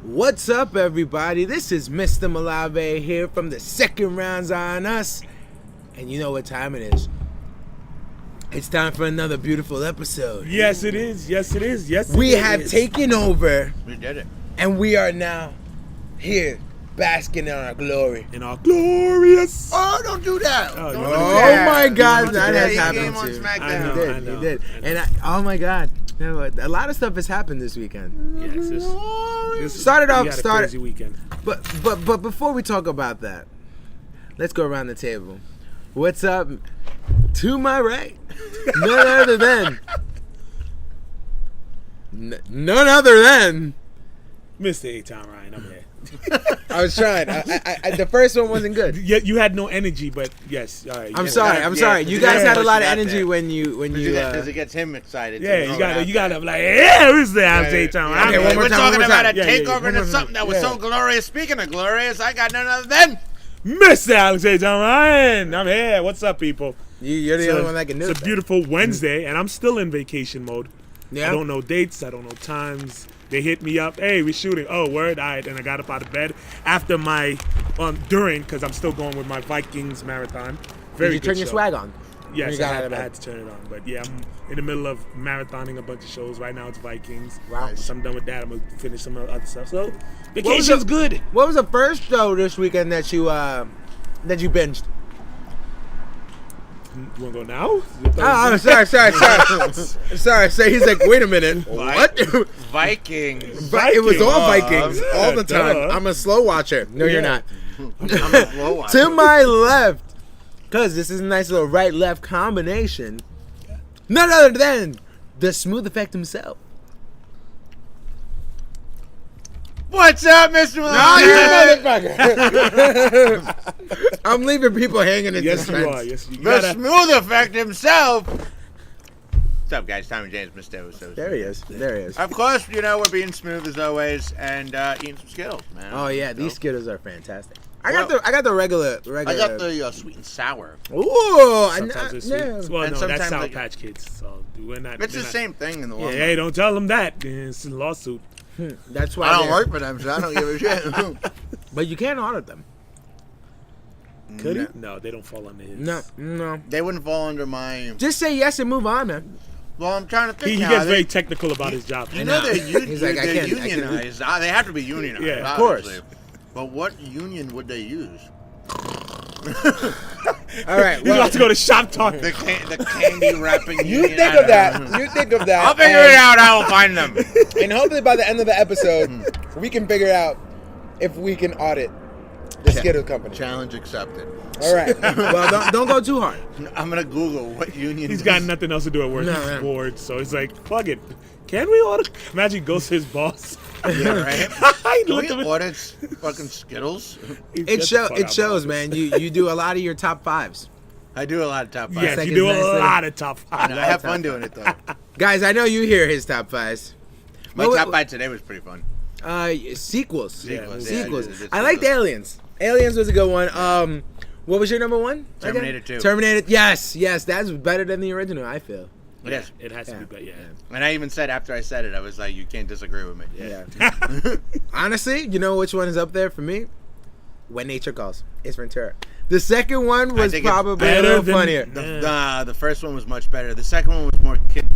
What's up, everybody? This is Mr. Malave here from the Second Rounds on Us. And you know what time it is. It's time for another beautiful episode. Yes, it is. Yes, it is. Yes, We have taken over. We did it. And we are now here, basking in our glory. In our glorious. Oh, don't do that. Oh, Don't no. do Oh that. my God, that Yeah, has he happened came on too. SmackDown. I know. He did. And oh my God, you know what? A lot of stuff has happened this weekend. Yes, this Started off- we had a started- crazy weekend. But before we talk about that, let's go around the table. What's up? To my right, none other than none other than. Mr. A-Town Ryan, I'm here. I was trying. I the first one wasn't good. Yeah, you had no energy, but yes. All right. I'm yes. sorry. I'm sorry. You guys had a lot of Yeah. energy when you. Because it gets him excited. Yeah, to you throw it gotta out be like, yeah, who's there? I'm there. A-Town Yeah, Ryan. Okay, one more We're time, talking one more about time. a Yeah, yeah, takeover one into more something that was yeah. so glorious. Speaking of glorious, I got none other than Mr. Alex A-Town Ryan. I'm here. What's up, people? You're the only one that can do it. It's a beautiful Wednesday, and I'm still in vacation mode. Yeah. I don't know dates. I don't know times. They hit me up. Hey, we're shooting. Oh, word. All right. And I got up out of bed after my, during, because I'm still going with my Vikings marathon. Very Did you good turn your show. swag on? Yes, You got I out had, of I bed. had to turn it on. But yeah, I'm in the middle of marathoning a bunch of shows. Right now it's Vikings. Wow. Once I'm done with that, I'm going to finish some other stuff. So, was vacation's the- good. What was the first show this weekend that you binged? You want to go now? Oh, sorry. So he's like, wait a minute. What? Vikings. It was all Vikings. Vikings all the time. Duh. I'm a slow watcher. No, you're Yeah. not. I'm a slow watcher. To my left, because this is a nice little right-left combination. None other than the smooth effect himself. What's up, Mr. Oh, Malone? you motherfucker! I'm leaving people hanging in Yes, suspense. you are. Yes, you The gotta. smooth effect himself. What's up, guys? Tommy James, Mr. There he is. There he is. Of course, you know, we're being smooth as always and eating some Skittles, man. Oh yeah, these So, Skittles are fantastic. I Well- got the regular. I got the sweet and sour. Ooh, Sometimes it's sweet. yeah. Well, And no, that's sometimes Sour like- Patch Kids. So we're not. It's we're the not- same thing in the Yeah, long hey, don't tell them that. It's a lawsuit. That's why. I don't they're- work for them, so I don't give a shit. But you can't audit them. Could No. he? No, they don't fall under his. No. They wouldn't fall under my. Just say yes and move on, man. Well, I'm trying to think. He now. gets They- very technical about his job. You know they're, He's like, I they're can't- I can't- unionized. They have to be unionized. Yeah, of course. obviously. But what union would they use? All right. He's about to go to Shop Talk. The candy wrapping You union. think I of don't know. that. You think of that. I'll figure it out. I will find them. And hopefully by the end of the episode, we can figure out if we can audit the Skittle company. Challenge accepted. All right. Well, don't go too hard. I'm gonna Google what union. He's got nothing else to do at work. No, He's man. bored, so he's like, "Fuck it, can we order?" Imagine he goes to his boss. Yeah, right. He Do looked we at me- audit fucking Skittles? He It said, "Fuck out, shows, boss." man. You do a lot of your top fives. I do a lot of top five. Yes, Seconds you do a nicely. lot of top five. I have fun doing it though. Guys, I know you hear his top fives. My What- top five today was pretty fun. Sequels. Sequels, yeah, Sequels. it's I liked sequels. Aliens. Aliens was a good one. What was your number one? again? Terminator 2. Terminator. Yes. That's better than the original, I feel. Yes. It has to Yeah. be better. Yeah. And I even said after I said it, I was like, you can't disagree with me. Yeah. Honestly, you know which one is up there for me? When Nature Calls. It's Ventura. The second one was think it's probably a better little than- funnier. The first one was much better. The second one was more kid.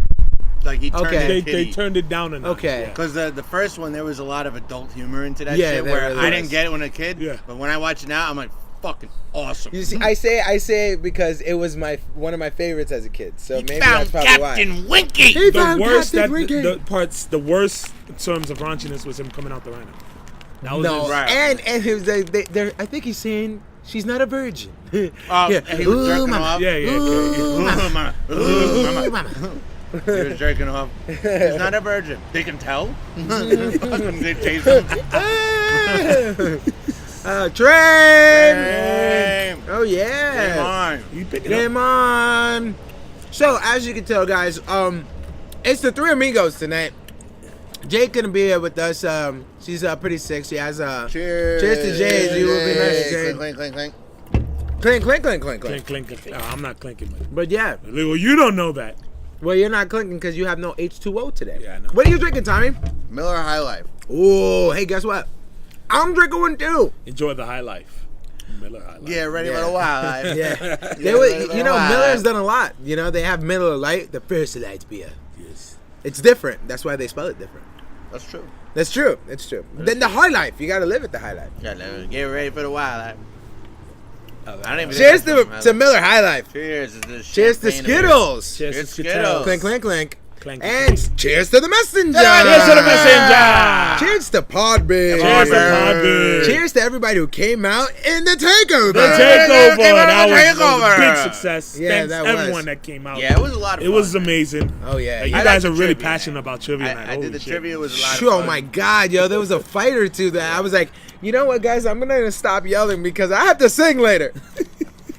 Like he turned Okay. it They kiddie. turned it down a notch. Okay. yeah. Because the first one, there was a lot of adult humor into that Yeah, shit there where really I was. didn't get it when I was a kid. Yeah. But when I watch it now, I'm like, fucking awesome. You see, I say it because it was one of my favorites as a kid. So He maybe found that's probably why. Captain Winky. He The found worst Captain that Winky. the worst in terms of raunchiness was him coming out the rhino. That was No, his- Right. and he was I think he's saying she's not a virgin. He was jerking mama. off. Yeah, yeah. Ooh, Ooh, mama. mama. Ooh, Ooh, mama. mama. He was jerking off. He's not a virgin. They can tell. Fucking they chase him. Train. Game. Oh yeah. Game on. You pick it Game up. on. So as you can tell, guys, it's the three amigos tonight. Jade couldn't be here with us. She's pretty sick. She has Cheers. Cheers to Jade. You will be nice, Jade. Clink, clink, clink. Clink, clink, clink, clink, Clink, clink. clink, clink. Oh, I'm not clinking, man. But yeah, Well, you don't know that. well, you're not clinking because you have no H2O today. Yeah, I know. What are you drinking, Tommy? Miller High Life. Oh, hey, guess what? I'm drinking one too. Enjoy the high life. Miller High Life. Yeah, ready Yeah. for the wild life. Yeah, they Yeah, were, Miller you know, High Miller's Life. done a lot. You know, they have Miller Lite, the First Light beer. Yes. It's different. That's why they spell it different. That's true. That's true. It's true. Then the high life. You got to live at the high life. Yeah, get ready for the wild life. I don't even Cheers think that's to Miller High Life. Cheers. to this Cheers to champagne and Skittles. Cheers It's to Skittles. Skittles. Clink, clink, clink. Clank. And cheers to the messenger. Cheers to the messenger. Cheers to Podbean. Cheers to Podbean. Podbean. Cheers to everybody who came out in the takeover. The takeover. That was a Takeover. big success. Yeah, Thanks that everyone was. that came out. Yeah, it was a lot of It fun. was amazing. Oh yeah. Like, you I guys like are the really trivia. passionate about trivia night. I did Holy the shit. trivia. It was a lot of Oh fun. my God, yo, there was a fight or two that I was like, you know what, guys, I'm gonna stop yelling because I have to sing later.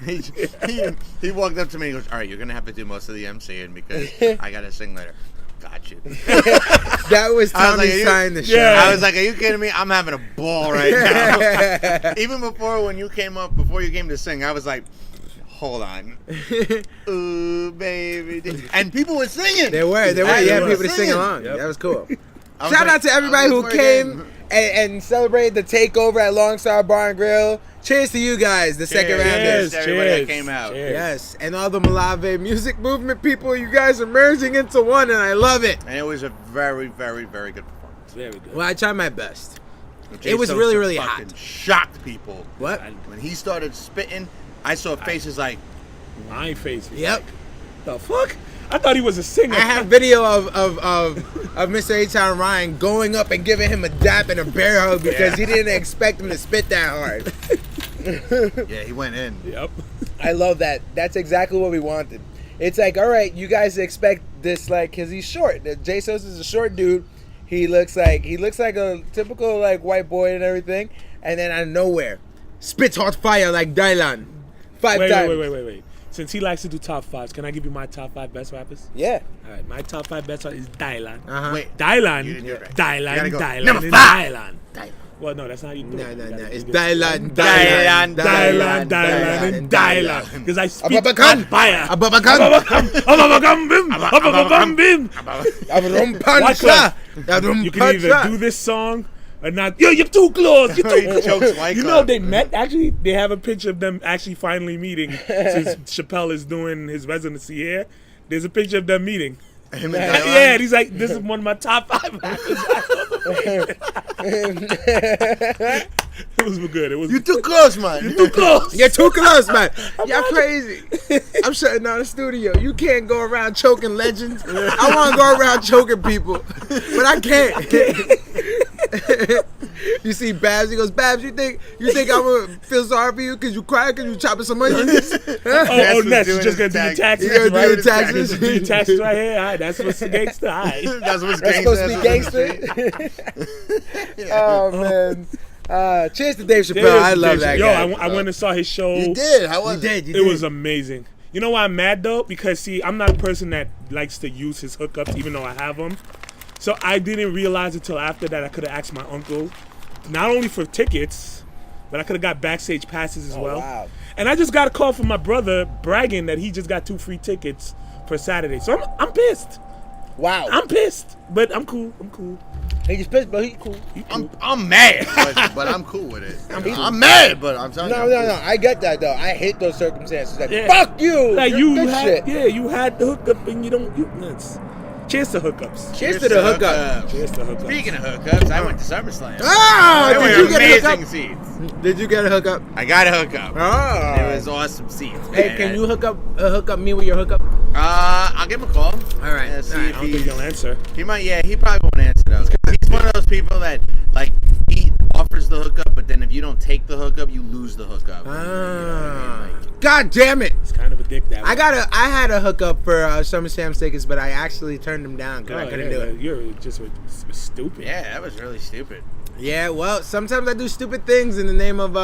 He walked up to me and goes, all right, you're going to have to do most of the MCing because I got to sing later. Got you. That was I was Tommy like, you- signing the show. Yeah. I was like, are you kidding me? I'm having a ball right now. Even before when you came up, before you came to sing, I was like, hold on. Ooh, baby. And people were singing. There were. You They had were people to sing singing. along. Yep. That was cool. I was Shout like, out to everybody I who was came working. and celebrated the takeover at Long Star Bar and Grill. Cheers to you guys, the second Cheers. rounders. to everybody that Cheers. came out. Cheers. Yes, and all the Malave music movement people, you guys are merging into one, and I love it. And it was a very, very, very good performance. Very good. Well, I tried my best. Jay It was Sosa really, really fucking hot. shocked people. What? When he started spitting, I saw faces like, My face. Was Yep. like, the fuck? I thought he was a singer. I have video of Mr. A-Town Ryan going up and giving him a dap and a bear hug because he didn't expect him to spit that hard. yeah, he went in. Yep. I love that. That's exactly what we wanted. It's like, all right, you guys expect this, like, because he's short. Jay Sosa is a short dude. He looks like a typical like white boy and everything. And then out of nowhere, spits hot fire like Dylan. Five times. Wait. Since he likes to do top fives, can I give you my top 5 best rappers? Yeah. All right, my top 5 best rappers is Dylan. Uh-huh. Wait. Dylan. You didn't do it right. You Dylan. gotta go. Dylan. Number and 5. Dylan. Dylan. Well, no, that's not how you do No. it. You gotta It's do Dylan, Dylan, Dylan, and Dylan. Because I speak Ababakan. on fire. Ababakan. Ababakam bim. Ababakam bim. Arumpancha. You can either do this song or not. Yo, you're too close. You're He too chokes White You know Club. they met. Actually, they have a picture of them actually finally meeting since Chappelle is doing his residency here. There's a picture of them meeting. Him and Yeah, Dylan? and he's like, this is one of my top 5 rappers. It was good. It was You too close, man. too close. You're too close, man. Y'all crazy. I'm shutting down the studio. You can't go around choking legends. I want to go around choking people, but I can't. You see Babs, he goes, Babs, you think I'm gonna feel sorry for you because you cry because you chopping some onions? Oh, was Ness, you doing just gonna his do your tag. taxes, You gonna do right? your taxes? Do your taxes right here. All right, that's what's the gangster. All right. That's what's That's supposed to be gangster. Oh man. Cheers to Dave Chappelle. I love that Yo, guy. I went and saw his show. You did. How was You it? did. It was amazing. You know why I'm mad though? Because see, I'm not a person that likes to use his hookups, even though I have them. So I didn't realize until after that I could have asked my uncle, not only for tickets, but I could have got backstage passes as well. wow. And I just got a call from my brother bragging that he just got 2 free tickets for Saturday. So I'm pissed. Wow. I'm pissed, but I'm cool. I'm cool. He just pissed, but he cool. I'm mad, but I'm cool with it. I'm mad, but I'm telling No, you. no. I get that though. I hate those circumstances. Like, Yeah. fuck you. Like You're you good had, shit. yeah, you had the hookup and you don't. Nuts. Cheers to hookups. Cheers to the hookup. Cheers to hookups. Speaking of hookups, I went to SummerSlam. Ah, They did were you get a amazing hookup? seats. Did you get a hookup? I got a hookup. Oh. It was awesome seats. Hey, man. can you hook up me with your hookup? I'll give him a call. All right. See All right. if I don't think he'll answer. he might. Yeah, he probably won't answer though. 'Cause he's one of those people that like he offers the hookup, but then if you don't take the hookup, you lose the hookup. You know what I mean? Like, God damn it! It's kind of a dick that way. I had a hookup for SummerSlam tickets, but I actually turned them down because I couldn't do it. You're just stupid. yeah, that was really stupid. Yeah, well, sometimes I do stupid things in the name of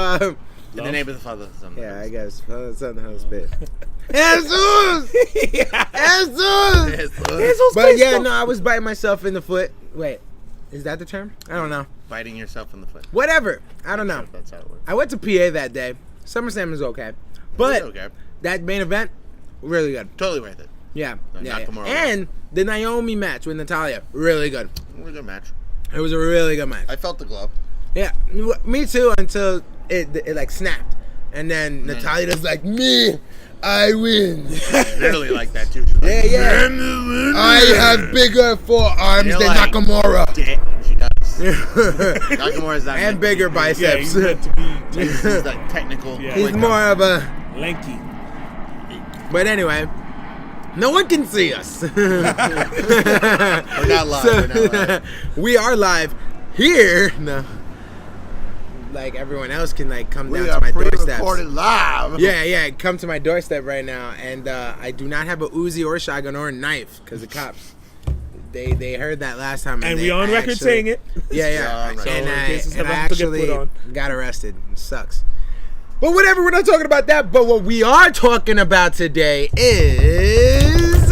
In the name of the Father, Son, yeah, I guess son of the Spirit. Jesus! Jesus! But yeah, no, I was biting myself in the foot. Wait, is that the term? I don't know. biting yourself in the foot. Whatever. I don't know. That's how it works. I went to PA that day. SummerSlam was okay, but Okay. that main event, really good. Totally worth it. Yeah, No, yeah, not yeah. tomorrow. And the Naomi match with Natalia, really good. It was a good match. It was a really good match. I felt the glow. Yeah, me too. Until it like snapped, and then Natalia's like, "Me, I win." Literally like that too. She's like, Yeah. I have bigger forearms You're than like, Nakamura. Damn, she does. Nakamura's not And meant bigger to be- Yeah, biceps. he's meant to be He's like technical. Yeah. He's more of a. lanky. But anyway, no one can see us. We're not live. We're not live. We are live here. No. Like everyone else can like come down We to are my doorsteps. pre-recorded live. Yeah, come to my doorstep right now, and I do not have a Uzi or a shotgun or a knife because the cops. They heard that last time, And they we on record actually- saying it. Yeah, Yeah, right. and So in case this I ever has to get actually put on. got arrested. It sucks. But whatever, we're not talking about that. But what we are talking about today is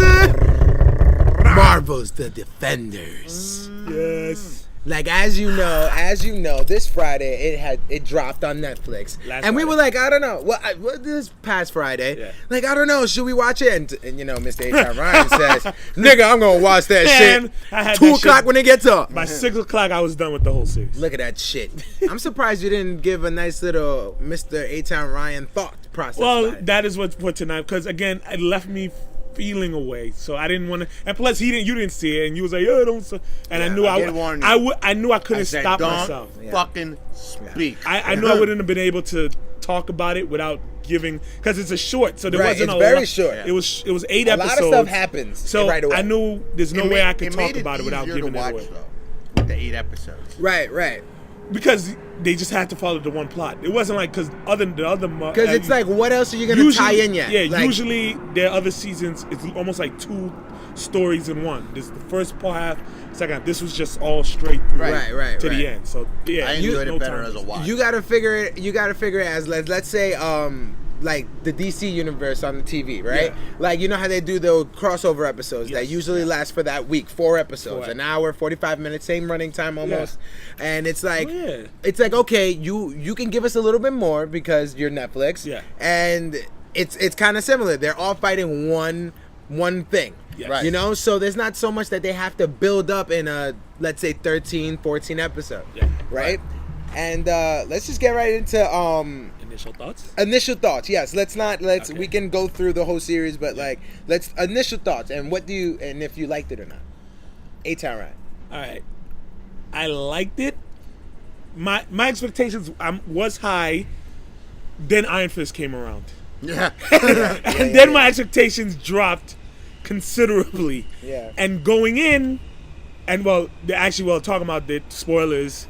Marvel's The Defenders. Yes. Like as you know, this Friday it dropped on Netflix, Last and we were Friday. like, I don't know, what this past Friday, Yeah. like I don't know, should we watch it? And you know, Mr. H.R. Ryan says, "Nigga, I'm gonna watch that Man, shit I had 2 that o'clock shit- when it gets up." By 6 o'clock, I was done with the whole series. Look at that shit. I'm surprised you didn't give a nice little Mr. H.R. Ryan thought process. Well, by it. that is what for tonight, because again, it left me feeling away, so I didn't want to. And plus, you didn't see it, and you was like, "Yo, don't." And I knew I did warn you. I knew I couldn't I said, stop don't myself. fucking speak. I knew I wouldn't have been able to talk about it without giving, because it's a short, so there Right, wasn't it's a very lot. short. It was 8 a episodes. lot of stuff happens So right away. I knew there's no It way made- I could it talk made about it without easier giving to it watch, away. though, with the 8 episodes. right. Because they just had to follow the one plot. It wasn't like because the other Because it's like, what else are you gonna tie in yet? Yeah, Like, usually their other seasons it's almost like 2 stories in one. This is the first half, second half. This was just all straight through Right, to right. the end. So yeah, I enjoyed no it better time as a to- watch. You gotta figure it. You gotta figure it as let's say like the DC universe on the TV, right? Yeah. Like you know how they do the crossover episodes that Yes. usually last for that week, 4 episodes, Four. an hour, 45 minutes, same running time almost. And it's like, Oh, yeah. it's like okay, you can give us a little bit more because you're Netflix, Yeah. and it's kind of similar. They're all fighting one thing. Yes. Right. You know, so there's not so much that they have to build up in a, let's say, 13, 14 episode. Yeah. Right? And let's just get right into Initial thoughts. initial thoughts. Yes, let's Okay. we can go through the whole series, but like let's initial thoughts and and if you liked it or not. A-Town Ryan. All right, I liked it. My expectations was high. Then Iron Fist came around, Yeah. and then my expectations dropped considerably. Yeah. And going in, and talking about the spoilers,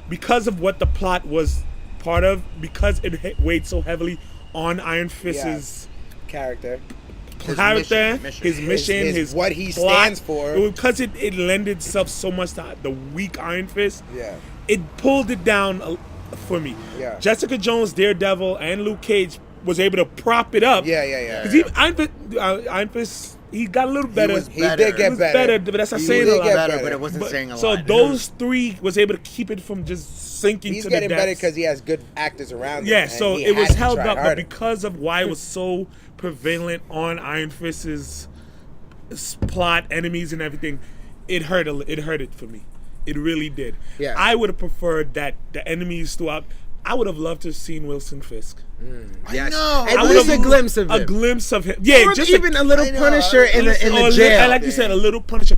because of what the plot was part of, because it weighed so heavily on Iron Fist's Character. character, mission. his mission, His what he plot, stands for. because it lended itself so much to the weak Iron Fist. Yeah. It pulled it down for me. Yeah. Jessica Jones, Daredevil, and Luke Cage was able to prop it up. Yeah. Because Iron Fist, he got a little better. was He better. did He get was better. but that's not He saying did a lot. get better, better. but it wasn't saying a So lot. those 3 was able to keep it from just sinking He's to the getting better depths. because he has good actors around him. Yeah, and so he it was had to held try up, but harder. because of why it was so prevalent on Iron Fist's plot, enemies, and everything, it hurt it for me. It really did. Yeah. I would have preferred that the enemies throughout. I would have loved to have seen Wilson Fisk. Yes. know. At I least would've a glimpse of A him. glimpse of him. Yeah, Or just even a little I know, Punisher in the or jail. like you said, a little Punisher.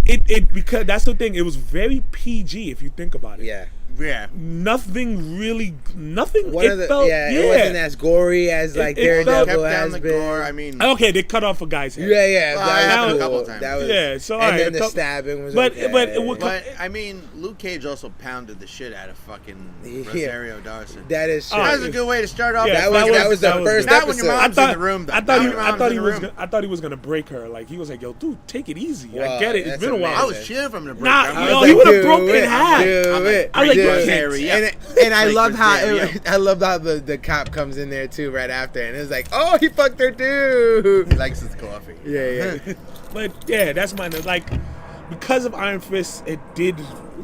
It because that's the thing. It was very PG if you think about it. Yeah. Yeah. Nothing really. Nothing. One it of the felt. it wasn't as gory as like it felt- Daredevil Kept down has the been. gore. I mean, Okay, they cut off a guy's head. Yeah, Well, it that happened was a couple cool. times. That was, Yeah, so and alright, then a the couple- stabbing was but- okay. but it would- but I mean, Luke Cage also pounded the shit out of fucking Yeah. Rosario Dawson. that is true. Oh, That was a good way to start off. Yeah, that was the that was first good. Not when your episode. mom's in the room, though. I thought Not he, when your I mom's thought in he the was, room. gonna, I thought he was gonna break her. Like he was like, "Yo, dude, take it easy. Wow, I get it. It's that's been a while." I amazing. was cheering for him to break. Nah, I'm you like, know, was he like, would have do broken it, in half. do I'm it, I like do that it. Terry, And I Like love how Rosario. I love how the cop comes in there too right after, and it's like, oh, he fucked her too. He likes his coffee. Yeah. But yeah, that's my like because of Iron Fist, it did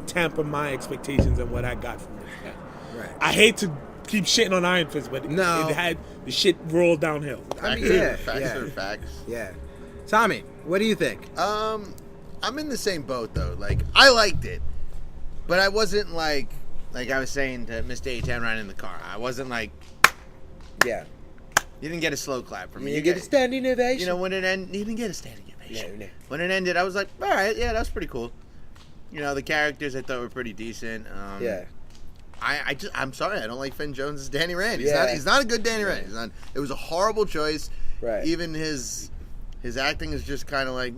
tamper my expectations and what I got from it. Right. I hate to keep shitting on Iron Fist, but No. it had the shit rolled downhill. I mean, Facts yeah, are facts. yeah. Are facts. Yeah. Tommy, what do you think? I'm in the same boat though. Like I liked it, But I wasn't like I was saying to Mr. A-Town riding in the car. I wasn't like, Yeah. you didn't get a slow clap from me. You get a standing ovation. You know, when it ended, you didn't get a standing ovation. No. When it ended, I was like, all right, yeah, that was pretty cool. You know, the characters I thought were pretty decent. Yeah. I'm sorry, I don't like Finn Jones as Danny Rand. Yeah. He's not a good Danny Rand. It was a horrible choice. Right. Even his acting is just kind of like,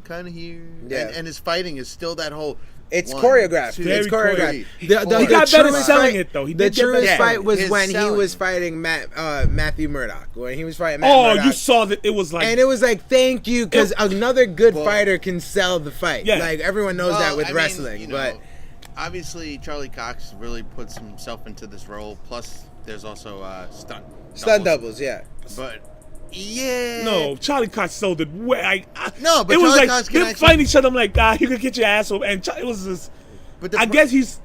kind of here. Yeah. And his fighting is still that whole. It's one, choreographed. two, It's Very choreographed. three, The four. He got better truest selling fight- it, though. He The did get truest better. fight was His when he selling. was fighting Matthew Murdock. When he was fighting Matt Oh, Murdock. you saw that it was like. And it was like, thank you, because another good Well- fighter can sell the fight. Yeah. Like, everyone knows Well, that with I mean, wrestling. you know, but obviously, Charlie Cox really puts himself into this role. Plus, there's also stunt doubles, yeah. But yeah, No, Charlie Cox sold it way. No, but it was Charlie like Cox can them actually- fighting each other. I'm like, you could get your ass over. And it was just. But I guess he's.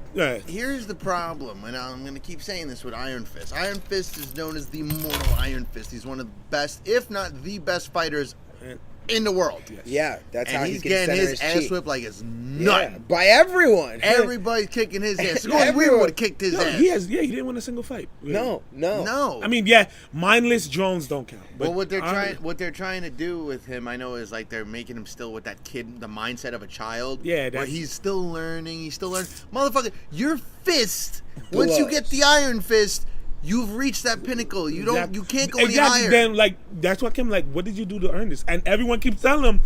Here's the problem, and I'm going to keep saying this with Iron Fist. Iron Fist is known as the immortal Iron Fist. He's one of the best, if not the best fighters in the world. Yeah, that's how And he he's can getting center his his ass cheek. whipped like it's Yeah, nothing. by everyone. Everybody's kicking his ass. Sigourney Weaver Everyone. would have kicked his No, ass. he didn't win a single fight. No. No. I mean, yeah, mindless drones don't count. But Well, what they're trying to do with him, I know, is like they're making him still with that kid, the mindset of a child. Yeah, where that's- he's still learning. Motherfucker, your fist. Once you Glows. get the Iron Fist, you've reached that pinnacle. You don't. Exactly. You can't go any Exactly. higher. Then, like, that's what Kim like. What did you do to earn this? And everyone keeps telling him,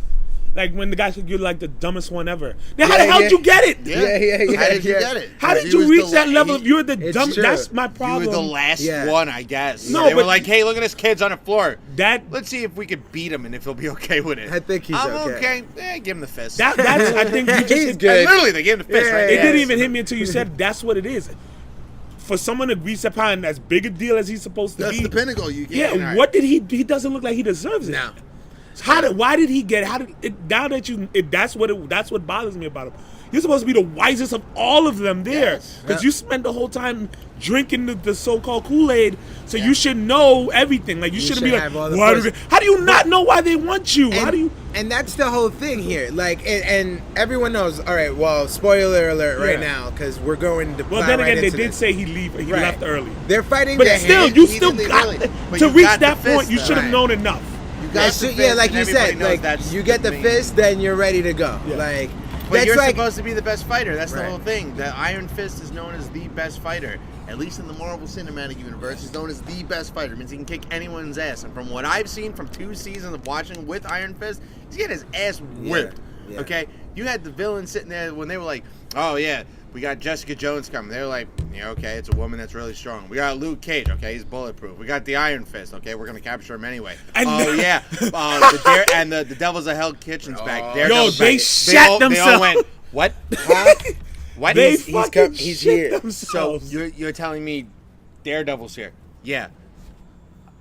like, when the guy said you're like the dumbest one ever. Then how the Yeah, hell yeah. did you get it? Yeah. How did you yeah. get it? How did He you was reach the that la- level? he- If you're the It's dumb, true. that's my You problem. were the last Yeah. one, I guess. No, they were but- like, "Hey, look at this kid's on the floor. That Let's see if we could beat him and if he'll be okay with it." I think he's I'm okay. Give him the fist. that's I think you just He's hit- good. And literally, they gave him the fist. Yeah, right It there. didn't even hit me until you said that's what it is. For someone to reach that point, as big a deal as he's supposed to That's be. the pinnacle. You Yeah, can't. what did he? He doesn't look like he deserves it. No. Why did he get? How did it? Now that that's what bothers me about him. You're supposed to be the wisest of all of them there, Yes. because you spent the whole time drinking the so-called Kool-Aid, so you should know everything. Like you shouldn't be should like, have all the why first- how do you not know why they want you? How do you? And that's the whole thing here. Like, and everyone knows. All right, well, spoiler alert right Yeah. now, because we're going to. Well, plow then right again, they into did this. say he Right. left early. They're fighting But their still, hand. you he still didn't leave got early. But to you reach got that the point. fist, You though. should have Right. known enough. You got That's the it, fist, yeah, like and you everybody said, knows like that's you get the main- fist, then you're ready to go. Yeah. Like But that's you're like supposed to be the best fighter. That's the Right. whole thing. The Iron Fist is known as the best fighter. At least in the Marvel Cinematic Universe, he's known as the best fighter. It means he can kick anyone's ass. And from what I've seen from 2 seasons of watching with Iron Fist, he's getting his ass whipped. Yeah. Okay? You had the villain sitting there when they were like, oh, yeah, we got Jessica Jones coming. They were like, yeah, okay, it's a woman that's really strong. We got Luke Cage, okay, he's bulletproof. We got the Iron Fist, okay, we're going to capture him anyway. And- oh, yeah. The Devils of Hell Kitchen's back. Oh. Daredevil's Yo, they back. shat They all themselves. went, what? What? They He's fucking come- he's shit here. So themselves. you're telling me Daredevil's here? Yeah.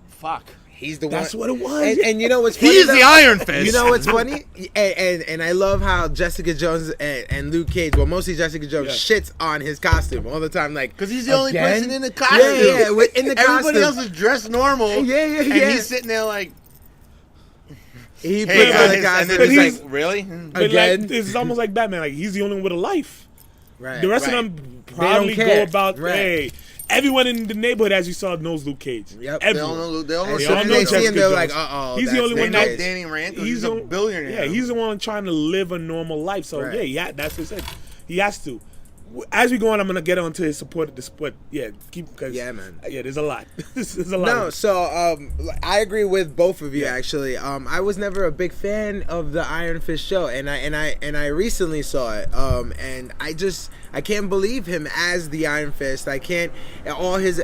Fuck. he's the That's one. what it was. And you know what's funny? He is the though? Iron Fist. You know what's funny? And I love how Jessica Jones and Luke Cage, well, mostly Jessica Jones, shits on his costume all the time. Like, Because he's the only again? person in the costume. Yeah, in the Everybody costume. else is dressed normal. Yeah, And yeah. he's sitting there like, He puts hey on guys, the and costume. then But he's he's- like, really? But Again? like, it's almost like Batman. Like he's the only one with a life. Right. The rest Right. of them probably care. go about. Right. Hey, everyone in the neighborhood, as you saw, knows Luke Cage. Yep. They Everyone. all know. They all know. They So all then know they see him, Jessica they're like, Jones. uh-oh. He's the that's only They one know that- Danny Rand because He's he's a the- billionaire. Yeah, he's the one trying to live a normal life. So Right. yeah, that's what it. He has to. As we go on, I'm gonna get onto his support. But yeah, cause, Yeah, man. Yeah, there's a lot. There's a lot. No, of it. so I agree with both of you actually. I was never a big fan of the Iron Fist show, and I recently saw it. And I can't believe him as the Iron Fist. I can't. All his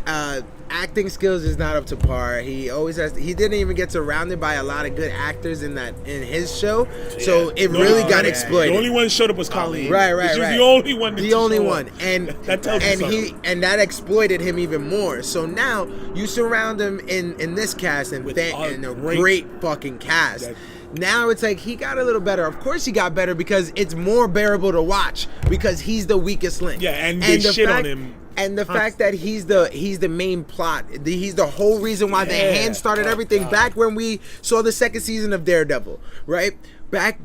acting skills is not up to par. He always has. He didn't even get surrounded by a lot of good actors in his show. So it really got exploited. The only one that showed up was Colleen. Right. She's right. the only one. The only one, and that tells you and something. that exploited him even more. So now you surround him in this cast and With and a a great- great fucking cast. That- Now it's like he got a little better. Of course he got better because it's more bearable to watch because he's the weakest link. Yeah, and they the shit on fact- him And the fact that he's the main plot, he's the whole reason why the Yeah. hand started everything back when we saw the second season of Daredevil, right? back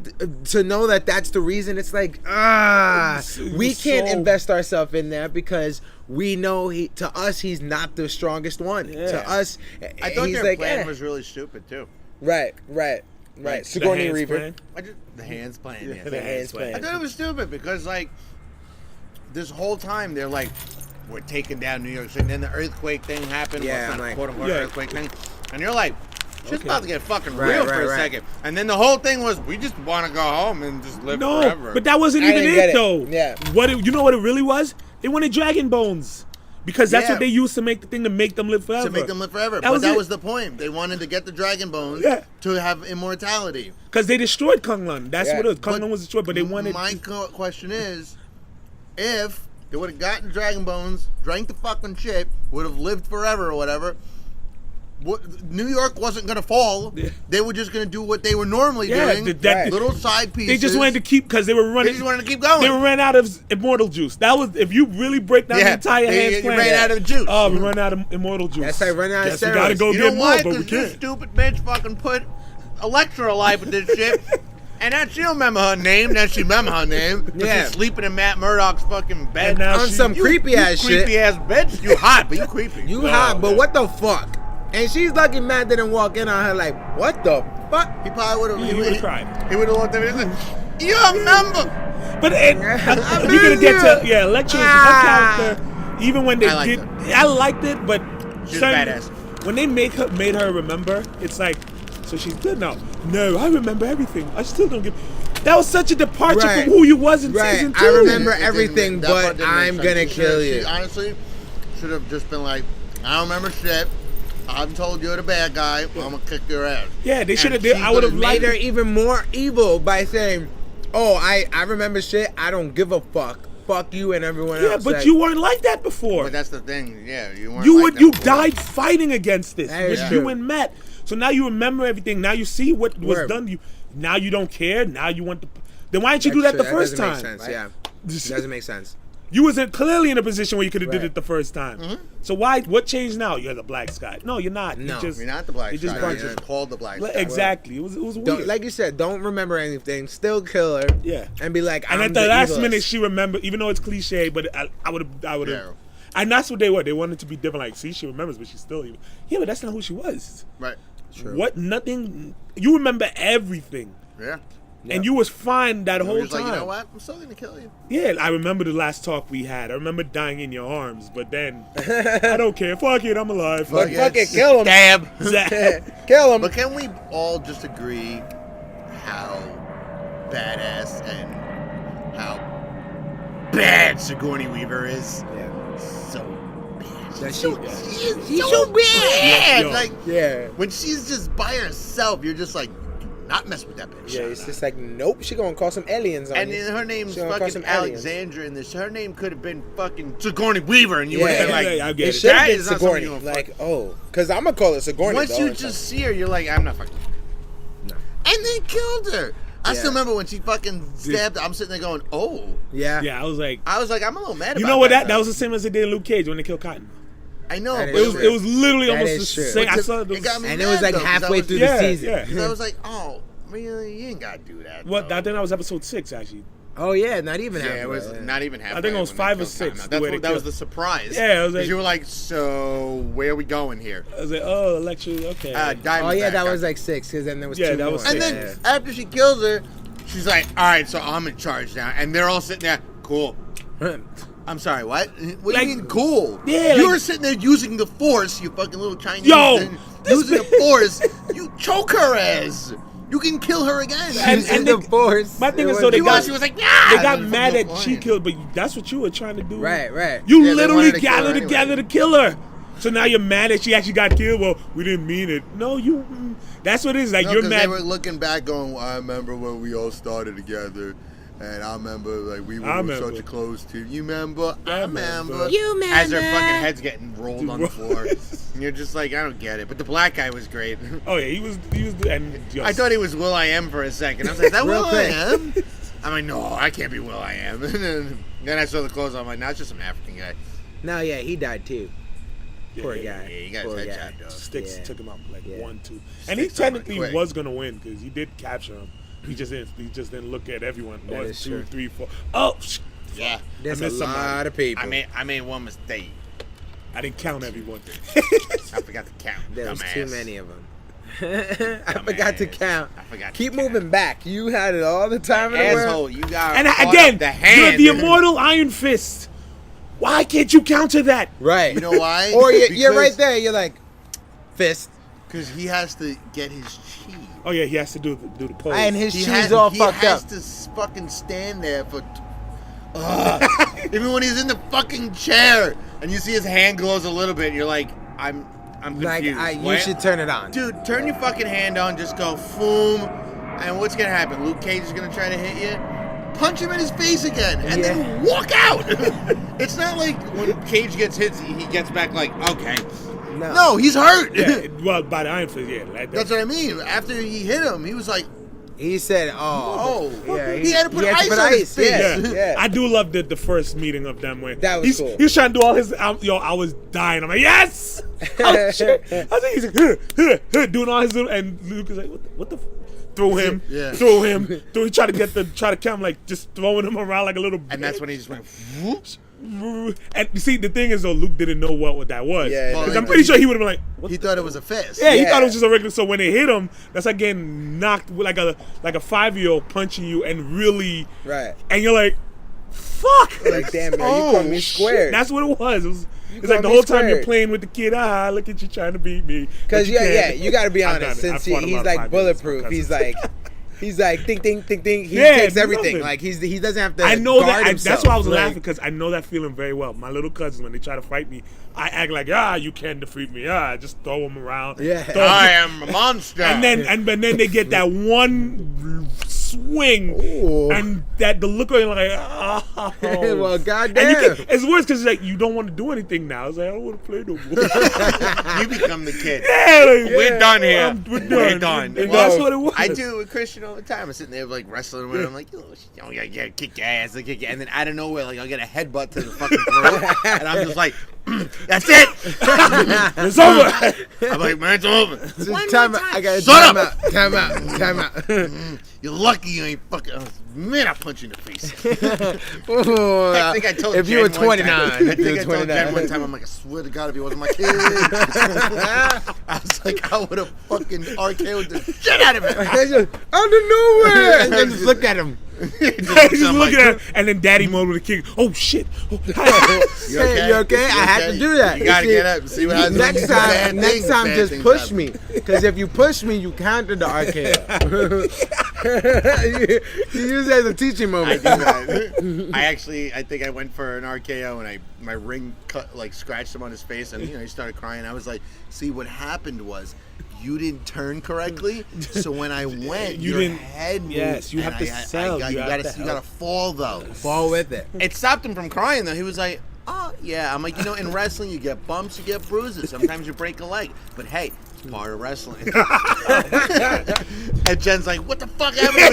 to know that that's the reason. It's like It we was can't so- invest ourselves in that because we know to us he's not the strongest one. Yeah. To us, I thought he's their like plan was really stupid too. right. The Sigourney hands Weaver. plan. The hands plan. Yeah. The hands plan. I thought it was stupid because like this whole time they're like, we're taking down New York City. And then the earthquake thing happened. Yeah, well, it's I'm not like, a quote unquote yeah. earthquake thing. And you're like, shit's Okay. about to get fucking Right, real for right, a right. second. And then the whole thing was, we just want to go home and just live No, forever. but that wasn't I even didn't get it it. though. Yeah. You know what it really was? They wanted dragon bones. Because that's Yeah. what they used to make the thing to make them live forever. to make them live forever. That But was that it. was the point. They wanted to get the dragon bones Yeah. to have immortality. Because they destroyed Kunlun. That's Yeah. what it was. But Kunlun was destroyed, but they wanted. My question is, if they would have gotten dragon bones, drank the fucking shit, would have lived forever or whatever. New York wasn't gonna fall. Yeah. They were just gonna do what they were normally Yeah, doing. Right. Little side pieces. They just wanted to keep because they were They running. just wanted to keep going. They were ran out of immortal juice. That was if you really break down the Yeah, entire hands you plan. ran out of juice. Oh, we ran out of immortal juice. That's like running out of Guess we gotta steroids. go You get know more, why? but we Because this can't. stupid bitch fucking put electrolyte with this shit. And now she don't remember her name. Now she remember her name. But Yeah. she's sleeping in Matt Murdock's fucking bed. And now On she- some creepy ass shit. Creepy ass bitch. You hot, but you creepy. You No, hot, but man. what the fuck? And she's lucky Matt didn't walk in on her like, what the fuck? He probably would have. He would've cried. He would have looked at me and said, "You remember?" But you're gonna get to Electra is her character. Even when they I liked I liked it, but She's certain- badass. when they made her remember, it's like, so she's good now. No, I remember everything. I still don't give. That was such a departure Right. from who you was in Right. season I 2. remember It didn't everything, make- that part but didn't make I'm sense. gonna She kill should've- you. She honestly should have just been like, "I don't remember shit. I'm told you're the bad guy. I'm gonna kick your ass." Yeah, they should have. And I would have she liked Made her it. even more evil by saying, oh, I remember shit. I don't give a fuck. Fuck you and everyone Yeah, else. but Like, you weren't like that before. But that's the thing. Yeah, you weren't. You like would that you before. died fighting against this That is with true. you and Matt. So now you remember everything. Now you see what was Word. done to you. Now you don't care. Now you want to. Then why didn't you do that the first doesn't time? Make sense, yeah. It doesn't make sense. You wasn't clearly in a position where you could have did Right. it the first time. So why? What changed now? You're the black sky. No, you're not. No, You're not the black you just sky. bunch You're of- just called the black sky. Exactly. It was weird. Don't, like you said, don't remember anything. Still kill her. Yeah. And be like, and I'm at the last evilest. minute, she remembered. Even though it's cliche, but I would have. Yeah. And that's what they were. They wanted to be different. Like, see, she remembers, but she's still evil. Yeah, but that's not who she was. Right. True. What? Nothing. You remember everything. Yeah. And you was fine that You're whole just time. like, you know what? I'm still gonna kill you. Yeah, I remember the last talk we had. I remember dying in your arms, but then I don't care. Fuck it, I'm alive. But Fuck fuck it. it, kill him. Zach. Kill him. But can we all just agree how badass and how bad Sigourney Weaver is? Yeah. So bad. That She's so bad. Yo. Like Yeah. when she's just by herself, you're just like, do not mess with that bitch. Yeah, it's just like, nope, she gonna call some aliens on And you. then her name's She gonna call fucking some aliens. Alexandra in this. Her name could have been fucking Sigourney Weaver, and you Yeah, would have been yeah, like, yeah, I get It it. should have That been is not something Sigourney. you wanna Like, oh, because I'm gonna call it Sigourney. once though, you or just something. see her, you're like, I'm not fucking. No. And they killed her. I Yeah. still remember when she fucking stabbed. I'm sitting there going, oh. Yeah. Yeah, I was like, I was like, I'm a little mad about you know what? That though. was the same as they did in Luke Cage when they killed Cotton. I know, That but is It was literally That almost is the true. same. I But saw it those. got me And it was mad, like though, 'cause I halfway was- through Yeah, the season. yeah. Because I was like, oh, really? You ain't got to do that. What? though. I think that was episode 6 actually. Oh yeah, not even Yeah, halfway. it was not even half. I think it was 5 or 6 the way they That was killed- the surprise. Yeah, it was 'Cause like- you were like, so where are we going here? I was like, oh, Electra, okay. Diamondback. Oh yeah, that was like 6, because then there was Yeah, 2 that more. was And six. then after she kills her, she's like, all right, so I'm in charge now, and they're all sitting there, cool. I'm sorry, what? What Like- do you mean cool? Yeah, you like- were sitting there using the force, you fucking little Chinese. Yo, thing. this Using the bitch- force, you choke her ass. You can kill her again. And- And the force. my thing It is, so they she got- was, she was like, yeah. They got And mad fucking that she flying. killed, but that's what you were trying to do. Right, right. You Yeah, they literally wanted to kill her gathered anyway. together to kill her. So now you're mad that she actually got killed. Well, we didn't mean it. No, you. That's what it is. Like No, you're 'cause mad. they were looking back going, I remember when we all started together. And I remember, like, we I were remember. such a close team. You remember? I I remember. remember. You As their remember. fucking heads getting rolled on the floor. And you're just like, I don't get it. But the black guy was great. Oh yeah, he was, and I thought he was Will.i.am for a second. I was like, is that Real quick. Will.i.am? I'm like, no, I can't be Will.i.am. And then I saw the clothes. I'm like, no, it's just some African guy. No, yeah, he died too. Poor Yeah, guy. Yeah, he got Poor his head guy. shot, though. Sticks Yeah. took him out like Yeah. 1-2, and he Sticks on him technically quick. was gonna win because he did capture him. He just didn't look at everyone. That 1, is 2, true. 3, 4. Oh, Yeah. There's I a missed somebody. lot of people. I made one mistake. I didn't count everyone. I forgot to count. There was too dumbass. many of them. I forgot to Dumbass. count. I forgot to Keep count. moving back. You had it all the time in the world. Asshole, you got And caught again, up the you're hand. the immortal Iron Fist. Why can't you counter that? Right. You know why? Or you're right Because- there. You're like, fist. Because he has to get his chi. Oh yeah, he has to do the pose. And his He shoes all fucked has up. to fucking stand there for. Even when he's in the fucking chair and you see his hand glows a little bit, you're like, I'm Like, confused. you should turn it on. Dude, turn your fucking hand on, just go boom, and what's gonna happen? Luke Cage is gonna try to hit you, punch him in his face again, and then walk out. It's not like when Cage gets hit, he gets back like, okay. No, he's hurt. yeah, well, by the Iron Fist, yeah. Like That's what I mean. After he hit him, he was like, He said, "Oh, yeah, he had to put ice on his face. Yeah, Yeah. yeah. I do love the first meeting of them where That was he's, cool. He's trying to do all his. I was dying. I'm like, yes. Oh shit! I think he's like, doing all his little, and Luke is like, what the. Throw him, Yeah. throw him. He try to count like just throwing him around like a little. And that's when he just went, whoops. And you see, the thing is though, Luke didn't know what that was. Yeah, because Well, I'm pretty sure he would have been like, what He thought it was a fist. yeah, he Yeah. thought it was just a regular. So when it hit him, that's like getting knocked with like a 5-year-old punching you and really, Right. and you're like, fuck. Like, damn, man, you caught me shit. squared. That's what it was. It's caught like the me whole time you're squared. playing with the kid. Look at you trying to beat me. Because But you can't. you got to be I've honest. done it. Since I've fought him he's about like 5 minutes, bulletproof, my he's cousin. like. He's like, think. He Yeah, takes everything. nothing. Like he doesn't have to. I know guard that. himself. That's why I was Like, laughing because I know that feeling very well. My little cousins, when they try to fight me, I act like, you can't defeat me. Just throw them around. Yeah. Throw 'em. I am a monster. And then they get that one swing, Ooh. and that the look on like, oh. Well, And goddamn. it's worse because like you don't want to do anything now. It's like I don't want to play no more. You become the kid. Yeah, like, We're done here. We're done. We're done. And Well, that's what it was. I do it with Christian all the time. I'm sitting there like wrestling with him, like, yeah, kick your ass, kick your, and then out of nowhere, like I'll get a headbutt to the fucking throat, and I'm just like, that's it. It's over. I'm like, man, it's over. Just time out. I got Shut time up. out. Time out. You're lucky you ain't fucking. Man, I punch you in the face. Ooh, I think I told if Jen you were one 29, time- I if you think were I told Jen 29. one time. I'm like, I swear to God, if he wasn't my kid, I was like, I would have fucking RKO'd the shit out of him. Out of nowhere, and then just look at him. He's just looking at it, and then daddy mode with the kid. Oh shit. You Hey, you okay? I had to do that. You gotta See, get up and see what happens. when you Next do bad time, next things, time, bad just things push happen. me. Because if you push me, you counter the RKO. you use it as a teaching I moment. do that. I think I went for an RKO and my ring cut, like scratched him on his face, and he started crying. I was like, see, what happened was you didn't turn correctly, so when I went, You your didn't- head moved. yes, you and have to sell. You You have gotta to you gotta fall though. Fall with it. It stopped him from crying though. He was like, oh yeah. I'm like, in wrestling you get bumps, you get bruises. Sometimes you break a leg, but hey, it's part of wrestling. And Jen's like, what the fuck happened to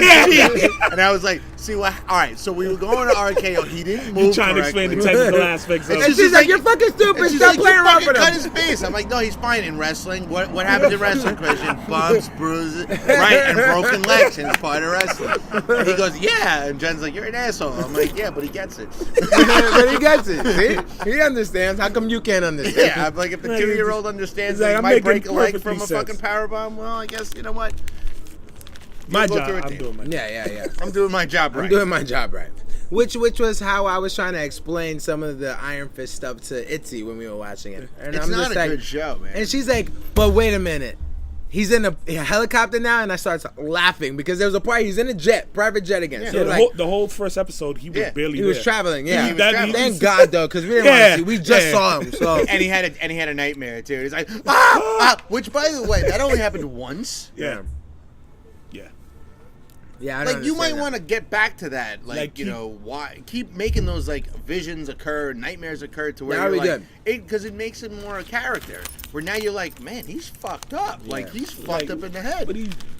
me? And I was like, see what? All right, so we were going to RKO. He didn't move. You trying to explain the correctly. technical aspects of And And it. she's like, you're fucking stupid. And she's Stop like, playing you around fucking with cut him. his face. I'm like, no, he's fine in wrestling. What happens in wrestling, Christian? Bumps, bruises, right, and broken legs, and it's part of wrestling. And he goes, yeah. And Jen's like, you're an asshole. I'm like, yeah, but he gets it. But he gets it. See? He understands. How come you can't understand? Yeah, I'm like, if the 2-year-old understands It's like, that he I'm might making break a leg perfectly from a sense. fucking powerbomb, well, I guess, you know what? My You'll go job. through it, I'm Dan. doing my job. Yeah. I'm doing my job right. I'm doing my job right. Which was how I was trying to explain some of the Iron Fist stuff to Itzy when we were watching it. And It's I'm not just a like, good show, man. and she's like, but wait a minute. He's in a helicopter now, and I started laughing because there was a part he's in a private jet again. Yeah. So Yeah, the, like, the whole first episode, he was Yeah. barely he was there. traveling. Yeah, He was traveling. thank God though, because we didn't want to see. We just saw him. So and he had a nightmare too. He's like, which by the way, that only happened once. Yeah. Yeah. yeah, I don't Like you might understand that. want to get back to that, like Like, you know, why keep making those like visions occur, nightmares occur to where Now you're we like, did. because it makes him more a character. Where now you're like, man, he's fucked up. Like he's fucked up in the head. But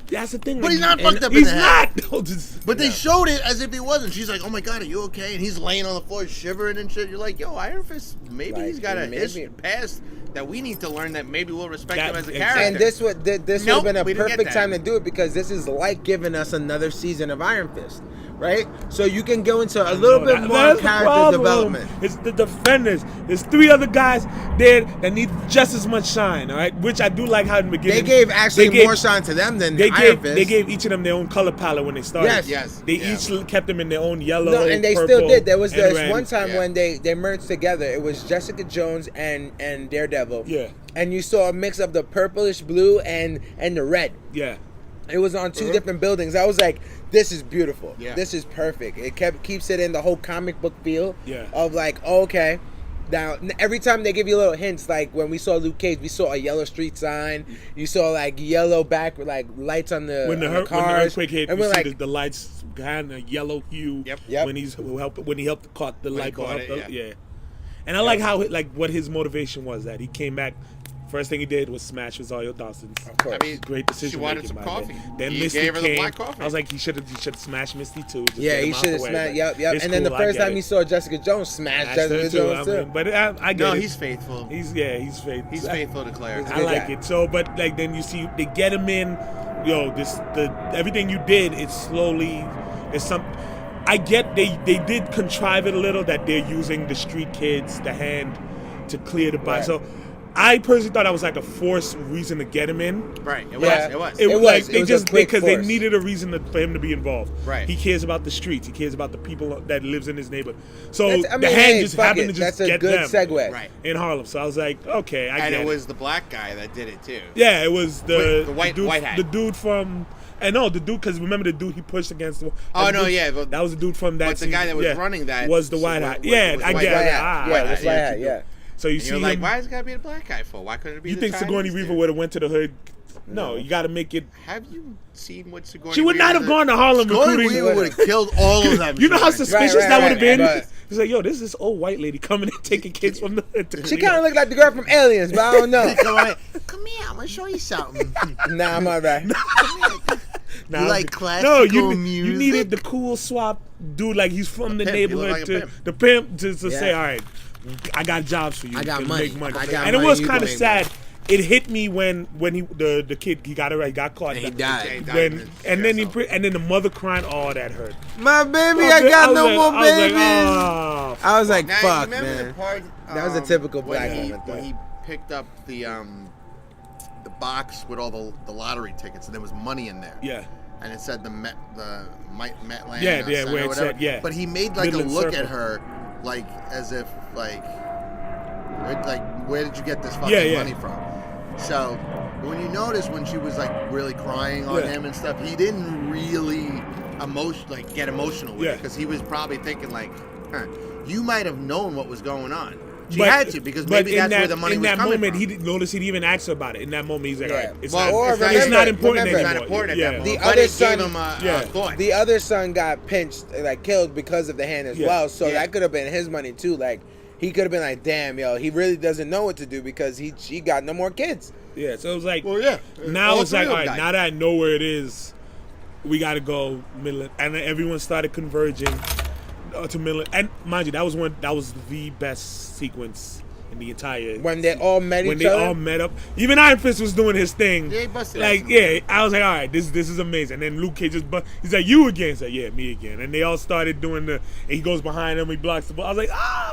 that's the thing. But like, he's not and fucked up in He's the head. not. No, just- But they showed it as if he wasn't. She's like, "Oh my god, are you okay?" And he's laying on the floor shivering and shit. You're like, "Yo, Iron Fist, maybe Like, he's got a maybe. past that we need to learn that maybe we'll respect That- him as a exactly. character. And this would Nope, have been a we didn't get perfect that. time to do it because this is like giving us another season of Iron Fist, right? So you can go into a little bit more That's the character problem. development. It's the defenders. There's 3 other guys there that need just as much shine, all right? Which I do like how in the beginning. They gave actually they gave- more shine to them than They Iron gave Fist. they gave each of them their own color palette when they started. Yes. Yes. They Yeah. each kept them in their own yellow. No, and they purple, still did. There was and this red. one time Yeah. when they merged together. It was Jessica Jones and Daredevil. Yeah. And you saw a mix of the purplish blue and the red. Yeah. It was on 2 different buildings. I was like, this is beautiful. Yeah. This is perfect. It keeps it in the whole comic book feel Yeah. of like, oh, okay. Now, every time they give you little hints, like when we saw Luke Cage, we saw a yellow street sign. You saw like yellow back, like lights on the, When the, on the when the cars. earthquake hit, and you we're see like, the lights behind a yellow hue. Yep. When he helped caught the When he light bulb. caught it, Yeah. And I like how what his motivation was that he came back. First thing he did was smash Rosario Dawson's. of course. I mean, Great decision. she wanted making some by coffee. Then He Misty gave her the came. black coffee. I was like, he should have smashed Misty too. Just Yeah, get he him out should have the way, smashed. but Yep. it's And then the cool, I first get time it. you saw Jessica Jones smash Smashed Jessica her Jones I too. mean, but I get No, it. he's faithful. He's faithful. He's faithful to Claire. I like it. So, but like then you see they get him in. Yo, everything you did. It's slowly. There's some. I get they did contrive it a little that they're using the street kids, the hand, to clear the body. Right. So, I personally thought that was like a forced reason to get him in. Right. It Yeah. was. It was. It was was. like It they was a just quick because they force. needed a reason for him to be involved. Right. He cares about the streets. He cares about the people that lives in his neighborhood. So That's- I the mean, hand hey, just fuck happened it. to just That's a get good them segue. Right. in Harlem. So I was like, okay, I And get it was the black guy that did it too. Yeah, it was Wait, the white dude, hat. the dude from. And no, the dude, because remember the dude he pushed against the. Oh, that no, dude- yeah, but- that was the dude from that. but the guy that was season, running that was the was- white hat. was- Yeah, was I white get White it. hat. Ah, Yeah, I that's get white it. hat. Yeah. So you And see you're like, him. why is it gotta be a black guy for? Why couldn't it be? You the think Sigourney Chinese Weaver dude? would have went to the hood? No, you got to make it. Have you seen what Sigourney? She would not Weaver have did? gone to Harlem Sigourney recruiting. Weaver would have killed all of them. You know how Sigourney. suspicious Right, that would have right, been? but- He's like, yo, this is this old white lady coming and taking kids from the hood. to She clean kind of up. looked like the girl from Aliens, but I don't know. Come here, I'm gonna show you something. Nah, I'm alright. Nah, You like no, classical you music? needed the cool swap dude, like he's from the pimp. He looked neighborhood like a to pimp. the pimp to Yeah. say, all right, I got jobs for you. I got You can money. make money. I got and it money, was you kind of can make sad. It hit me when the kid he got caught. And he died. When, and then and then the mother crying, oh that hurt. My baby, I I got was no like- more I was like, babies. oh. I was like, Now, fuck, you remember man. the part? That was a typical when black he, moment, though. when he picked up the box with all the lottery tickets, and there was money in there. Yeah. And it said the Metland. Yeah, or yeah, Center where or it whatever. said, yeah. But he made like Midland a look Circle. at her, like as if where did you get this fucking Yeah, yeah. money from? So when you notice when she was like really crying on Yeah. him and stuff, he didn't really get emotional with Yeah. it because he was probably thinking like, huh, you might have known what was going on. She But- had to because but maybe in that's that, where the money in was that coming moment, from. he didn't notice. He didn't even ask her about it. In that moment, he's like, Yeah. all right, it's Well, not, or it's not- it's not remember- important remember- It's not anymore. important at yeah. that moment. The but other it son- gave him a Yeah. thought. The other son got pinched, like killed because of the hand as Yeah. well. So Yeah. that could have been his money too. Like he could have been like, damn, yo, he really doesn't know what to do because she got no more kids. Yeah, so it was like, Well, yeah. now All it's three like, of all them right, died. now that I know where it is, we got to go Midland. And then everyone started converging to Midland. And mind you, that was the best sequence in the entire. When they all met when each they other. all met up. Even Iron Fist was doing his thing. Yeah, he busted like, ass. yeah, I was like, all right, this is amazing. And then Luke Cage he's like, you again? He's like, yeah, me again. And they all started doing and he goes behind him, he blocks the ball. I was like,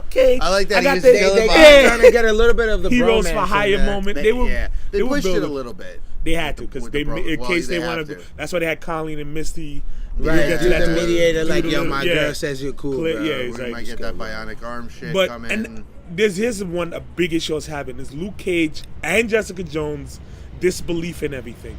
okay. I like that he got was the- still They about- kept trying to get a little bit of the Heroes bromance for in hire there. moment. They were They were pushed it a building. little bit. They had to because With they the in well, case they have want to. to. That's why they had Colleen and Misty. Right, Get to do that the mediator, do like, the yo, little- my yeah. girl says you're cool, Clear- bro. yeah, We exactly. might get that bionic arm shit But coming. and here's a big issue I was having is Luke Cage and Jessica Jones disbelief in everything.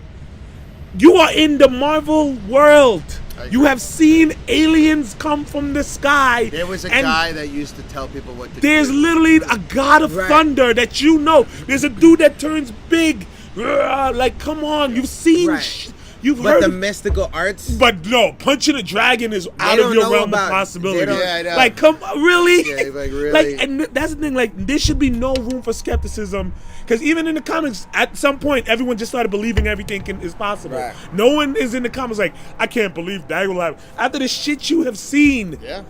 You are in the Marvel world. I You agree. have seen aliens come from the sky. there was a and guy that used to tell people what to There's do. literally a god of Right. thunder that you know. There's a dude that turns big. Like, come on, you've seen, Right. you've But heard. the mystical arts. But no, punching a dragon is out don't of your know realm about- of possibility. they don't- Yeah, I know. Like, come really? Yeah, like, really? Like, and that's the thing. Like, there should be no room for skepticism, because even in the comics, at some point, everyone just started believing everything is possible. Right. No one is in the comics like, I can't believe that will happen. After the shit you have seen, Yeah.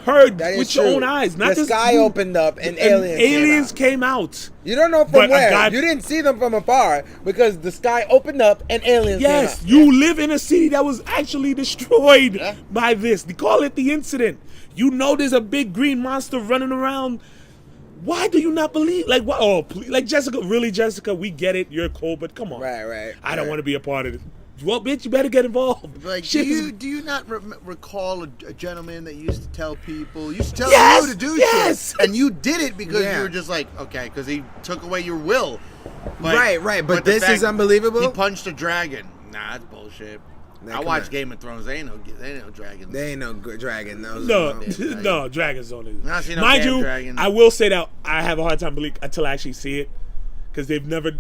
heard That is with your true. own eyes. Not the just sky you. opened up and And aliens came out. You don't know from But a where. God- You didn't see them from afar because the sky opened up and aliens Yes, came out. you live in a city that was actually destroyed Yeah. by this. They call it the incident. You know there's a big green monster running around. Why do you not believe? Like, what? Oh, please, like Jessica, really, Jessica, we get it. You're cold, but come on. Right. I don't want to be a part of it. Well, bitch, you better get involved. Like, Shit is- do you not recall a gentleman that used to tell people, used to tell Yes, you to do yes. shit, and you did it because Yeah. you were just like, okay, because he took away your will. Right, but the this fact is unbelievable. He punched a dragon. Nah, that's bullshit. Nah, I come watch on. Game of Thrones. They ain't no dragons. They ain't no good dragon. Those No, dragon. no, dragons don't exist. Not seen no Mind damn you, dragon. I will say that I have a hard time believing until I actually see it, because they've never.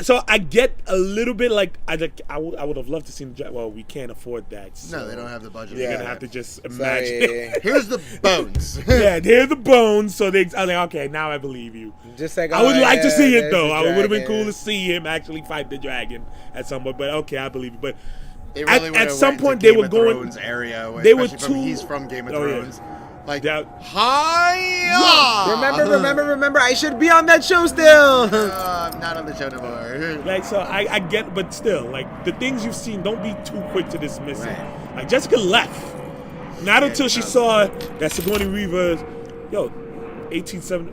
So I get a little bit like I would have loved to see the dragon. Well, we can't afford that. So No, they don't have the budget. You're Yeah. gonna have to just imagine. Sorry. Here's the bones. Yeah, they're the bones. So I was like, okay, now I believe you. Just like I would oh, like to yeah, see it there's though. a I would have been dragon. cool to see him actually fight the dragon at some point. But okay, I believe it. But They really at would've some went point to they Game were of going. Thrones area. they were especially too- He's from Game of Oh, yeah. Thrones. Like That- hi. Remember. I should be on that show still. I'm not on the show no more. Like, so I get, but still, like, the things you've seen, don't be too quick to dismiss it. Right. Like, Jessica left. Not until she saw that Sigourney Weaver, 1870,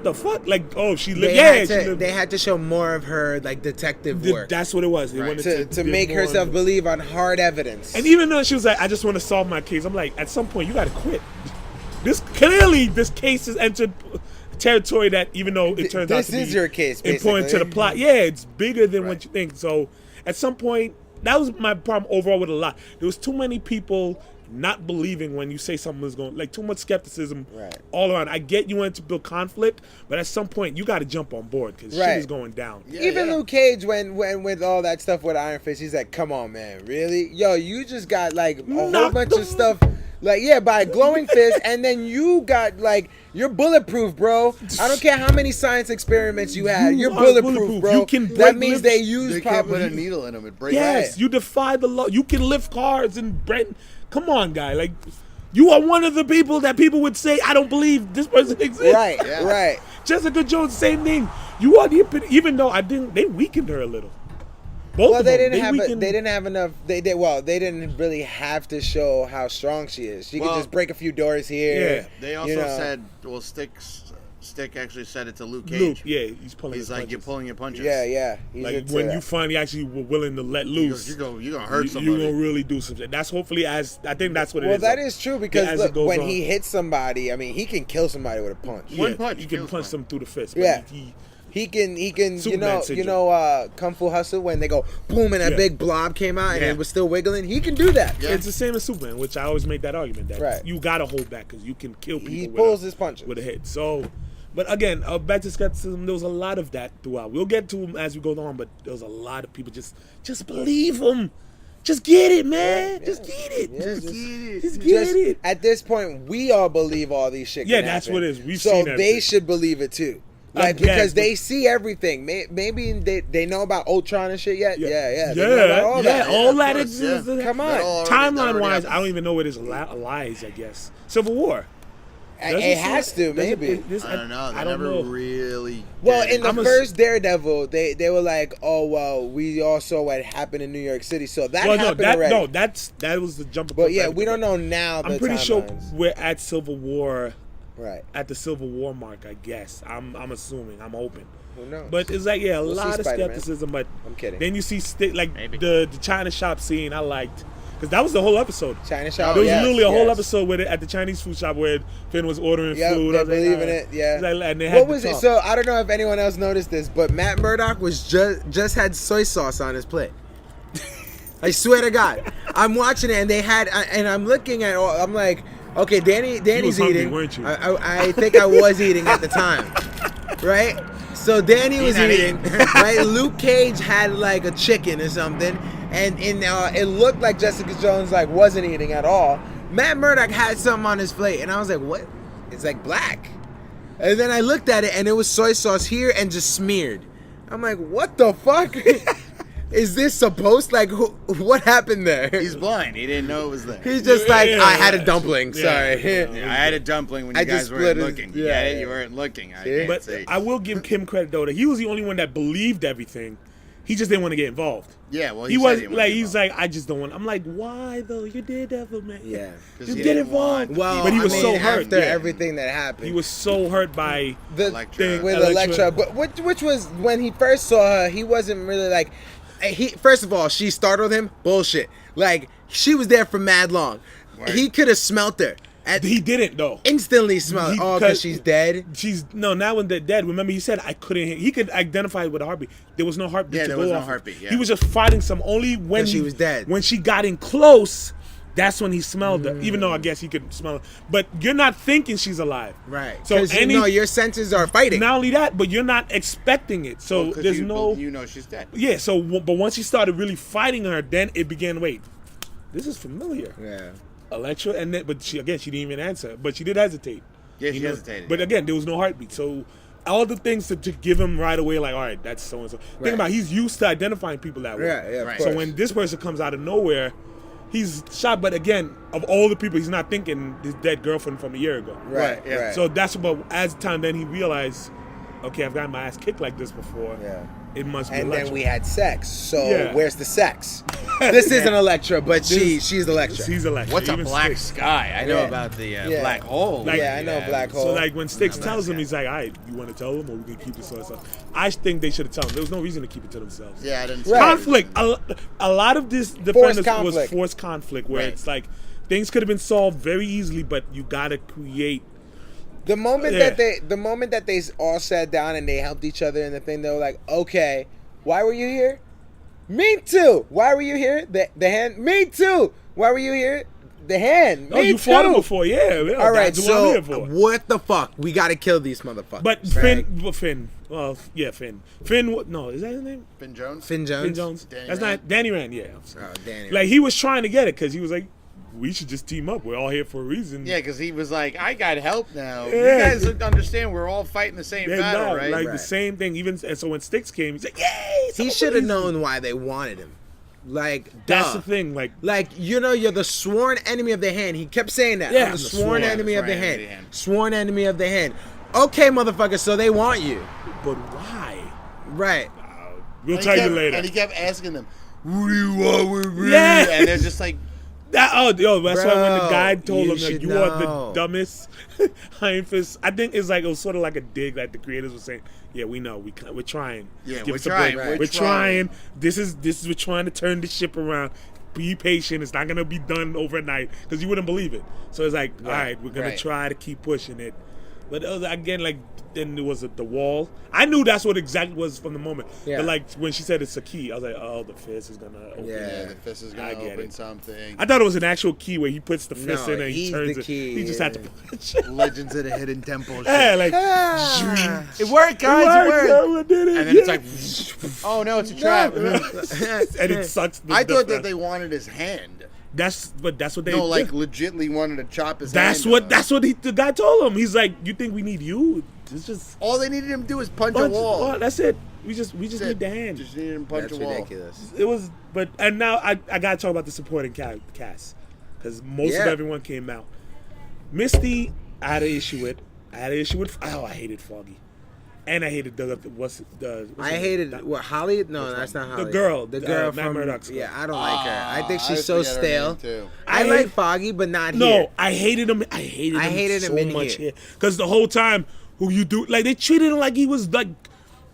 the fuck? Like, oh, she lived, They had to show more of her like detective work That's what it was. They Right. wanted to give make more herself of it. believe on hard evidence. And even though she was like, I just want to solve my case, I'm like, at some point, you got to quit. This case has entered territory that, even though it turns out This to be is your case, important to the basically. plot, yeah, it's bigger than Right. what you think. So at some point, that was my problem overall with a lot. There was too many people not believing when you say something was going, like too much skepticism Right. all around. I get you wanted to build conflict, but at some point you got to jump on board because shit Right. is going down. Yeah, Even yeah. Luke Cage, when with all that stuff with Iron Fist, he's like, "Come on, man, really? Yo, you just got like a whole Knock bunch the- of stuff, like by a glowing fist, and then you got like you're bulletproof, bro. I don't care how many science experiments you had, You you're are bulletproof, bulletproof. bro. You can that break means lips. they use They can't put a probably needle in him and break Yes, it. you defy the law. You can lift cars and Brent. Come on, guy. Like, you are one of the people that people would say, I don't believe this person exists. right, Yeah. right. Jessica Jones, same thing. You are the even though they weakened her a little. Both Well, of they them, didn't have enough. They didn't really have to show how strong she is. She could Well, just break a few doors here. Yeah. They also you know. said, well, Stick actually said it to Luke Cage. Luke, yeah, he's pulling. He's his like, punches. you're pulling your punches. Yeah. He's Like into when that. you finally actually were willing to let He loose, goes, you're gonna hurt you're somebody. gonna really do something. That's hopefully I think that's what it Well, is. that is true because as it look, goes when on. he hits somebody, I mean, he can kill somebody with a punch. One punch you can kills punch one. them through the fist. But Yeah. he He can. Superman You syndrome. know, Kung Fu Hustle when they go boom and that Yeah. big blob came out and Yeah. it was still wiggling. He can do that. Yeah. It's the same as Superman, which I always make that argument that Right. you gotta hold back because you can kill people. He with pulls a, his punches. with a hit. So, but again, back to skepticism. There was a lot of that throughout. We'll get to him as we go on, but there was a lot of people just believe him. Just get it, man. Yeah. Just get it. Yeah, just, just- just get Just it. at this point, we all believe all these shit. Yeah, can that's happen. what it is. We've so seen they everything. should believe it too. Like Again, because they but- see everything. Maybe they know about Ultron and shit yet. Yeah. They know yeah, about all that. all of that course, exists. yeah. Come on. That already- that Timeline already wise, I happened. don't even know what is lies. I guess Civil War. Does It has to, does maybe. I don't know. They I don't never know. really. Well, did. in the I'm a- first Daredevil, they were like, "Oh well, we all saw what happened in New York City, so that Well, happened that already." that was the jump. But yeah, we don't know now. I'm the pretty sure timelines. we're at Civil War, Right. at the Civil War mark. I guess. I'm assuming. I'm hoping. Who knows? But it's like a We'll see lot of Spider-Man. skepticism. But I'm kidding. then you see like Maybe. the China shop scene. I liked because that was the whole episode. China shop. There was yes, literally a whole yes. episode with it at the Chinese food shop where Finn was ordering Yep, food. they I was like, believe in "Ah." it. Yeah. It's like- and they had What to was it? talk. So I don't know if anyone else noticed this, but Matt Murdock was just had soy sauce on his plate. I swear to God, I'm watching it and they had, and I'm looking at. I'm like, okay, Danny's hungry, eating. weren't you? I think I was eating at the time, right? So Danny was not eating, eating. right? Luke Cage had like a chicken or something, and it looked like Jessica Jones like wasn't eating at all. Matt Murdock had something on his plate, and I was like, what? It's like black. And then I looked at it, and it was soy sauce here and just smeared. I'm like, what the fuck? is this supposed? Like, what happened there? He's blind. He didn't know it was there. He's just like, Yeah. I had a dumpling. Yeah. Sorry. Yeah, I had a dumpling when I you just guys weren't split his- looking. You yeah, get it? yeah. You weren't looking. I See? can't But say. I will give Kim credit though that he was the only one that believed everything. He just didn't want to get involved. Yeah, well, He said was didn't like, want to he's get like, I just don't want. I'm like, why though? You're Daredevil, man. Yeah. Because Just he get didn't want involved. Well, But he was I so mean, hurt. after Yeah. everything that happened. He was so hurt by the Elektra. thing with Elektra. Elektra, but which was when he first saw her, he wasn't really like. He first of all, she startled him. Bullshit. Like she was there for mad long. Right. He could have smelt her. he didn't though. Instantly smelled. He- Oh, 'cause- because she's dead. She's no, now when they're dead. Remember, he said I couldn't. He could identify with a heartbeat. There was no heartbeat. Yeah, to there go was no off of. heartbeat, yeah. He was just fighting some. Only when 'Cause she was dead. When she got in close, that's when he smelled her. Even though I guess he could smell her. But you're not thinking she's alive, Right. So Because you know your senses are fighting. not only that, but you're not expecting it. So Well, 'cause there's you, no. You know she's dead. Yeah. So but once he started really fighting her, then it began. Wait, this is familiar. Yeah. Elektra, and then, but she didn't even answer, but she did hesitate. Yeah, You she know? hesitated. But again, there was no heartbeat, so all the things to give him right away, like, all right, that's so and so. Right. Think about it, he's used to identifying people that way. Yeah, yeah, of Right. So course. when this person comes out of nowhere, he's shot. But again, of all the people, he's not thinking his dead girlfriend from a year ago. Right, yeah. right. So that's what. As time, then he realized, okay, I've gotten my ass kicked like this before. Yeah. It must be. And Elektra. then we had sex. So Yeah. where's the sex? This isn't Elektra, but she's Elektra. He's Elektra. What's a Even black Styx. sky? I know Yeah. about the Yeah. black hole. Like- Yeah, I know black hole. So like when Styx Not tells bad him, guy. he's like, all right, you want to tell him or we can keep this to ourselves? I think they should have told him. There was no reason to keep it to themselves. Yeah, I didn't. Right. Conflict. A lot of this defenders was conflict. forced conflict where Right. it's like things could have been solved very easily, but you gotta create. The moment Yeah. that they all sat down and they helped each other in the thing, they were like, okay, why were you here? Me too. Why were you here? The hand. Me too. Why were you here? The hand. Oh, Me you too. fought him before, yeah. All right, that's what I'm so here for. what the fuck? We gotta kill these motherfuckers. But right? Finn. Well, yeah, Finn. Finn. No, is that his name? Finn Jones. Finn Jones. Finn Jones. Danny That's Rand. not Danny Rand. Yeah. I'm sorry. Oh, Danny. Like he was trying to get it because he was like, we should just team up. We're all here for a reason. Yeah, because he was like, I got help now. Yeah. You guys understand we're all fighting the same Yeah, battle, no, right? like Right. the same thing. Even and so when Styx came, he's like, "Yay!" he someone should have believes known me." why they wanted him. Like, That's duh. the thing. Like, Like, you know, you're the sworn enemy of the hand. He kept saying that. Yeah, I'm the I'm the sworn sworn enemy of the enemy hand. of the hand. Sworn enemy of the hand. Okay, motherfucker, so they want you. but why? Right. We'll And tell he you kept- later. And he kept asking them, "What do you want with me?" Yeah. And they're just like, That's why when the Bro, guy told you him like should you are the know. dumbest Iron Fist. I think it's like it was sort of like a dig that the creators were saying. Yeah, we know we're trying. Yeah, Give we're us a trying, break. right. We're trying. This is we're trying to turn the ship around. Be patient. It's not gonna be done overnight because you wouldn't believe it. So it's like, all right, we're gonna right. try to keep pushing it. But again, like then there was the wall. I knew that's what exactly was from the moment. Yeah. But like when she said it's a key, I was like, oh, the fist is gonna open Yeah. it. "Yeah, the fist is I gonna get open it. something." I thought it was an actual key where he puts the fist No, in and he he's turns the it. key, He just had to yeah. punch it. Legends of the Hidden Temple. Yeah, like Ah. It worked, guys. It worked. I did it. And then it's like, "Oh no, it's a trap." and it sucks. I thought that they wanted his hand. That's what they. No, like legitly wanted to chop his That's hand what off. the guy told him. He's like, you think we need you? It's just All they needed him to do was punch a punch. wall. Well, that's it. We just That's need it. the hand. Just needed him to punch That's a wall. ridiculous. It was, but and now I gotta talk about the supporting cast because most Yeah. of everyone came out. Misty, I had an issue with. Oh, I hated Foggy, and I hated what's I her hated name? what Holly? No, that's not Holly. girl, The girl Matt from Murdock's girl. Yeah, I don't like her. I think I she's so forget her stale. name, too. I I like hate- Foggy, but not No, here. I hated him. I hated him him so in much here. because the whole time who you do like they treated him like he was like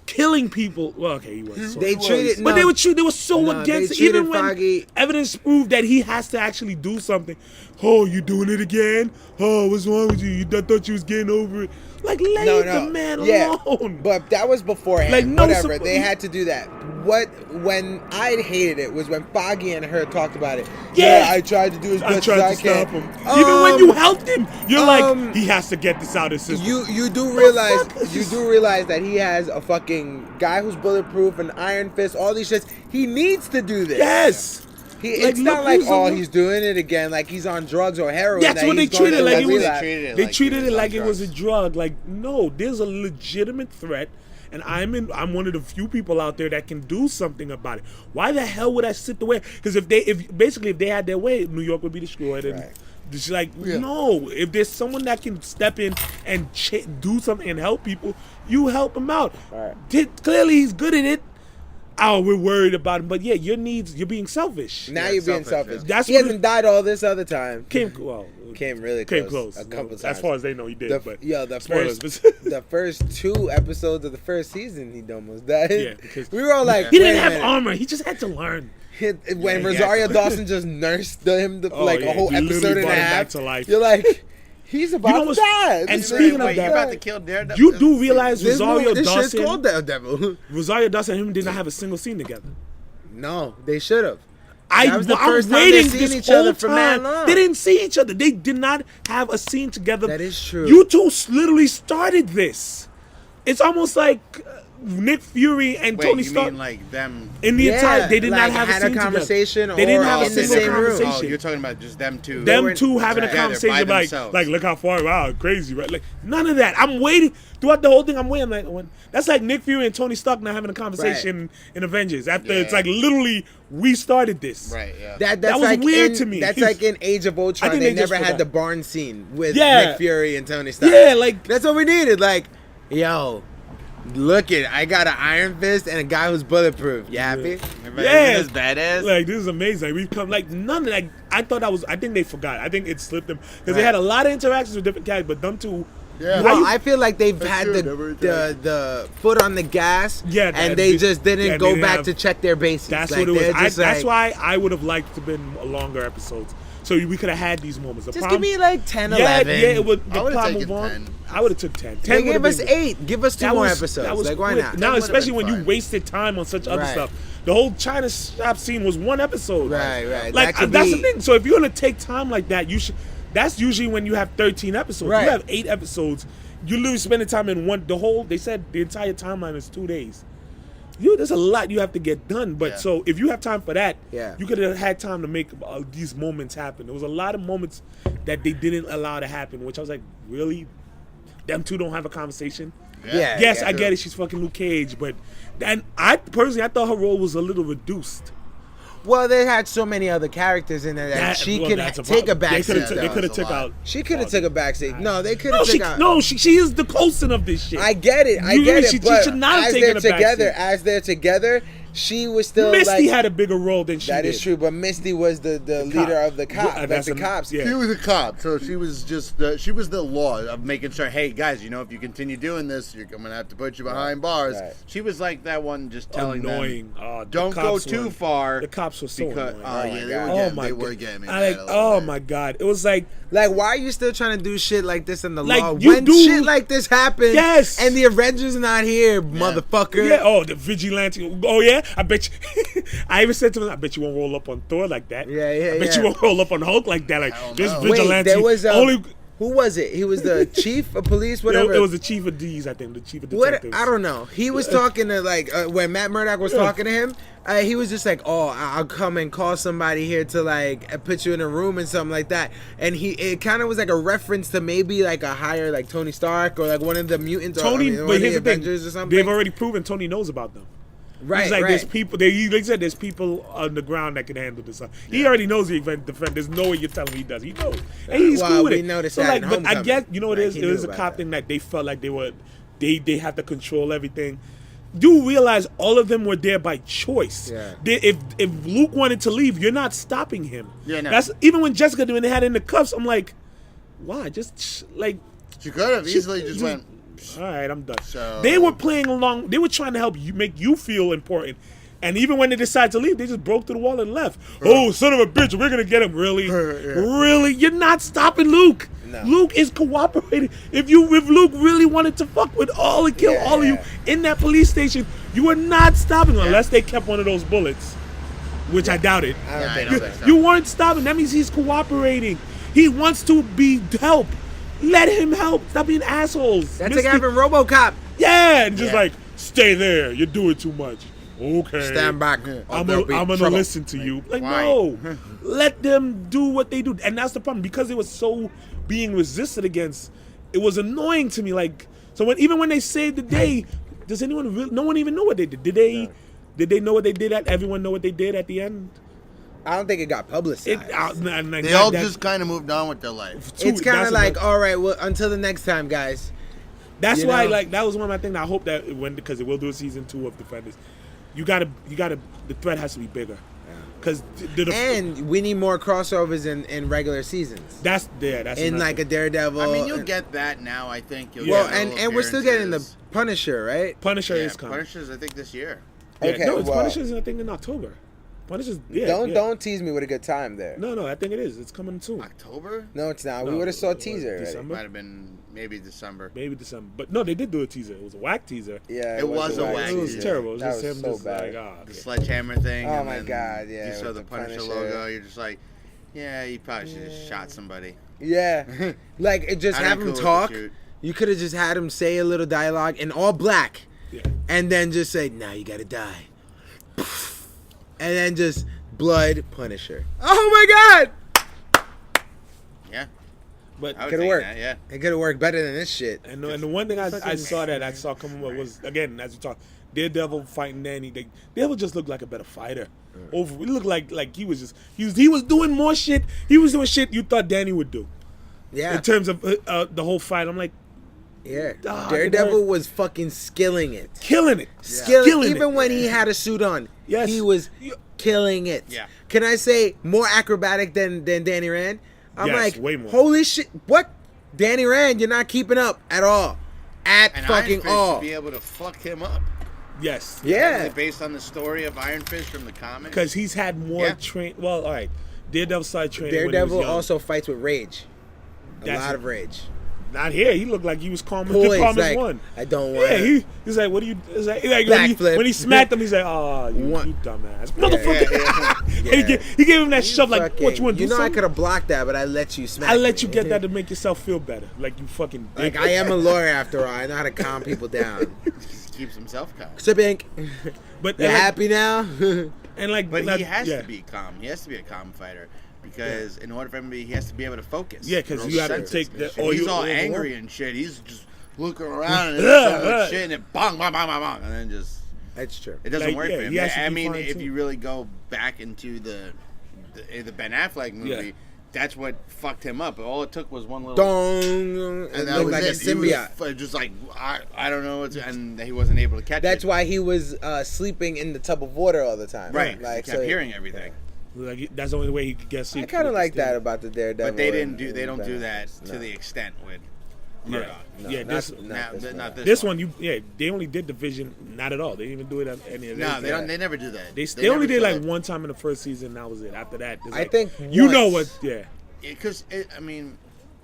killing people. Well, okay, he was. They treated, But no, they were so No, against they it. Even treated when Foggy- evidence proved that he has to actually do something. Oh, you doing it again? Oh, what's wrong with you? I thought you was getting over it. Like, leave the man alone. But that was beforehand. Like, no Whatever. support- They had to do that. When I hated it was when Foggy and her talked about it. Yeah. I tried to do as I best tried as to I can. stop him. Even when you helped him, you're um, like, he has to get this out of his system. You do realize fuck? you do realize that he has a fucking guy who's bulletproof, an iron fist, all these shits. He needs to do this. Yes. It's not like, oh, he's doing it again, like he's on drugs or heroin. That's what they treated it like. They like treated it like it drugs. was a drug. Like, no, there's a legitimate threat, and I'm one of the few people out there that can do something about it. Why the hell would I sit the way? Because if they had their way, New York would be destroyed. And it's like, no, if there's someone that can step in and do something and help people, you help him out. Clearly, he's good at it. Oh, we're worried about him, but yeah, you're being selfish. Now you're being selfish. That's he hasn't died all this other time. Came really close. A couple times. As far as they know, he did. The first 2 episodes of the first season, he almost died. Yeah, because we were all like, he didn't have armor. He just had to learn. When Rosario Dawson just nursed him a whole episode and a half, to life. You're like, he's about to die. And speaking of that, you're about to kill Daredevil. You do realize Rosario this Dawson? Shit's called Daredevil. Rosario Dawson and him did not have a single scene together. No, they should have. I'm waiting this whole time. They didn't see each other. They did not have a scene together. That is true. You two literally started this. It's almost like Nick Fury and Tony Stark. You mean like them in the entire? They did not have a scene conversation. Together. They didn't have a in the single same conversation. Oh, you're talking about just them two. Them two having a together conversation like look how far, wow, crazy, right? Like none of that. I'm waiting throughout the whole thing. I'm waiting that's like Nick Fury and Tony Stark not having a conversation in Avengers after it's like literally we started this. Right. Yeah. That was like weird to me. That's like in Age of Ultron. They never had forgot. the barn scene with Nick Fury and Tony Stark. Yeah, like that's what we needed. Like, yo. Look it, I got an Iron Fist and a guy who's bulletproof. You happy? Yeah, this badass. Like this is amazing. We've come like none of that. I thought I think they forgot. I think it slipped them because they had a lot of interactions with different characters, but them two. Yeah. Well, I feel like they've had the foot on the gas. Yeah, and they just didn't go back to check their bases. That's like, what it was. That's why I would have liked to have been longer episodes. So we could have had these moments. Give me like 10, 11. Yeah, it would. I would have taken 10. 10. I would have took 10. 10 they gave us 8. Give us 2 more episodes. Like, why not? Now, especially when you wasted time on such other stuff. The whole China shop scene was 1 episode. Right. Like that's the thing. So if you're gonna take time like that, you should. That's usually when you have 13 episodes. Right. You have 8 episodes. You literally spend the time in one. They said the entire timeline is 2 days. There's a lot you have to get done, but so if you have time for that, you could have had time to make these moments happen. There was a lot of moments that they didn't allow to happen, which I was like, really? Them two don't have a conversation? Yes, I get it. She's fucking Luke Cage, but I personally thought her role was a little reduced. Well, they had so many other characters in there that she can take a backseat. They could have took out. She could have took a backseat. No, they could have took out. No, she is the Coulson of this shit. I get it. She should not have taken a backseat. As they're together, she was still Misty had a bigger role than she did. That is true, but Misty was the leader of the cops. Yeah. She was a cop, so she was just she was the law of making sure, hey guys, if you continue doing this, I'm gonna have to put you behind bars. Right. She was like that one, just telling them, don't go too far. The cops were so annoying. They were getting me. Oh my god, it was like why are you still trying to do shit like this in the law when shit like this happens? Yes, and the Avengers not here, motherfucker. Yeah. The vigilante. Oh yeah. I bet you. I even said to him, I bet you won't roll up on Thor like that. I bet you won't roll up on Hulk like that. Like this vigilante. Wait, there was who was it? He was the chief of police, whatever. It was the chief of D's, I think, the chief of detectives. I don't know. He was talking to when Matt Murdock was talking to him. He was just like, "Oh, I'll come and call somebody here to put you in a room and something like that." And it kind of was like a reference to maybe like a higher like Tony Stark or like one of the mutants but here's the Avengers thing. Or something. They've already proven Tony knows about them. Right, He's like, there's people. They said there's people on the ground that can handle this stuff. He already knows the event defense. There's no way you're telling me he does. He knows, and he's cool with it. Noticed so that but I guess it is. It is a cop cop thing that they felt like they had to control everything. You realize all of them were there by choice. Yeah. If Luke wanted to leave, you're not stopping him. Yeah, no. That's even when Jessica when they had in the cuffs. I'm like, why? Just like she could have easily just went. All right, I'm done. So, they were playing along. They were trying to help you, make you feel important. And even when they decided to leave, they just broke through the wall and left. Oh, son of a bitch, we're going to get him. Really? Really? You're not stopping Luke. No. Luke is cooperating. If Luke really wanted to fuck with all and kill all of you in that police station, you were not stopping him unless they kept one of those bullets, which I doubted. I don't think so. You weren't stopping. That means he's cooperating. He wants to be help. Let him help. Stop being assholes. That's like having RoboCop. Yeah, and just like, stay there. You're doing too much. okay, Stand back. I'm there'll be gonna trouble. listen to you. Like, why? no, let them do what they do, and that's the problem because it was so being resisted against. It was annoying to me. Like, so even when they saved the day, does anyone? No one even know what they did. Did they? No. Did they know what they did? Everyone know what they did at the end. I don't think it got publicized. They all just kind of moved on with their life. It's kind of like, all right, well, until the next time, guys. That's you why, know? like, that was one of my things. I hope that because it will do a season 2 of Defenders. You gotta. The threat has to be bigger. Because And we need more crossovers in regular seasons. That's In another like a thing. Daredevil. I mean, you'll get that now. I think. You'll Well, get little and we're still getting the appearances. Punisher, right? Punisher Yeah, is coming. Punisher's, I think, this year. Yeah, Okay, no, it's well- Punisher's I think in October. Punisher's Don't tease me with a good time there. No, I think it is. It's coming soon. October? No, it's not. No, We would have saw a what, teaser already. December? Might have been maybe December. Maybe December. But no, they did do a teaser. It was a whack teaser. Yeah, It was a whack whack It was teaser. terrible. It was That just was him so just bad. like, The okay. sledgehammer thing. Oh and my then God, yeah, You saw with the the Punisher Punisher. logo. You're just like, yeah, you probably should have just shot somebody. Yeah, like it just I have didn't him cool with the talk. shoot. You could have just had him say a little dialogue in all black, Yeah. and then just say, "Now you gotta die," and then just blood Punisher. Oh my God! Yeah. But I would Could've think worked. that, yeah. It could have worked better than this shit. and the one thing I saw coming up was again as we talk, Daredevil fighting Danny. Daredevil just looked like a better fighter. It looked like he was doing more shit. He was doing shit you thought Danny would do Yeah, in terms of the whole fight. I'm like yeah. Ah, Daredevil they was fucking skilling it. killing it, Killing even when he had a suit on. Yes. He was killing it. Yeah. Can I say more acrobatic than Danny Rand? I'm Yes, like, way more. holy shit! What, Danny Rand? You're not keeping up at all, at And fucking Iron Fist all. should be able to fuck him up. Yes, Yeah. Is it based on the story of Iron Fist from the comics? because he's had more Yeah. train. Well, all right, Daredevil started training. when he Daredevil was young. also fights with rage. A That's lot it. of rage. Not here. He looked like he was calm. Poised, Calm as like, one. I don't want Yeah, it. he's like, what do you? It's like Backflip. when he smacked him, he's like, oh, you One- dumbass, motherfucker. Yeah. And he gave him that shove like, Fucking- what you want to do? You know I something? could have blocked that, but I let you smack I let me. you get that to make yourself feel better, like you fucking. Like dick. I am a lawyer after all. I know how to calm people down. He keeps himself calm. Sibink, but you and like, happy now? and like, But like, he has yeah. to be calm. He has to be a calm fighter. Because in order for him to be, he has to be able to focus. Yeah, 'cause Those you have to senses. take the- If or he's you- all or- angry and shit. He's just looking around and Yeah, so much right. shit, and then bang, bang, bang, bang, bang, and then just That's true. it doesn't Like, work yeah, for him. he has to I be mean, fine, if too. you really go back into the Ben Affleck movie, Yeah. that's what fucked him up. All it took was one little. Dong. And It that looked was like it. a symbiote. He was just like I don't know what's, and he wasn't able to catch That's it. why he was sleeping in the tub of water all the time. Right, Like, he kept hearing everything. Like that's the only way he could get I sleep. kind of like that about the Daredevil. But they didn't and- do. They and don't do Ben that Affleck. to No. the extent with Yeah, Murdoch. No, yeah. not- This not Now, this one. not this one, they only did the Vision. Not at all. They didn't even do it on any of No, those. they don't. They never do that. They only never did show like that. one time in the first season. That was it. After that, it's I like, think you know once. what? Yeah, Because I mean,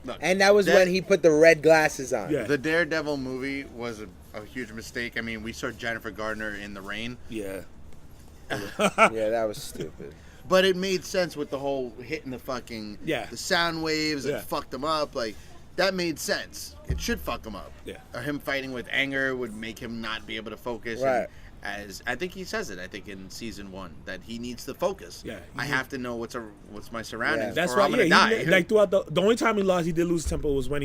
look, And that was when he put the red glasses on. Yeah. the Daredevil movie was a huge mistake. I mean, we saw Jennifer Gardner in the rain, yeah. Yeah, that was stupid. but it made sense with the whole hitting the fucking Yeah. the sound waves. Yeah. It fucked him up. Like that made sense. It should fuck him up. Yeah. Or him fighting with anger would make him not be able to focus. Right. And as I think he says it, I think in season 1 that he needs to focus. Yeah, I he- have to know what's my surroundings. That's or why. I'm gonna Yeah, die. like throughout the only time he lost, he did lose tempo was when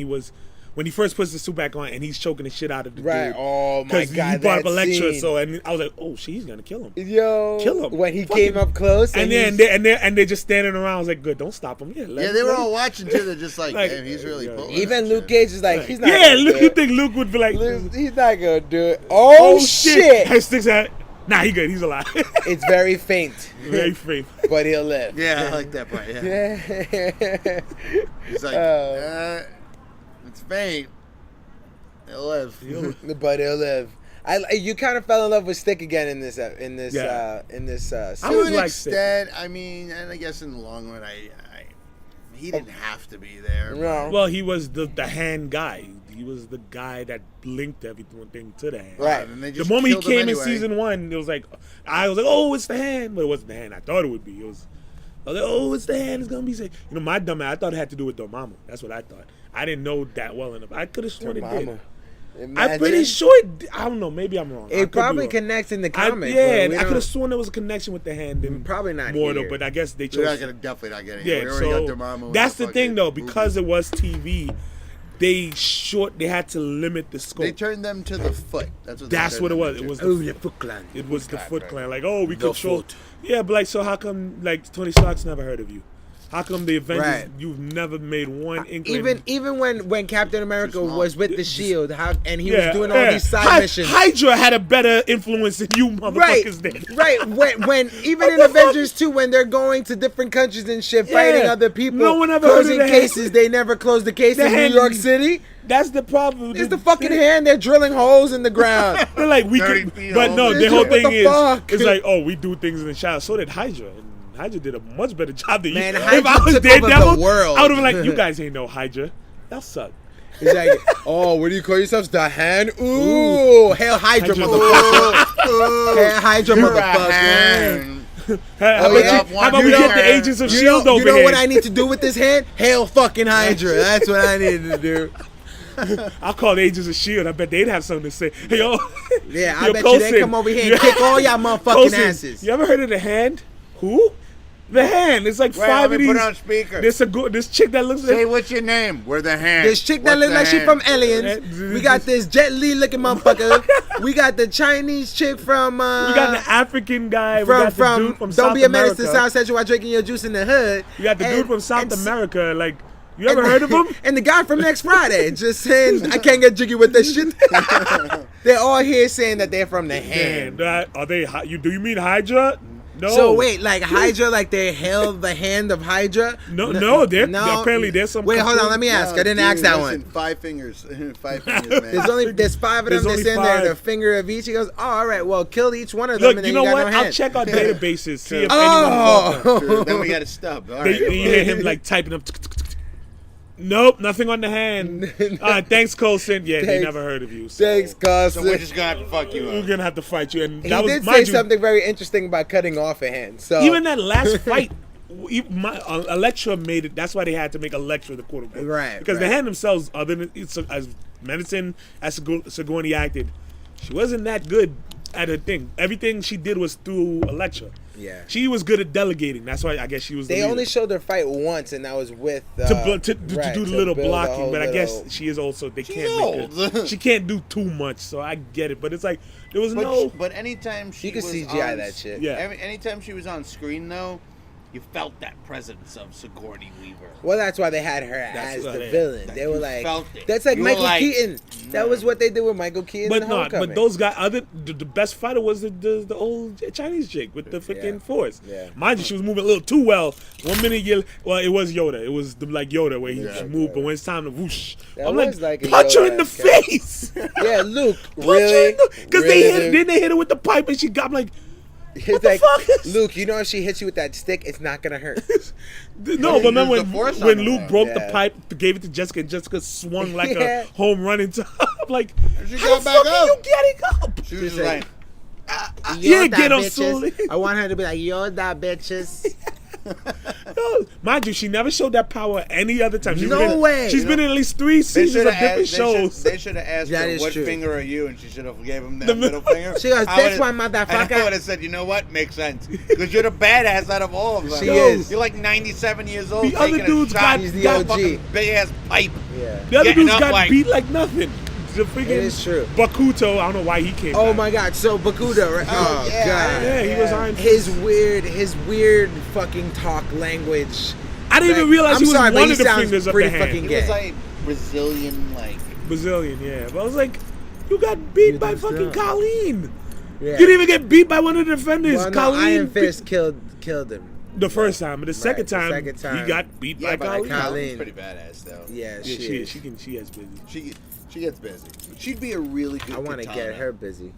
he first puts the suit back on and he's choking the shit out of the Right. dude. Oh my Because god. he brought up that Elektra, scene. so and I was like, oh shit, he's gonna kill him. Yo. Kill him. When he Fucking- came up close. And he's- then they're just standing around. I was like, good, don't stop him. Yeah, yeah, they were all watching too. They're just like, Like, damn, he's really yeah. pulling. Even that Luke shit. Cage is like, he's not. Yeah, gonna Luke, do you it. think Luke would be like, He's not gonna do it. Oh, shit! He sticks out. Nah, he good. He's alive. It's very faint, Very free. but he'll live. Yeah, I like that part. Yeah, Yeah. he's like, it's faint. He'll live. But he'll live. You kind of fell in love with Stick again in this Yeah. season. I To was an like extent, I mean, and I guess in the long run, he didn't have to be there. No. Well, he was the hand guy. He was the guy that linked everything to the hand. Right. And they The just moment he killed him came anyway. in season 1, it was like, I was like, oh, it's the hand, but it wasn't the hand. I thought it would be. I was like, oh, it's the hand. It's gonna be safe. You know, my dumb ass, I thought it had to do with Dormammu. That's what I thought. I didn't know that well enough. I could have sworn it did. Mama. Imagine. I'm pretty sure. I don't know. Maybe I'm wrong. I It could be probably wrong. connects in the I, comic. yeah, but we I could don't- have sworn there was a connection with the hand and Probably not Mortal, here. but I guess they We're not chose. gonna definitely not get it. Yeah, we already got so Dormammu that's in the thing fucking though, movie. because it was TV, they had to limit the scope. They turned them to the foot. That's what. That's they what it turned was. them It was Oh, the the Foot Clan. It was the Foot right. Clan. Like, oh, we The control. Foot. Yeah, but like, so how come like Tony Stark's never heard of you? How come the Avengers Right. you've never made one inkling? Even when Captain America small. was with the Shield, and he Yeah, was doing all yeah. these side missions. Hydra had a better influence than you motherfuckers did. Right. When even What in the fuck? Avengers 2, when they're going to different countries and shit, fighting Yeah. other people, No one ever heard of closing the hand. cases, they never closed the case The in hand- New York City. That's the problem. It's the fucking hand. They're drilling holes in the ground. They're like, we 30 could, feet but over. no, What the whole the thing is, fuck? it's like, oh, we do things in the shadows. So did Hydra, and Hydra did a much better job than Man, you. Hydra If I was took over Daredevil, the world. I would have been like, you guys ain't no Hydra. That suck. He's like, oh, what do you call yourselves? The hand? Ooh, Hail Hydra, Hydra. motherfucker. Hail Hydra, You're a motherfucker. hand. How Oh, about, yeah. how about we You get know- the Agents of You S.H.I.E.L.D. know, over you know here? what I need to do with this hand? Hail fucking Hydra. That's what I needed to do. I'll call the Agents of S.H.I.E.L.D. I bet they'd have something to say. Hey, yo. Yeah, I yo, bet you they Coulson, come over here you- and kick all y'all motherfucking Coulson, asses. You ever heard of the hand? Who? The hand. It's like Wait, five let of me these. put it on speaker. This chick that looks Say like. what's your name? We're the hand. This chick that What's look the like she hand? from Aliens. We got this Jet Li looking motherfucker. We got the Chinese chick from. We got the African guy. We from got the dude from Don't South be a menace America. to South Central while drinking your juice in the hood. We got the dude And- from South and- America. Like, you ever heard of him? And the guy from Next Friday, just saying, I can't get jiggy with this shit. They're all here saying that they're from the hand. And, are they? Do you mean Hydra? No. So wait, like Hydra, like they held the hand of Hydra? No, they're apparently there's some. Wait, hold on, let me ask. No, I didn't dude, ask that listen, one. 5 fingers. 5 fingers, man. There's five of them. There's They're only saying they're the five. finger of each. He goes, oh, all right, well, kill each one of them, Look, and then you know got what? no I'll hand. check our databases, see if anyone. Oh, True. Then we got a stub. All right. You hear him like typing up. Nope, nothing on the hand. Thanks, Coulson. Yeah, they Thanks. never heard of you. So thanks, So we're Carson. just gonna have to fuck you we're up. gonna have to fight you. And He that was did say mind you, something very interesting about cutting off a hand. So even that last fight. Elektra made it. That's why they had to make Elektra the quote unquote. Right, Because right. the hand themselves, other than it's as menacing as Sigourney acted, she wasn't that good at her thing. Everything she did was through Elektra. Yeah. She was good at delegating. That's why I guess she was. they the leader. only showed her fight once, and that was with to right, do the to little build blocking, whole but I guess little- she is also they She's can't make old. her, she can't do too much, so I get it. But it's like there was no. But anytime she You can was CGI on, that shit. Yeah. Anytime she was on screen, though, you felt that presence of Sigourney Weaver. Well, that's why they had her That's as what the it- villain. that They were you like, felt it. that's like You were Michael like, Keaton. That was what they did with Michael Keaton. But in not. Homecoming. But those guys, the best fighter was the old Chinese chick with the freaking Yeah. force. Yeah. Mind you, she was moving a little too well. 1 minute, it was Yoda. It was like Yoda where he Yeah. moved, but when it's time to whoosh, That I'm was like, like a punch her in the Yoda character. face. Yeah, Luke. Punch her Really? in the because Really, then they hit her with the pipe and she got I'm like. It's What the like, fuck? Luke, you know if she hits you with that stick, it's not gonna hurt. No, but remember Use the force when on Luke her. broke Yeah. the pipe, gave it to Jessica, and Jessica swung like Yeah. a home run into. I'm like, She how got the back fuck are you up. getting up? She was Just just like- like, Yeah, Yoda, get up bitches. slowly. I want her to be like, Yoda, bitches. No, mind you, she never showed that power any other time. She's No been, way. She's been in at least 3 seasons of different shows. They should have asked That her, is what true. finger are you? And she should have gave him that The middle finger. She goes, I "This would've- one, And I motherfucker." would have said, you know what? Makes sense. Because you're the badass out of all of them. She is. You're like 97 years old. The other taking a dudes shot, got- He's the got a OG. fucking big ass pipe. Yeah. The other getting dudes up got like- beat like nothing. The freaking It is true. Bakuto, I don't know why he came Oh back. my God! So Bakuda, right? Oh, yeah. God. Yeah, he was Iron His weird fucking talk language. I didn't even Like, realize I'm he was sorry, but one he of the sounds fingers of the pretty hand. fucking He gay. was like Brazilian, like. Brazilian, yeah. But I was like, you got beat You by do fucking stuff. Colleen. Yeah. You didn't even get beat by one of the defenders. Well, no, Colleen Iron beat- Fist killed him. the first time, but the second the time, second time. he got beat Yeah, by but Colleen. Colleen. Colleen's pretty badass, though. Yeah, Yeah, she is. she has busy. She gets busy. She'd be a really good I want to katana. get her busy.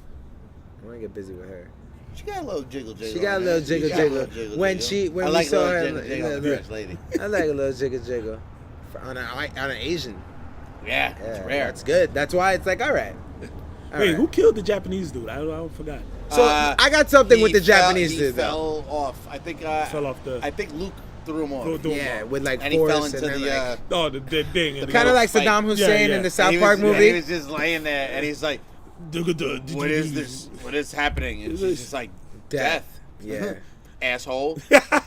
I want to get busy with her. She got a little jiggle jiggle. She got a on little her. jiggle She got a jiggle. little jiggle When jiggle. when I we like saw a little her, jiggle jiggle on the look, French lady. I like a little jiggle jiggle on an Asian. Yeah, Yeah, it's rare. that's good. That's why it's like all right. All Wait, right. who killed the Japanese dude? I forgot. So I got something with the Japanese He dude. though. fell off. I think. Fell off the- I think Luke threw him off. Yeah, with like And he fell force into and then, the. like, Oh, the thing. And kind of like fight. Saddam Hussein Yeah. in the South And he Park was- and movie. He was just laying there, and he's like, "What is this? What is happening?" And she's just like, "Death." Yeah, Asshole.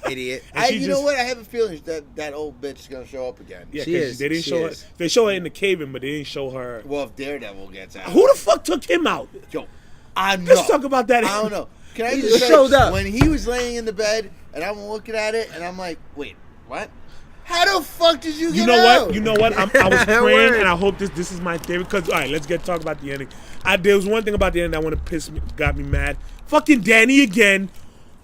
idiot. And she You know just- what? I have a feeling that old bitch is gonna show up again. Yeah, She 'cause is, They didn't she show her. is. They show her in the cave-in, but they didn't show her. Well, if Daredevil gets out, Who the fuck took him out? yo, I know. Let's talk about that. I don't know. Can I He just just say, showed up. when he was laying in the bed, and I'm looking at it, and I'm like, wait, what? How the fuck did you get You know out? what? You know what? I was praying, Word. and I hope this is my theory. Because all right, let's talk about the ending. There was one thing about the ending that got me mad. Fucking Danny again.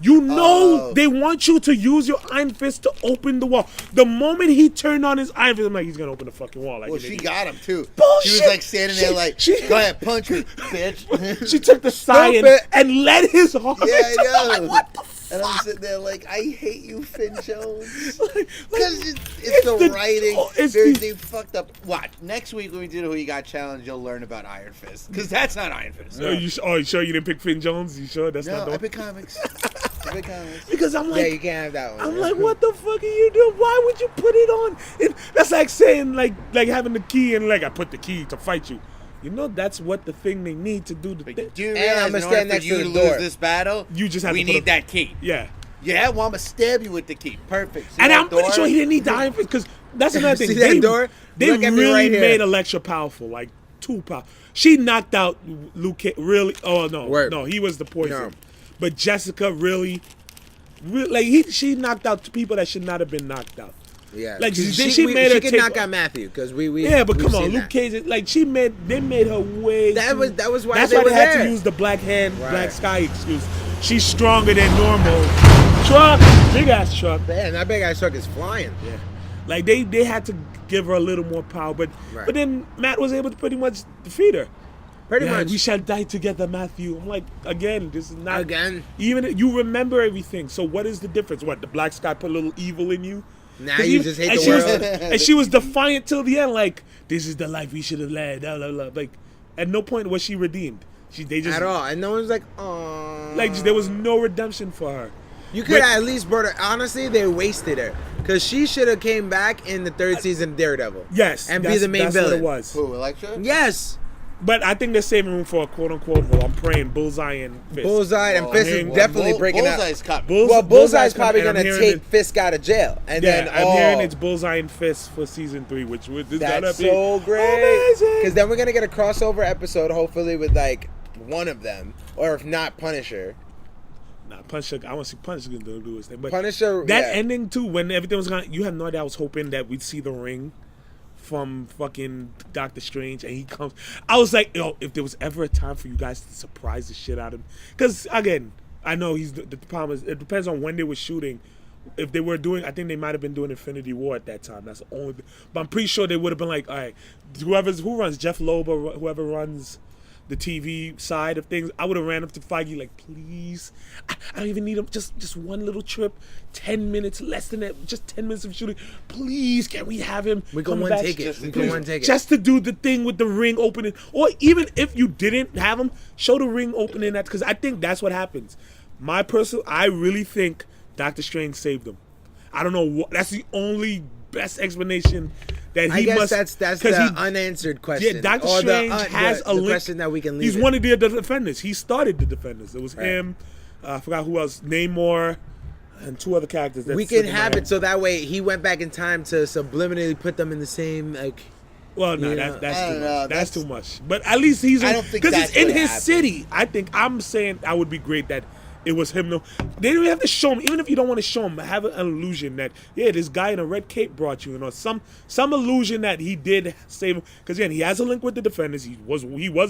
You know Oh. they want you to use your Iron Fist to open the wall. The moment he turned on his Iron Fist, I'm like, he's gonna open the fucking wall. Like Well, an she idiot. got him too. Bullshit. She was like standing there, like, She- "Go ahead, punch me, bitch." She took the cyan Stupid. and let his heart. Yeah, I know. Like, what the And I'm fuck? sitting there like, I hate you, Finn Jones. Like, Because it's the writing. it's They fucked up. Watch. Next week when we do the Who You Got Challenge, you'll learn about Iron Fist. Because that's not Iron Fist. Oh, you sure you didn't pick Finn Jones? You sure that's No, not the Epic Comics. Epic Comics. Because I'm Yeah, like, you can't have that one. I'm like, what the fuck are you doing? Why would you put it on? That's like saying like having the key and like I put the key to fight you. You know that's what the thing they need to do. But The do you And realize I'ma in stand order for next you to to the lose door. this battle, You just have we to put need a- that key. yeah. Yeah, well, I'm going to stab you with the key. Perfect. See And that I'm pretty door? sure he didn't need the Iron Fist because that's another thing. See that door? They Look at me really right here. made Elektra powerful, like too powerful. She knocked out Luke Cage, really. Oh no, Word. no, he was the poison. No. But Jessica really she knocked out people that should not have been knocked out. Yeah, Like, she she made her could take- knock out Matthew because we Yeah, but we've come on, seen Luke that. Cage. Like they made her way. That was why That's they why were they had there. to use the black hand, Right. black sky excuse. She's stronger than normal. Truck, big ass truck. Man, that big ass truck is flying. Yeah, like they had to give her a little more power, but Right. but then Matt was able to pretty much defeat her. Pretty Yeah, much. we shall die together, Matthew. I'm like, again, this is not Again. Even you remember everything. So what is the difference? What the black sky put a little evil in you? Now 'Cause you just hate and the she was- world. and she was defiant till the end. Like this is the life we should have led. Blah, blah, blah. Like at no point was she redeemed. They just At all, and no one's like, oh. like there was no redemption for her. You could But- at least brought her. Honestly, they wasted her because she should have came back in the third season of Daredevil. Yes, and be that's- the main that's villain. What it was. Who, Elektra? Yes, But I think they're saving room for a quote unquote role. I'm praying Bullseye and Fist. Bullseye and Well, Fist I mean, is definitely breaking out. Bullseye's cut. Well, Bullseye's probably coming, and gonna I'm hearing take Fisk out of jail, and Yeah, then I'm hearing it's Bullseye and Fist for season 3, which is gonna that's be so great. amazing. Because then we're gonna get a crossover episode, hopefully with like one of them, or if not Punisher. Nah, Punisher. I want to see Punisher gonna do his thing. But Punisher. that yeah. ending too, when everything was gonna, you have no idea. I was hoping that we'd see the ring from fucking Doctor Strange, and he comes. I was like, yo, if there was ever a time for you guys to surprise the shit out of him, because again, I know he's the problem is it depends on when they were shooting. If they were doing, I think they might have been doing Infinity War at that time. That's the only. But I'm pretty sure they would have been like, all right, who runs Jeff Loeb or whoever runs the TV side of things, I would have ran up to Feige like, please, I don't even need him. Just one little trip, 10 minutes, less than that, just 10 minutes of shooting. Please, can we have him? We go come one back? take it. Just- We go one take it. Just to do the thing with the ring opening, or even if you didn't have him, show the ring opening. That because I think that's what happens. I really think Doctor Strange saved him. I don't know what. That's the only best explanation that he I guess must. that's 'cause the he- unanswered question. yeah, Doctor Or Strange the, has the a link. question that we can leave. He's it. one of the Defenders. He started the Defenders. It was Right. him. I forgot who else. Namor and 2 other characters. that We slip can in my have head. it so that way he went back in time to subliminally put them in the same like. Well, no, you that's know, I too don't much. know, That's that's- too much. But at least he's. I don't think because that's it's in what his happened. city. I think I'm saying that would be great that it was him. No, they didn't even have to show him. Even if you don't want to show him, have an illusion that this guy in a red cape brought you. You know, some illusion that he did save him. Because again, he has a link with the Defenders. He was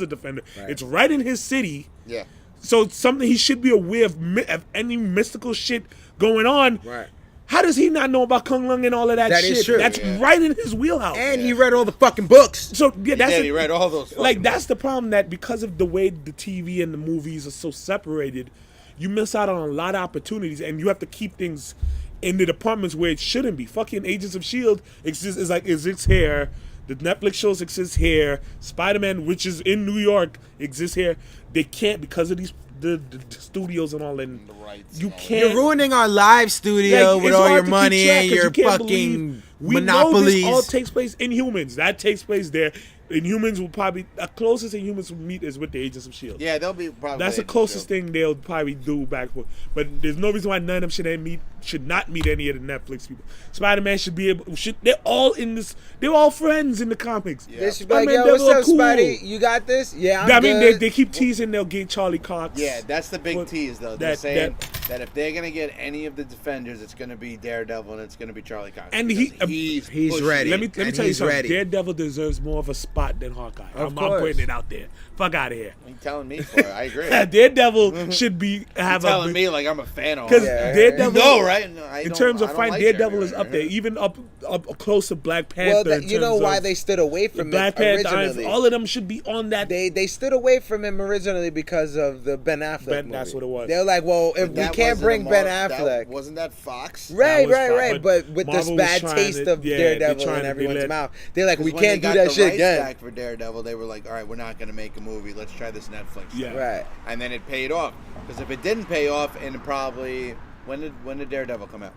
a Defender. Right. It's right in his city. Yeah. So it's something he should be aware of any mystical shit going on. Right. How does he not know about Kung Lung and all of that That shit? is true. That's Yeah. right in his wheelhouse. And he read all the fucking books. So yeah, that's Yeah, the- he read all those. like fucking that's the problem, that because of the way the TV and the movies are so separated, you miss out on a lot of opportunities, and you have to keep things in the departments where it shouldn't be. Fucking Agents of Shield exists here. The Netflix shows exist here. Spider-Man, which is in New York, exists here. They can't because of these the studios and all that. The rights You and all that. can't. You're ruining our live studio Like, with it's all hard your to keep money track and 'cause your you can't fucking believe we monopolies. know this all takes place in Humans. That takes place there. Inhumans will probably the closest Inhumans will meet is with the Agents of Shield. Yeah, they'll be probably. That's the closest thing they'll probably do back for. But there's no reason why none of them should not meet any of the Netflix people. Spider-Man should be able. They're all in this. They're all friends in the comics. Yeah. They should be like, Spider-Man yo, what's Devil are up, cool. Spidey? You got this? Yeah, I'm I mean, good. they keep teasing they'll get Charlie Cox. Yeah, that's the big But tease, though. They're that- saying that if they're gonna get any of the Defenders, it's gonna be Daredevil and it's gonna be Charlie Cox. And because he's pushing ready. it. Let me tell you he's something. ready. Daredevil deserves more of a spot than Hawkeye. I'm course. putting it out there. Fuck out of here. You telling me for it? I agree. Daredevil should have You're telling a me like I'm a fan of. because Yeah. Daredevil. No, right? No, I In don't- terms I of don't fighting, like Daredevil is Daredevil. up there, even up close to Black Panther. well, in you know terms why of they stood away from Black it Panther. originally. All of them should be on that. They stood away from him originally because of the Ben Affleck movie. That's what it was. They're like, well, if we That can't wasn't bring a Ben Mar- Affleck, wasn't that Fox? right, was right, fine, right, but with Marvel this was bad trying taste to- of yeah, they're Daredevil trying in to be everyone's lit. mouth, they're like, 'Cause we when they can't do got that the shit rights again. back for Daredevil, they were like, all right, we're not gonna make a movie. Let's try this Netflix. Yeah. Right. And then it paid off because if it didn't pay off, and it probably when did Daredevil come out?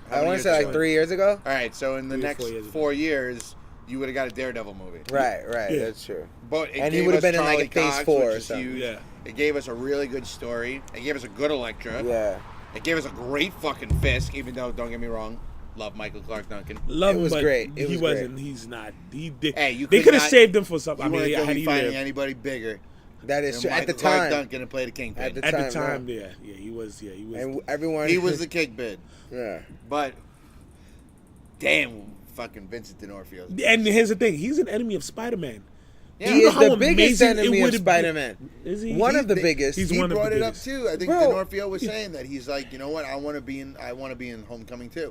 How I many want years to say like ago? 3 years ago. All right, so in the 3 or next 4 years ago. 4 years, you would have got a Daredevil movie. Right, right, Yeah. that's true. But it And he gave would've us been in, like, Charlie a Phase Cox, 4 which or is something. huge. Yeah. It gave us a really good story. It gave us a good Elektra. Yeah, It gave us a great fucking Fisk, even though, don't get me wrong, love Michael Clark Duncan. Love It him, was but great. It he was wasn't. great. He's not. He did. Hey, you they could could have not- saved him for something. You I mean, weren't going had to he be finding lived. anybody bigger that is than true. At Michael the Clark time, Duncan to play the Kingpin. At the At the time, time, no. yeah, he was. and everyone He was the Kingpin. yeah. But, damn, fucking Vincent D'Onofrio. And here's the thing: he's an enemy of Spider-Man. Yeah. He You know is how the biggest amazing it enemy of would've been- Spider-Man. Is he? One He- of the biggest. He's He one of brought the it up biggest. too. I think Bro. D'Onofrio was saying that he's like, you know what? I want to be in Homecoming too.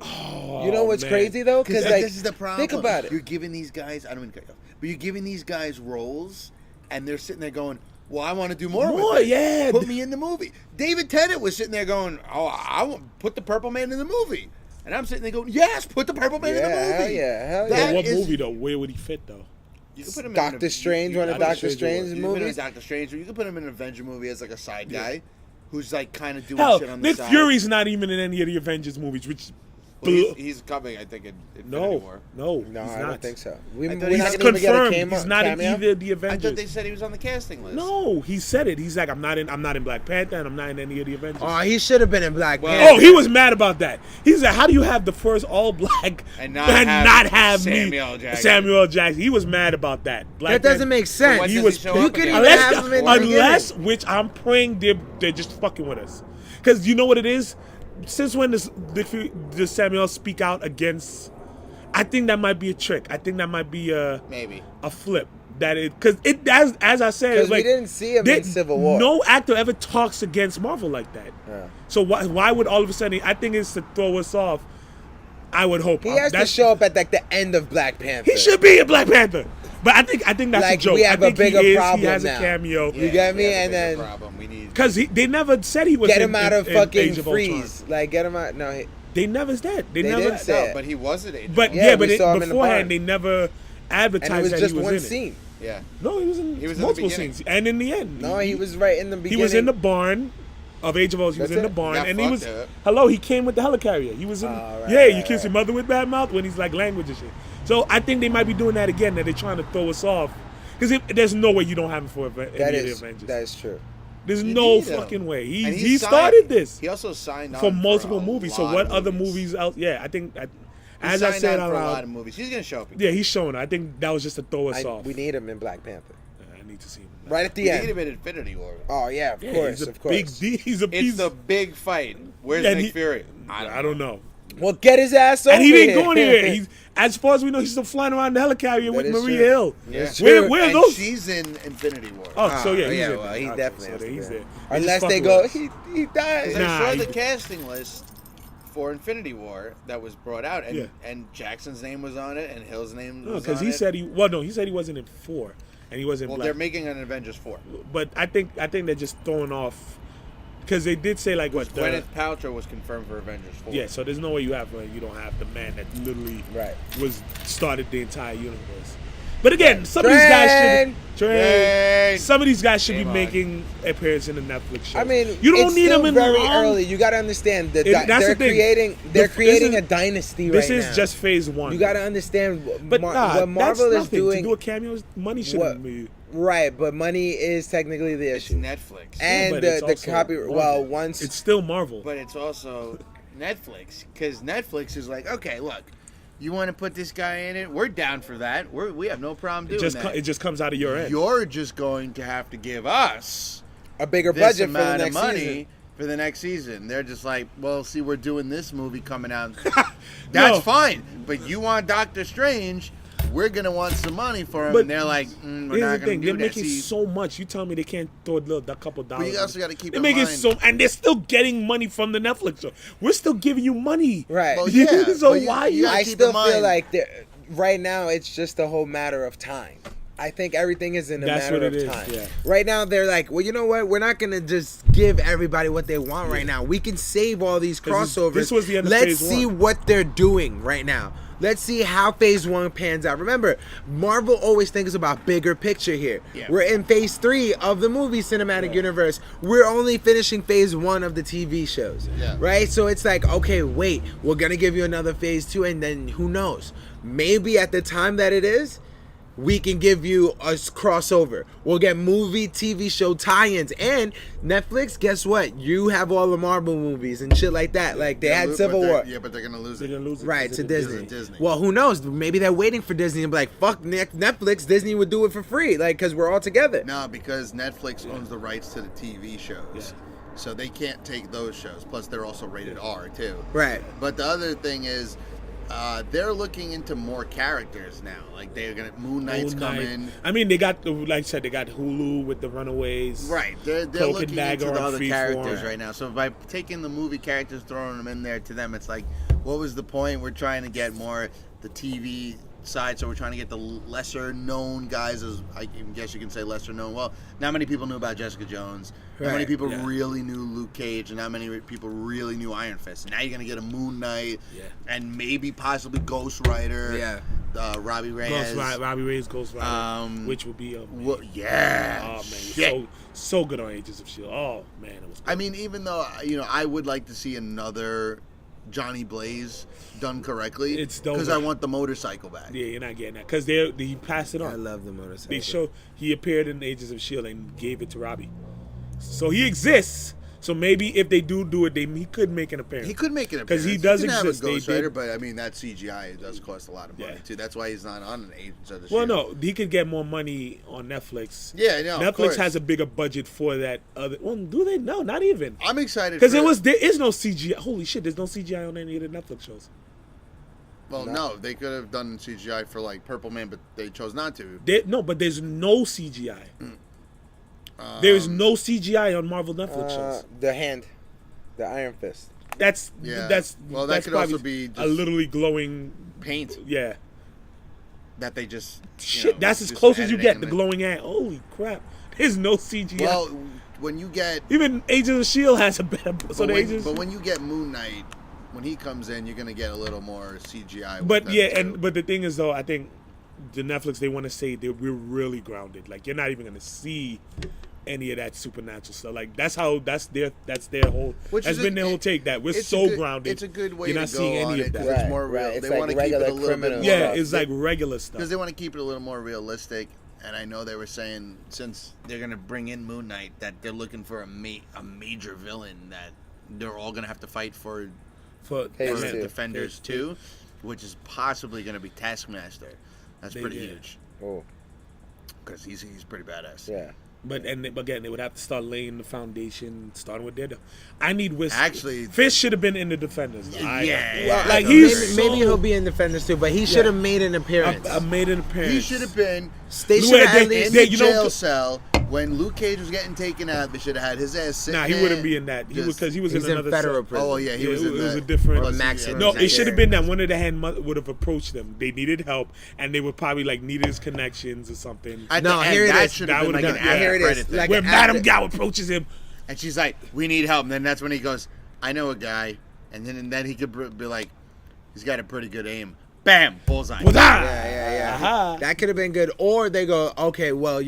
You know what's man. crazy though? Because like, this is the problem. think about it. You're giving these guys. I don't mean to cut you off, but you're giving these guys roles, and they're sitting there going, "Well, I want to do more. More, with it. yeah. Put me in the movie." David Tennant was sitting there going, "Oh, I want put the Purple Man in the movie," and I'm sitting there going, "Yes, put the Purple Man in the Yeah, movie." hell yeah, hell That yeah. But what is- movie though? Where would he fit though? You can put him in Doctor a- Strange, one of Doctor Doctor Strange Strange's You can put him in movies. Doctor Strange. You can put him in an Avenger movie as like a side guy, who's like kind of doing Hell, shit on the Nick side. Fury's not even in any of the Avengers movies, which Well, he's coming, I think, in Infinity War. no, No, he's I not. don't think so. We're I thought not he's gonna He's even get a confirmed. He's not in cameo? either of the I Avengers. thought they said he was on the casting list. No, he said it. He's like, I'm not in Black Panther, and I'm not in any of the Avengers. Oh, he should have been in Black Well- Panther. Oh, he was mad about that. He's like, how do you have the first all black And not have Samuel L. Jackson. Samuel L. Jackson. He was mad about that. That doesn't make sense. when He does was he show you up could again? even unless, have him in the unless beginning. which I'm praying they're just fucking with us. Because you know what it is? Since when does Samuel speak out against? I think that might be a trick. I think that might be Maybe. a flip. That it because it as I said, Because it's we like didn't see him in Civil War. No actor ever talks against Marvel like that. Yeah. So why would all of a sudden? I think it's to throw us off. I would hope He has to That's- show up at like the end of Black Panther. He should be in Black Panther. But I think that's Like, a joke. we have I think a bigger he is. problem He has now. a cameo. You get me? we have a And bigger then- problem. We need. Because they never said he was Get in, him out of in fucking Age of Ultron. freeze. Like, get him out. No, They never said. They They never didn't say No, it. but he was at Age. But Yeah, yeah, but we saw him in the beforehand barn. they never advertised and it was that just he was one in scene. it. yeah. No, he was in He was in the multiple beginning. scenes, and in the end, No, he was right in the He beginning. was in the barn of Age of Ultron. He was That's in the it. barn, Got and he fucked was up. hello. He came with the helicarrier. He was in. Right, yeah, right, you kiss right. your mother with bad mouth when he's like language and shit. So I think they might be doing that again. That they're trying to throw us off. Because there's no way you don't have him for any That of the is Avengers. true. There's You no need him. fucking way. And He signed- started this He also signed for on multiple a movies. So lot what of other movies else? Yeah, I think. He As I signed said on out for a lot loud, of movies. He's gonna show up. Again. yeah, he's showing. I think that was just to throw us off. We need him in Black Panther. I need to see him. Right at the We end. need him in Infinity War. Oh yeah, of Yeah, course, he's a of course. big D. He's a It's piece. the big fight. Where's Yeah, Nick he- Fury? I don't know. Well, get his ass over And he here. didn't go anywhere. He's, as far as we know, he's still flying around the helicarrier with is Maria true. Hill. Yeah. It's Where, true. where are And those? she's in Infinity War. Oh, so yeah, he's yeah, in well, there. he Okay, definitely so has to he's be there. in. They Unless just they fucking go, with us. he died. I Nah, saw he- the casting list for Infinity War that was brought out, and Yeah. and Jackson's name was on it, and Hill's name No, was because on he it. said he said he wasn't in 4, and he wasn't Well, Black. they're making an Avengers 4. But I think they're just throwing off because they did say like what Gwyneth Paltrow was confirmed for Avengers 4. yeah. So there's no way you don't have the man that literally Right. was started the entire universe. But again, some of these guys should Train. Some of these guys should be Game on. making appearances in the Netflix show. I mean, you don't it's need still them in very long. early. You got to understand that That's they're the thing. creating This a is- dynasty This right is now. just phase one. You got to understand But what nah, Marvel that's is nothing. doing. To do a cameo, money shouldn't be. Right, but money is technically the It's issue. Netflix. And but it's the also copy. Marvel. Well, once It's still Marvel. But it's also Netflix, because Netflix is like, okay, look, you want to put this guy in it? We're down for that. We have no problem doing that. it just comes out of your end. You're just going to have to give us a bigger this budget for the amount of next money season. for the next season. They're just like, well, see, we're doing this movie coming out. That's No. fine, but you want Doctor Strange? We're gonna want some money for him, But and they're like, we're Here's not the gonna thing: do they're that. making See, so much. You tell me they can't throw a couple dollars. you also gotta keep They're in making mind- and they're still getting money from the Netflix show. We're still giving you money, Right. Well, yeah, so but you- why you you? gotta I keep still in feel mind- like right now it's just a whole matter of time. I think everything is in a That's matter what of it is, time. yeah. Right now they're like, well, you know what? We're not gonna just give everybody what they want right now. We can save all these 'Cause crossovers. this was the end of Let's phase see one. what they're doing right now. Let's see how phase one pans out. Remember, Marvel always thinks about bigger picture here. Yeah. We're in phase 3 of the movie cinematic universe. We're only finishing phase 1 of the TV shows. Yeah. Right? So it's like, okay, wait, we're gonna give you another phase 2, and then who knows? Maybe at the time that it is, we can give you a crossover. We'll get movie, TV show tie-ins. And Netflix, guess what? You have all the Marvel movies and shit like that. Like, they had Civil War. Yeah, but they're gonna lose They're it. gonna lose it Right, because to of Disney. Disney. Well, who knows? Maybe they're waiting for Disney and be like, fuck Netflix. Disney would do it for free. Like, because we're all together. No, because Netflix owns the rights to the TV shows. Yeah. So they can't take those shows. Plus, they're also rated R, too. Right. But the other thing is, they're looking into more characters now. Like, they're going to... Moon Knight's Moon Knight. coming. I mean, they got like I said, they got Hulu with the Runaways. Right. They're Cloak and looking Dagger into the on other Freeform. characters right now. So by taking the movie characters, throwing them in there, to them, it's like, what was the point? We're trying to get more the TV side, so we're trying to get the lesser known guys, as I guess you can say lesser known. Well, not many people knew about Jessica Jones. Not many Right, people yeah. really knew Luke Cage, and not many people really knew Iron Fist. And now you're gonna get a Moon Knight, Yeah. and maybe possibly Ghost Rider. Yeah. Robbie Reyes. Robbie Reyes Ghost Rider, which would be Yeah. oh man, Shit. so good on Agents of Shield. Oh man, it was. Good. I mean, even though I would like to see another Johnny Blaze done correctly, It's dope. because I want the motorcycle back. Yeah, you're not getting that because he passed it on. I love the motorcycle. They show he appeared in Agents of Shield and gave it to Robbie, so he exists. So maybe if they do it, he could make an appearance. He could make it 'Cause he appearance. does can exist. Have a They Ghost Rider, did- but I mean that CGI does cost a lot of money Yeah. too. That's why he's not on an Agents of the Well, Shield. no, he could get more money on Netflix. Yeah, no, of Netflix course. has a bigger budget for that other. Well, do they? No, not even. I'm excited Because for- there is no CGI. Holy shit, there's no CGI on any of the Netflix shows. Well, no, they could have done CGI for like Purple Man, but they chose not to. But there's no CGI. There is no CGI on Marvel Netflix shows. the hand. The Iron Fist. That's Yeah. that's Well, that that's could also probably be a just- literally glowing. Paint Yeah, that they just shit. That's as just close as you editing get. and The then- glowing eye. Holy crap! There's no CGI. Well, when you get Even Agents of Shield has a better. So but the when, Agents. but when you get Moon Knight, when he comes in, you're gonna get a little more CGI. with But them, yeah, too. but the thing is though, I think the Netflix they want to say that we're really grounded. Like you're not even gonna see any of that supernatural stuff. Like that's their whole Which that's is been a- their whole take that we're it's a so good- grounded. It's a good way You're to not go seeing on any it of that. because it's Right, more real. right. It's They like want to keep it a regular little bit criminal more. Yeah, stuff. it's like regular stuff. Because they want to keep it a little more realistic, and I know they were saying since they're gonna bring in Moon Knight that they're looking for a major villain that they're all gonna have to fight for for Phase the two. Defenders Phase too, which is possibly gonna be Taskmaster. That's They pretty did. huge Oh, because he's pretty badass. yeah. But again, they would have to start laying the foundation, starting with Daredevil. I need Whiskey. Actually- Fish should have been in the Defenders. Though. Yeah. Well, Like, maybe, he's maybe so- he'll be in Defenders too, but he should have made an appearance. I made an appearance. He should have been They should have They- at least. in they- the you know, jail cell when Luke Cage was getting taken out. They should have had his ass sitting Nah, he there, wouldn't be in that. just- Because he was He's in in another federal cell. prison. Oh yeah, he Yeah, was it in was the a different- Or maximum. No, it Second. should have been that one of the hand would have approached them. They needed help, and they would probably like needed his connections or something. At No, the here end, it that is. should That have been would've like been- an yeah, after here it is. credit thing. Like Where after- Madam Gao approaches him. And she's like, "We need help." And then that's when he goes, "I know a guy," and then he could be like, "He's got a pretty good aim. bam, bullseye. Well, Yeah. Aha. That could have been good. Or they go, okay, well,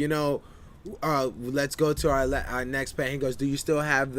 let's go to our next plan. He goes, do you still have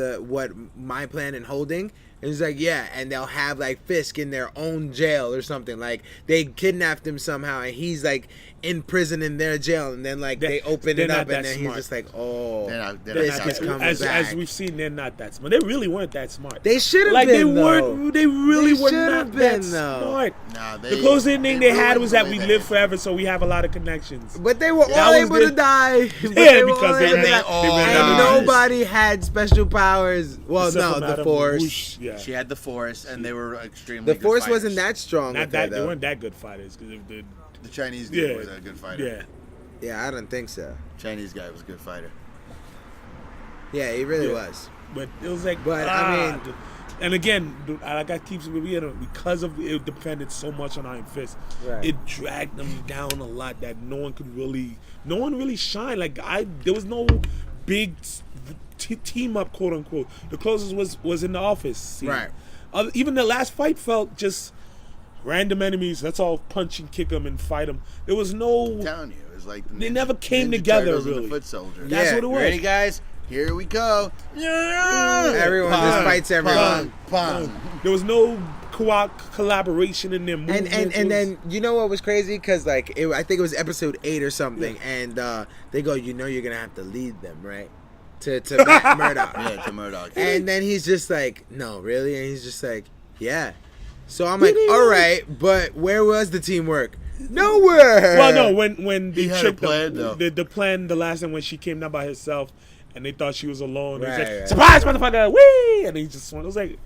my plan in holding? And he's like, yeah. And they'll have like Fisk in their own jail or something. Like they kidnapped him somehow, and he's like in prison in their jail. And then like they open it they're up, not and that then smart. he's just like, oh, They're Fisk not is that coming as back. we've seen, they're not that smart. They really weren't that smart. They should have like been. they though. weren't. They really They were should not have that been, though. smart. Nah, The closest thing they had ruined was the that way we they live had. forever, so we have a lot of connections. But they were That all was able the- to die. But Yeah, they were because all they able ran to out- die. they ran And out of nobody had special powers. Well, Except no, for the Madame Force. Whoosh, yeah. She had the Force, and they were extremely The good Force fighters. wasn't that strong. Not with her, that they though. weren't that good fighters. 'Cause The Chinese dude yeah, was a good fighter. yeah. Yeah, I don't think so. Chinese guy was a good fighter. Yeah, he really Yeah. was. But it was like, But, I mean- and again, like I keep saying, because of it depended so much on Iron Fist, Right. it dragged them down a lot that no one really shined. Like there was no big team up, quote unquote. The closest was in the Office scene. Right. Even the last fight felt just random enemies. Let's all punch and kick them and fight them. There was no. I'm telling you, it was like the They Ninja- never came Ninja together, Turtles and really. The Foot Soldier. That's Yeah. what it was. Ready, guys? Here we go. Everyone just Pong, fights everyone. pong, pong. There was no collaboration in their movements. And then you know what was crazy? Because like I think it was episode 8 or something, and they go, you're gonna have to lead them, right? To Matt Murdock. Yeah, to Murdoch. And then he's just like, no, really? And he's just like, yeah. So I'm like, all right, but where was the teamwork? Nowhere. Well, no, when they He had a tricked plan, them, though. the plan the last time when she came down by herself and they thought she was alone. Right, He said, right. surprise, motherfucker, wee! And he just went. It was like,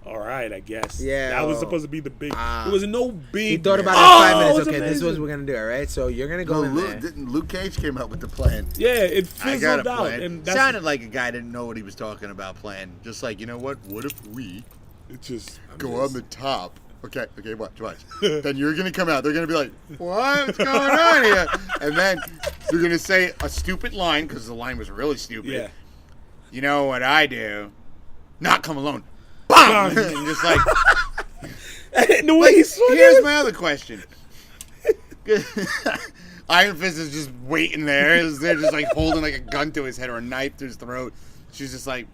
all right, I guess. Yeah, that was well, supposed to be the big. There was no big. He thought about it oh, in 5 minutes. it was Okay, this is what amazing. we're gonna do, all right? So you're gonna go No, in there. Luke Cage came up with the plan. Yeah, it I got a fizzled out, plan. and that's Sounded like a guy didn't know what he was talking about. Plan, just like, you know what? What if we it just. go on the top? Okay, watch. Then you're gonna come out. They're gonna be like, "What's going on here?" And then you're gonna say a stupid line because the line was really stupid. Yeah. You know what I do? Not come alone. Bam! And just like, And the way he swung here's it. my other question. Iron Fist is just waiting there. They're just like holding like a gun to his head or a knife to his throat. She's just like,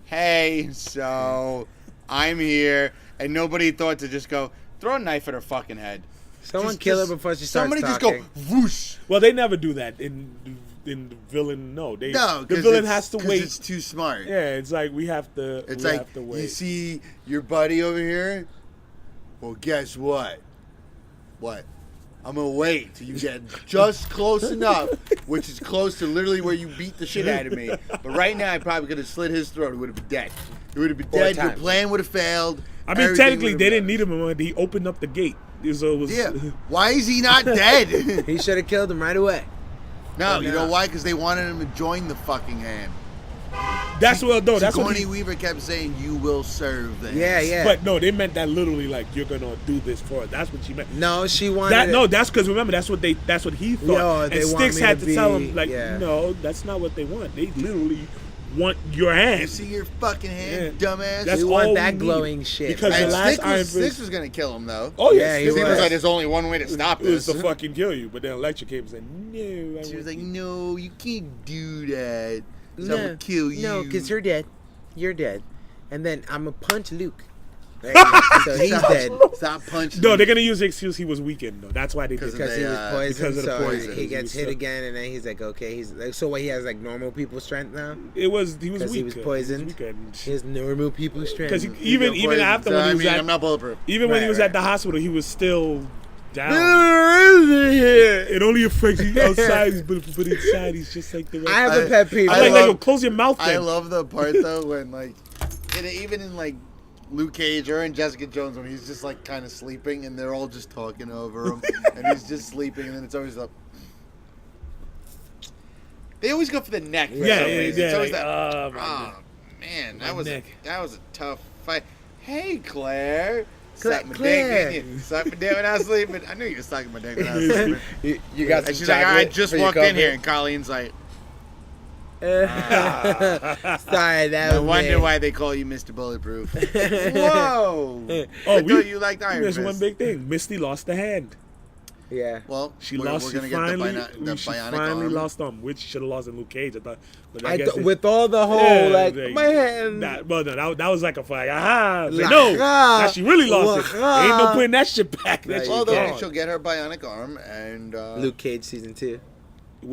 "Hey, so I'm here," and nobody thought to just go throw a knife at her fucking head. Someone Just- kill her just- before she starts Somebody talking. just go whoosh. Well, they never do that in the villain. No, they. No, the 'cause villain it's- has to 'cause wait. It's too smart. Yeah, it's like we have to. It's we like, have to wait. you see your buddy over here? Well, guess what? What? I'm going to wait till you get just close enough, which is close to literally where you beat the shit out of me. But right now, I probably could have slit his throat. He would have been dead. He would have been dead. Your times. plan would have failed. I mean, Everything technically, would they have didn't need him when he opened up the gate. So it was. Yeah. Why is he not dead? He should have killed him right away. No, But you know no. why? Because they wanted him to join the fucking hand. That's what. No, that's what. Sigourney He, Weaver kept saying, "You will serve them." Yeah. But no, they meant that literally. Like you're gonna do this for us. That's what she meant. No, she wanted. That it- no, that's because remember that's what he thought. Yo, and they want Styx me had to to tell be- him like, yeah. no, that's not what they want. They literally want your You hand. see your fucking hand, Yeah. dumbass. That's We all want that need. glowing shit. Because right? the And last Styx Iron was, Styx Fist. was gonna kill him though. Oh Yeah, yeah, he Because he was was. like, "There's only one way to stop it was this." to fucking kill you. But then Electra came and said, no. I She was won't. like, "No, you can't do that. No, Someone kill you." No, because you're dead. You're dead. And then I'm going to punch Luke. Right? So he's dead. Stop punching. No, me. they're gonna use the excuse he was weakened though. That's why they did Because Because that. he They, was poisoned, because of the so poison. he He gets was hit so- again, and then he's like, okay, he's like, so what? He has like normal people strength now He was weak. because he was poisoned. He has normal people strength. Because You even got even poisoned. after So, when he I was mean, at I'm not bulletproof. even when he Right, was right. at the hospital, he was still down. I It only affects you outside, but inside he's just like the rest. have a pet peeve. I'm I like, love- yo, close your mouth. I Then. love the part though when like, even in like Luke Cage or in Jessica Jones when he's just like kind of sleeping and they're all just talking over him and he's just sleeping and then it's always like. They always go for the neck. For Yeah, some yeah, reason. yeah. It's always Like, that. oh, my Oh man, My that was neck. that was a tough fight. Hey Claire. Suck my Claire. dick, didn't you? Suck my dick when I was sleeping. I knew you was sucking my dick when I was sleeping. You got some And she's like, I chocolate just for your walked in coffee? here, and Colleen's like, Sorry, that No was wonder me. why they call you Mr. Bulletproof. Whoa! Oh, I thought you liked Iron There's Fist. one big thing. Misty lost the hand. Yeah. Well, She we're lost. gonna She get finally, the she bionic finally arm. lost which she should have lost in Luke Cage. I thought, but I guess With all the whole like they- my hand. Well, no, that was like a flag. Aha! Like, Like, no, ah, now she really lost it. ah. Ain't no putting that shit back. Right, That Well, shit though, gone. she'll get her bionic arm, and Luke Cage season 2. Who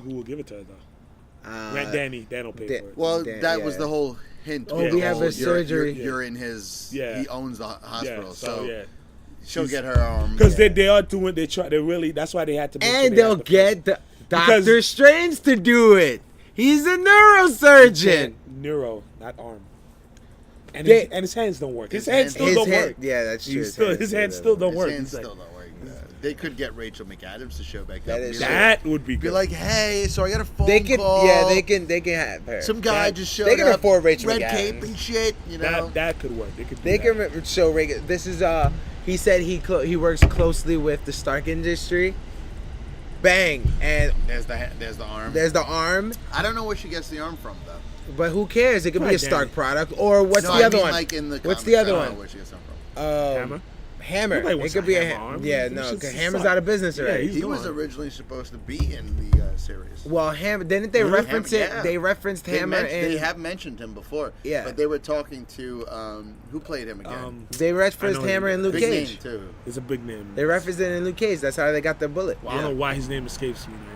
will give it to her though? Dan will pay Dan- for it. well, Yeah, that yeah. was the whole hint. Oh, with we the have whole, a surgery. You're in his. Yeah. He owns the hospital, yeah, so yeah. she'll get her arm. Because they are doing. They really. That's why they had to. Make sure And they they'll had to- get Because- Doctor Strange to do it. He's a neurosurgeon. Neuro, not arm. And They- his hands don't work. His His hands hands- still His don't hand- work. Yeah, that's true. His hands still don't His work. hands He's like, still not working. They could get Rachel McAdams to show back That up. is Be true. like- that would be Be good. like, hey, so I got a phone They can, call. yeah, they can have her. Some guy That- just showed they can up. afford Rachel red McAdams. cape and shit. You know. that could work. They could. Do They that. can show Reagan. This is he said he works closely with the Stark Industry. Bang, and There's the arm. there's the arm. I don't know where she gets the arm from though. But who cares? It could be Right, a Stark Danny. product. Or what's No, the I other mean, one? Like in the What's comics. the other I don't one? know where she gets them from. Hammer. Hammer. Nobody It wants could a be a hammer arm. yeah. This No, shit's because a Hammer's suck. out of business Yeah, already. he's He was gone. originally supposed to be in the series. Well, Hammer didn't they Really? reference Hammer, it? yeah. They referenced Hammer They and have mentioned him before. Yeah. But they were talking to who played him again? they referenced I know Hammer his and Luke Big Cage. name too. It's a big name. They referenced it in Luke Cage. That's how they got their bullet. Well, I don't know why his name escapes me right now.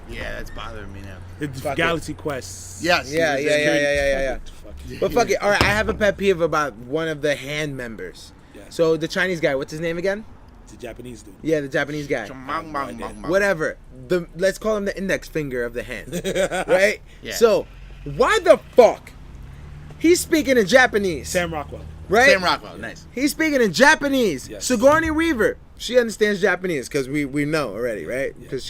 Yeah, that's bothering me now. It's Fuck it. Galaxy Quest. Yes. he Yeah, was yeah, in- yeah. Fuck it. But fuck it. All right, I have a pet peeve about one of the hand members. Yeah. So the Chinese guy, what's his name again? It's a Japanese dude. Yeah, the Japanese guy. Bang, bang, bang, bang. Whatever. Let's call him the index finger of the hand. Right? Yeah. So, why the fuck? He's speaking in Japanese. Sam Rockwell. right? Sam Rockwell, nice. He's speaking in Japanese. Yes. Sigourney Weaver, she understands Japanese because we know already, right? Because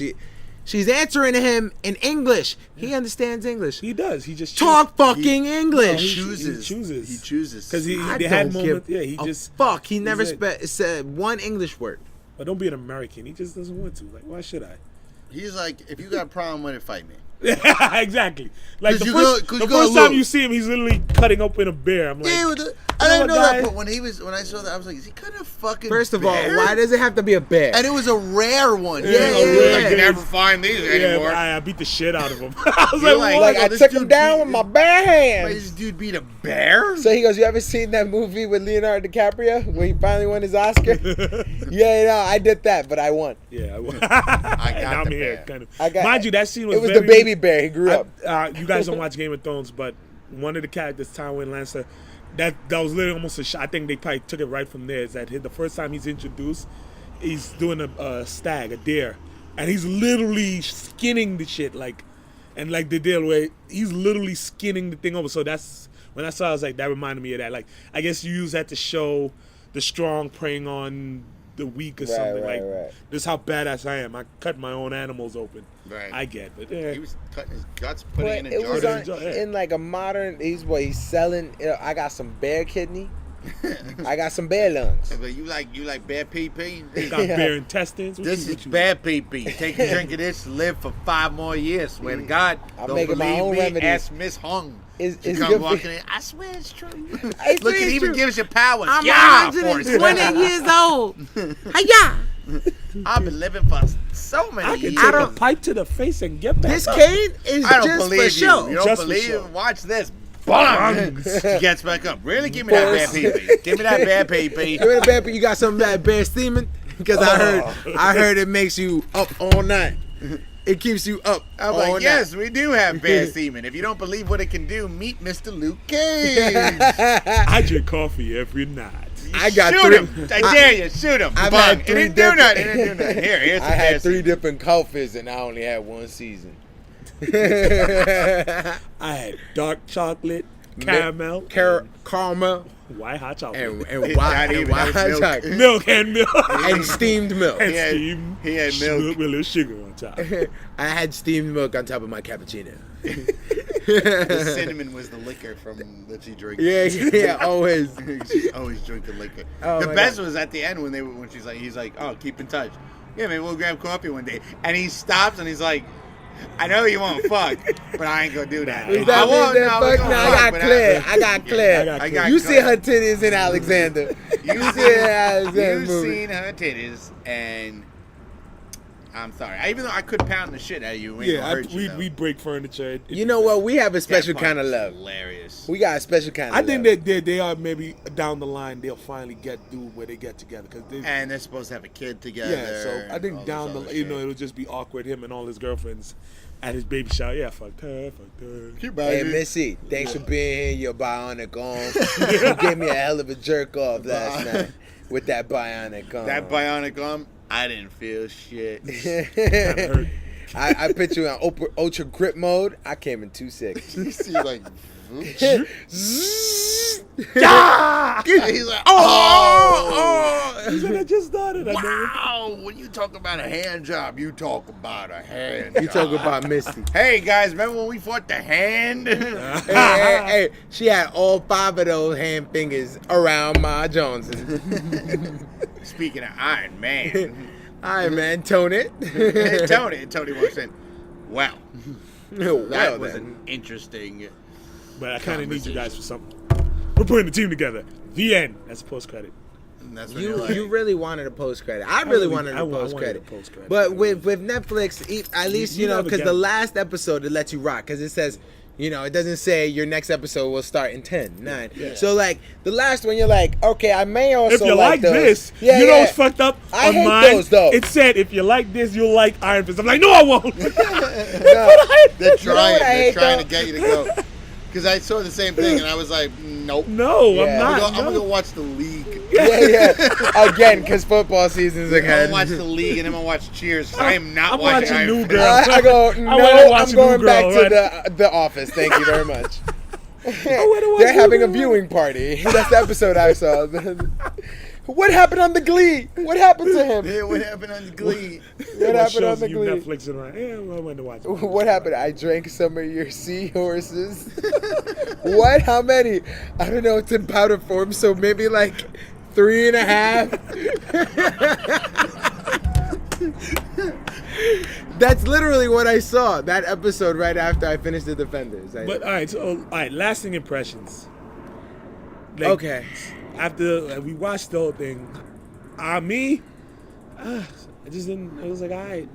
she's answering him in English. He understands English. He does. He just Talk fucking He English. chooses. he chooses. He chooses. because I they had don't moments. give Yeah, he a just. fuck. He never like- said one English word. But don't be an American. He just doesn't want to. Like, why should I? He's like, if you got a problem with it, fight me. Exactly. Like 'Cause the you first, go- 'cause the you go first time look. you see him, he's literally cutting open a bear. I'm like, Yeah, I know didn't what, know that, guy? but when I saw that, I was like, is he kind of fucking? First of all, bear? why does it have to be a bear? And it was a rare one. Yeah, He was yeah, like, yeah. you never find these yeah, anymore. I beat the shit out of him. I was You're like, like- what? like oh, I this took him dude down beat- with my bare Wait, hands. this dude beat a bear? So he goes, you ever seen that movie with Leonardo DiCaprio where he finally won his Oscar? Yeah, no, I did that, but I won. Yeah, I and got I'm the here, bear. kind of. I got- Mind you, that scene was It was very, the baby bear. He grew up. You guys don't watch Game of Thrones, but one of the characters, Tywin Lannister, that was literally almost a shot. I think they probably took it right from there. Is that the first time he's introduced, he's doing a stag, a deer, and he's literally skinning the shit and the deal where he's literally skinning the thing over. So that's when I saw, it, I was like, that reminded me of that. Like, I guess you use that to show the strong preying on the weak or something. right, Like, right. this is how badass I am. I cut my own animals open. Right. I get, but yeah. He was cutting his guts, putting But it in it a was jar. on, jar, yeah. in like a modern. He's selling. I got some bear kidney. I got some bear lungs. But you like bad pee-pee? Got Yeah. bare intestines. What This you- is what you- bad pee-pee. Take a drink of this, live for 5 more years. Swear to God. I'm Don't making my believe own me, remedies. ask Miss Hung. It's She good come for- walking in. I swear it's true. I Look, swear it it's even true. gives you powers. I'm yeah, 120 years old. Hiya! I've been living for so I many can years. take a don't- pipe to the face and get back This up. cane is I don't just believe for you. show. You don't Just for believe show. it? Watch this. Bang! He gets back up. Really? Give me that bad pee-pee. Give me that bad pee-pee. You in bear, you got some of that bear steaming? Because I heard it makes you up all night. It keeps you up I'm all like, night. yes, we do have bear semen. If you don't believe what it can do, meet Mr. Luke Cage. I drink coffee every night. I got shoot three. him. I dare you. Shoot him. I've Bang. had It three didn't do different- nothing. It didn't do nothing. Here's I some bear had 3 semen. different coffees and I only had 1 season. I had dark chocolate, caramel, Caramel white hot chocolate, and white Not even, white that was milk. chocolate. milk and milk, And steamed milk. and He had- steam. he had sugar milk. with a little sugar on top. I had steamed milk on top of my cappuccino. The cinnamon was the liquor from that she drinks. Yeah, always. She's always drinking liquor. Oh The my best God. was at the end when he's like, oh, keep in touch. Yeah, maybe we'll grab coffee one day. And he stops and he's like, I know you want fuck, but I ain't gonna do that. Is Nah, that I won't. mean that No, fuck? we No, gonna I fuck, got but clear. I got clear. I got You clear. see her titties in Alexander. You see her Alexander You've movie. seen her titties, and I'm sorry. Even though I could pound the shit out of you, it ain't gonna hurt you, though. we'd break furniture. You know what? We have a That special part kind of is love. Hilarious. We got a special kind of I love. think that they are maybe down the line they'll finally get through where they get together because they. And they're supposed to have a kid together. Yeah, so I and think all down this the other you know shit. it'll just be awkward him and all his girlfriends at his baby shower. Yeah, fuck her. Hey, Missy, thanks for being here. Your bionic arm. You gave me a hell of a jerk off last night with that bionic arm. That bionic arm, I didn't feel shit. Kinda hurt. I put you in ultra grip mode. I came in 2.6. You see, like, Ah! he's like, oh, He said I just started. I know. wow. When you talk about a hand job, you talk about a hand You job. talk about Misty. Hey, guys, remember when we fought the hand? Hey, she had all 5 of those hand fingers around Ma Johnson. Speaking of Iron Man, All right, man, tone it. Tony walks in. Wow, Well, that was then. an interesting. But I kind of need you guys for something. We're putting the team together. The end. That's a post credit. And that's when you're like, You really wanted a post credit. I really wanted a post wanted credit. a post-credit. But with Netflix, at least you you know never because get the it. last episode it lets you rock because it says. You know, it doesn't say your next episode will start in 10, 9. Yeah. So, like, the last one, you're like, okay, I may also If you like those. this, Yeah, you know yeah. what's fucked up? I on hate mine, those, though. It said, if you like this, you'll like Iron Fist. I'm like, no, I won't. they're You know what trying. I They're hate, trying though? to get you to go. Because I saw the same thing, and I was like, nope. No, Yeah. I'm not. I'm gonna no. go watch the league. Yeah. Again, because football season's I'm ahead. gonna watch the league, and then I'm gonna watch Cheers. 'Cause I am not I'm watching watching Iron New Fist. Girl. I go, I no, wanna watch I'm New going back Girl, to the office. Thank you very much. watch They're New having a Girl. viewing party. That's the episode I saw. What happened on the Glee? What happened to him? Yeah, what happened on the Glee? What happened shows on the you Glee? Netflix and right? Yeah, well, I went to watch it. What happened? I drank some of your seahorses. What? How many? I don't know. It's in powder form, so maybe like 3.5. That's literally what I saw. That episode right after I finished The Defenders. But all right, lasting impressions. Like, Okay. After we watched the whole thing, I just didn't. It was like, all right.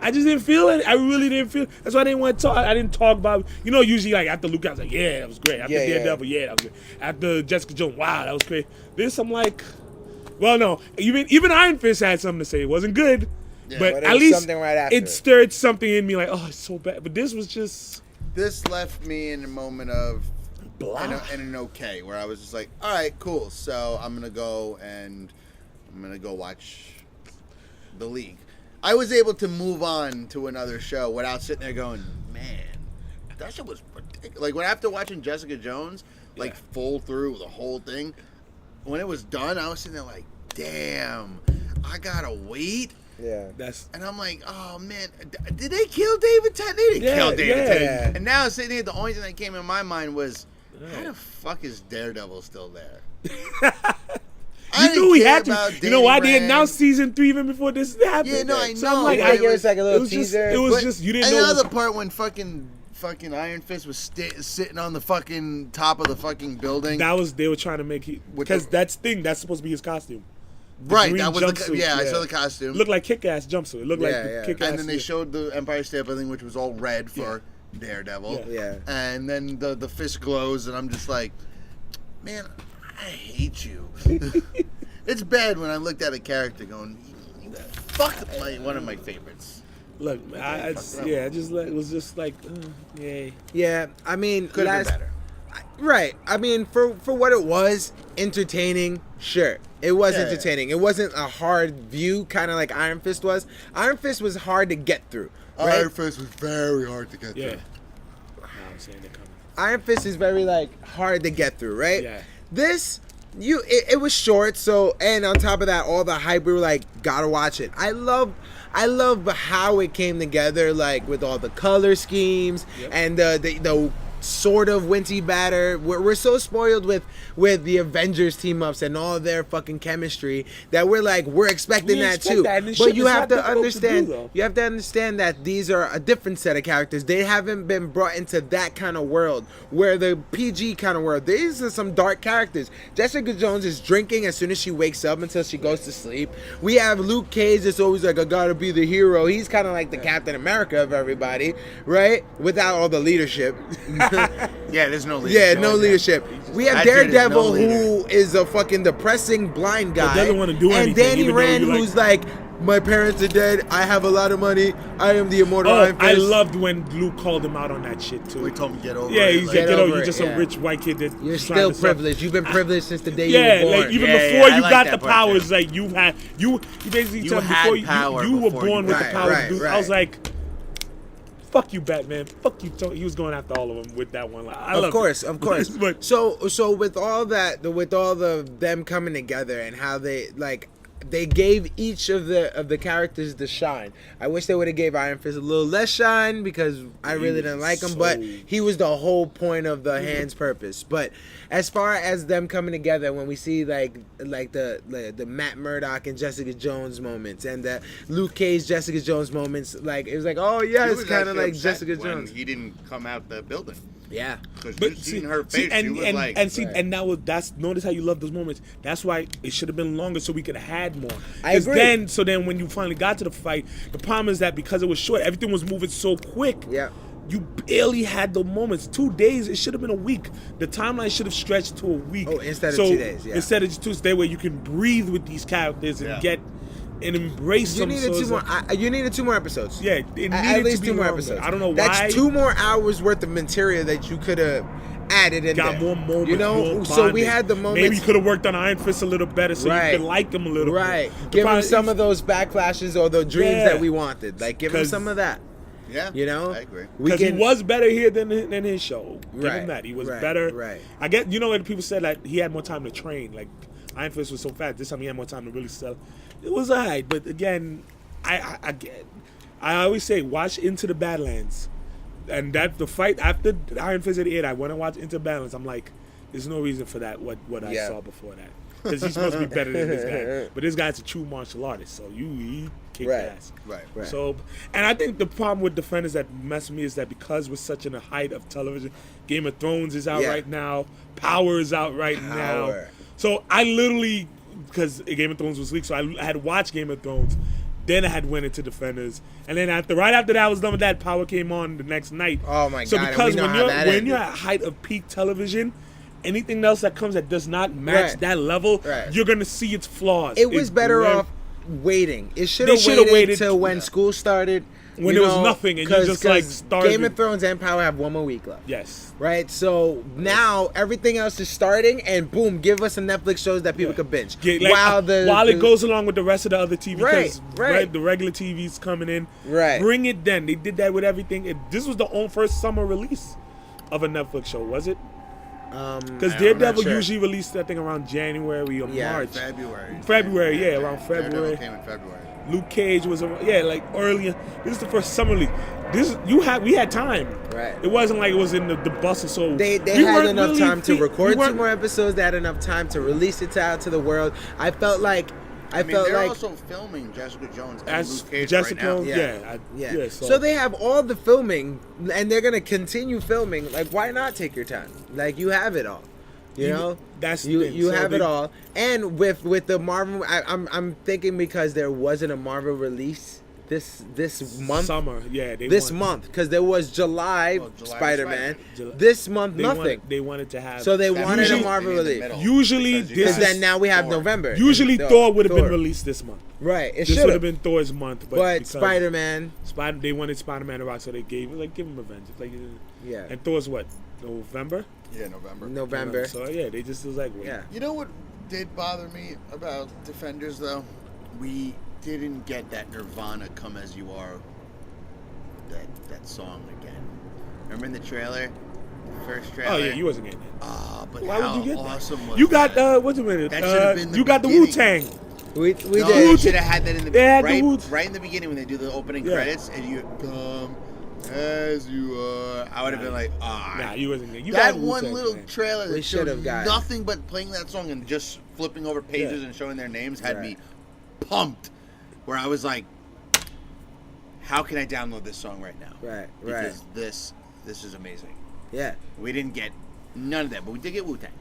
I just didn't feel it. I really didn't feel. That's why I didn't want to talk. I didn't talk about. You know, usually like after Luke, I was like, yeah, that was great. After Yeah, yeah. Daredevil, yeah, that was great. After Jessica Jones, wow, that was great. This, I'm like, well, no. Even Iron Fist had something to say. It wasn't good, Yeah, but but it at was least something right after it it. stirred something in me. Like, oh, it's so bad. But this was just This left me in a moment of blah. in an okay, where I was just like, all right, cool. So I'm gonna go watch the league. I was able to move on to another show without sitting there going, man, that shit was ridiculous. Like when after watching Jessica Jones, like full through the whole thing, when it was done, I was sitting there like, damn, I gotta wait. Yeah. That's And I'm like, oh man, did they kill David Tennant? They didn't Yeah, kill David yeah. Tennant. And now sitting here, the only thing that came in my mind was, how the fuck is Daredevil still there? I you didn't knew we care had to. about You know why they Danny announced Rand. season 3 even before this happened? Yeah, no, I So I'm know, like, but I it give was- us like a it little was just, teaser. it was But just you didn't know. another part when fucking Iron Fist was sitting on the fucking top of the fucking building. That was they were trying to make it With because the- that's supposed to be his costume. right, green that was jumpsuit, yeah, I yeah. saw the costume. It looked like Kick-Ass jumpsuit. It looked Yeah, like yeah. the Kick-Ass. And then they showed the Empire State Building, which was all red for Daredevil. Yeah. And then the fist glows, and I'm just like, man, I hate you. It's bad when I looked at a character going, you fucked one of my favorites. Look, I just like it was just like, yay. Yeah, I mean, Could have been better. Right. I mean, for what it was, entertaining, sure. It was Yeah, yeah. entertaining. It wasn't a hard view, kind of like Iron Fist was. Iron Fist was hard to get through. Right? Iron Fist was very hard to get Yeah. through. Now I'm saying they're coming. Iron Fist is very like hard to get through, right? Yeah. This it was short, so and on top of that, all the hype, we were like, gotta watch it. I love how it came together, like with all the color schemes Yep. and the sort of Winty Batter. We're so spoiled with the Avengers team ups and all their fucking chemistry that we're expecting We that expect too. that, and it But shit you is have not to difficult to do, understand. though. You have to understand that these are a different set of characters. They haven't been brought into that kind of world where the PG kind of world. These are some dark characters. Jessica Jones is drinking as soon as she wakes up until she goes to sleep. We have Luke Cage that's always like, I gotta be the hero. He's kind of like the Captain America of everybody, right? Without all the leadership. Yeah, there's no leadership. Yeah, no leadership. We have That dude is Daredevil, no leader. who is a fucking depressing blind guy. doesn't wanna do and anything, Danny even though Rand, you like- who's like, my parents are dead. I have a lot of money. I am the immortal Oh, Iron I Fist. loved when Luke called him out on that shit too. We told him to get over Yeah, it. he's like, like, Get you know, over you're it, just yeah. a rich white kid that You're trying still to sell- privileged. You've been privileged since the day Yeah, you were born. like even Yeah, before yeah, I you like got that the part powers, too. like you basically You told me had before power you were before born you with got the it. power Right, to do. right. I was like, fuck you, Batman. Fuck you. He was going after all of them with that one. Like, I Of love course, it. of course. But So with all that, with all the them coming together and how they gave each of the characters the shine. I wish they would have gave Iron Fist a little less shine because I really didn't like him, but he was the whole point of the hand's purpose. But as far as them coming together, when we see like the Matt Murdock and Jessica Jones moments and the Luke Cage Jessica Jones moments, like it was like, oh yeah, he it's was kind of actually like upset Jessica when Jones. He didn't come out the building. Yeah. Because But you seen her face. and she was and, like, and see, Right. and that's notice how you love those moments. That's why it should have been longer so we could have had more. I agree. Then when you finally got to the fight, the problem is that because it was short, everything was moving so quick. Yeah. You barely had the moments. 2 days, it should have been a week. The timeline should have stretched to a week. Oh, instead of 2 days, yeah. Instead of just 2 days, where you can breathe with these characters and Yeah. get and embrace You them. needed so two it's more. like- You needed 2 more episodes. Yeah, it needed At least to be 2 more longer. episodes. I don't know why. That's 2 more hours worth of material that you could have added in Got there. more moments. You know, more so we bonding. had the moments. Maybe you could have worked on Iron Fist a little better, so Right. you could like him a little. Right. bit. Give him problem some is- of those backflashes or the dreams Yeah. that we wanted. Like, give him 'Cause- some of that. yeah, You know? I agree. We Because he can. was better here than his show. Give Right, him that. He was right, better. right. I get, you know, when people said that he had more time to train. Like Iron Fist was so fast. This time he had more time to really sell. It was alright, but again, I always say watch Into the Badlands, and that the fight after Iron Fist at 8, I went and watched Into the Badlands. I'm like, there's no reason for that. What I Yeah. saw before that. Because he's supposed to be better than this guy, but this guy's a true martial artist, so he kicked Right. ass. Right. Right. So, and I think the problem with Defenders that mess with me is that because we're such in the height of television, Game of Thrones is out Yeah. right now, Power is out right now. Power. So I literally, because Game of Thrones was leaked, so I had watched Game of Thrones. Then I had went into Defenders, and then right after that I was done with that, Power came on the next night. Oh my So God, and because we know when how that you're ended. at height of peak television, anything else that comes that does not match Right. that level, Right. you're gonna see its flaws. It was It's better very- off waiting. It should They have shoulda waited waited- till when Yeah. school started. When you there was know, nothing and you just, like, started Game of with- Thrones and Power have 1 more week left. Yes. Right, so now everything else is starting, and boom, give us some Netflix shows that people Yeah. can binge. Yeah, like, while it goes along with the rest of the other TV, Right, because right. the regular TV's coming in. Right. Bring it then. They did that with everything. This was the first summer release of a Netflix show, was it? Because I'm Daredevil not sure. usually released, I think, around January or Yeah, March. February, yeah, around February. Daredevil came in February. Luke Cage was around, like earlier. This is the first summer release. We had time. Right. It wasn't like it was in the bustle. So They we had weren't enough really time to we record 2 weren't- more episodes. They had enough time to release it out to the world. I felt like I mean, they're also filming Jessica Jones and as Luke Cage Jessica. right now. Yeah. So, So they have all the filming, and they're gonna continue filming. Like, why not take your time? Like, you have it all. You know, that's the you thing. you So have it they- all. And with the Marvel, I'm thinking because there wasn't a Marvel release this month. Summer, yeah. This month, because there was July, Oh, July Spider-Man. July. This month, They nothing. They wanted to have. So they That wanted a usually- Marvel they need the release. middle, Usually because you this Because got then now we have Thor. November. Usually Thor would have been released this month. Right, it This should would have have. been Thor's month, but But because Spider-Man, They wanted Spider-Man to rock, so they gave him revenge. It's like, yeah, and Thor's what? November. Yeah, November. November. So yeah, they just was like, wait. Yeah. You know what did bother me about Defenders though? We didn't get that Nirvana "Come As You Are" that song again. Remember in the trailer, the first trailer? Oh yeah, you wasn't getting that. Ah, but Why how would you get awesome that? was You got that? what's a minute? That should have been the you got the beginning. Wu Tang. we No, did. you should have had that in the They had the right, Wu- right in the beginning when they do the opening Yeah. credits, and you come as you are. I would have been like, Nah, you wasn't there. You that got one Wu-Tang, little man. trailer We that showed should've got it. nothing but playing that song and just flipping over pages Yeah. and showing their names had Right. me pumped. Where I was like, how can I download this song right now? Right. Because this is amazing. Yeah. We didn't get none of that, but we did get Wu-Tang.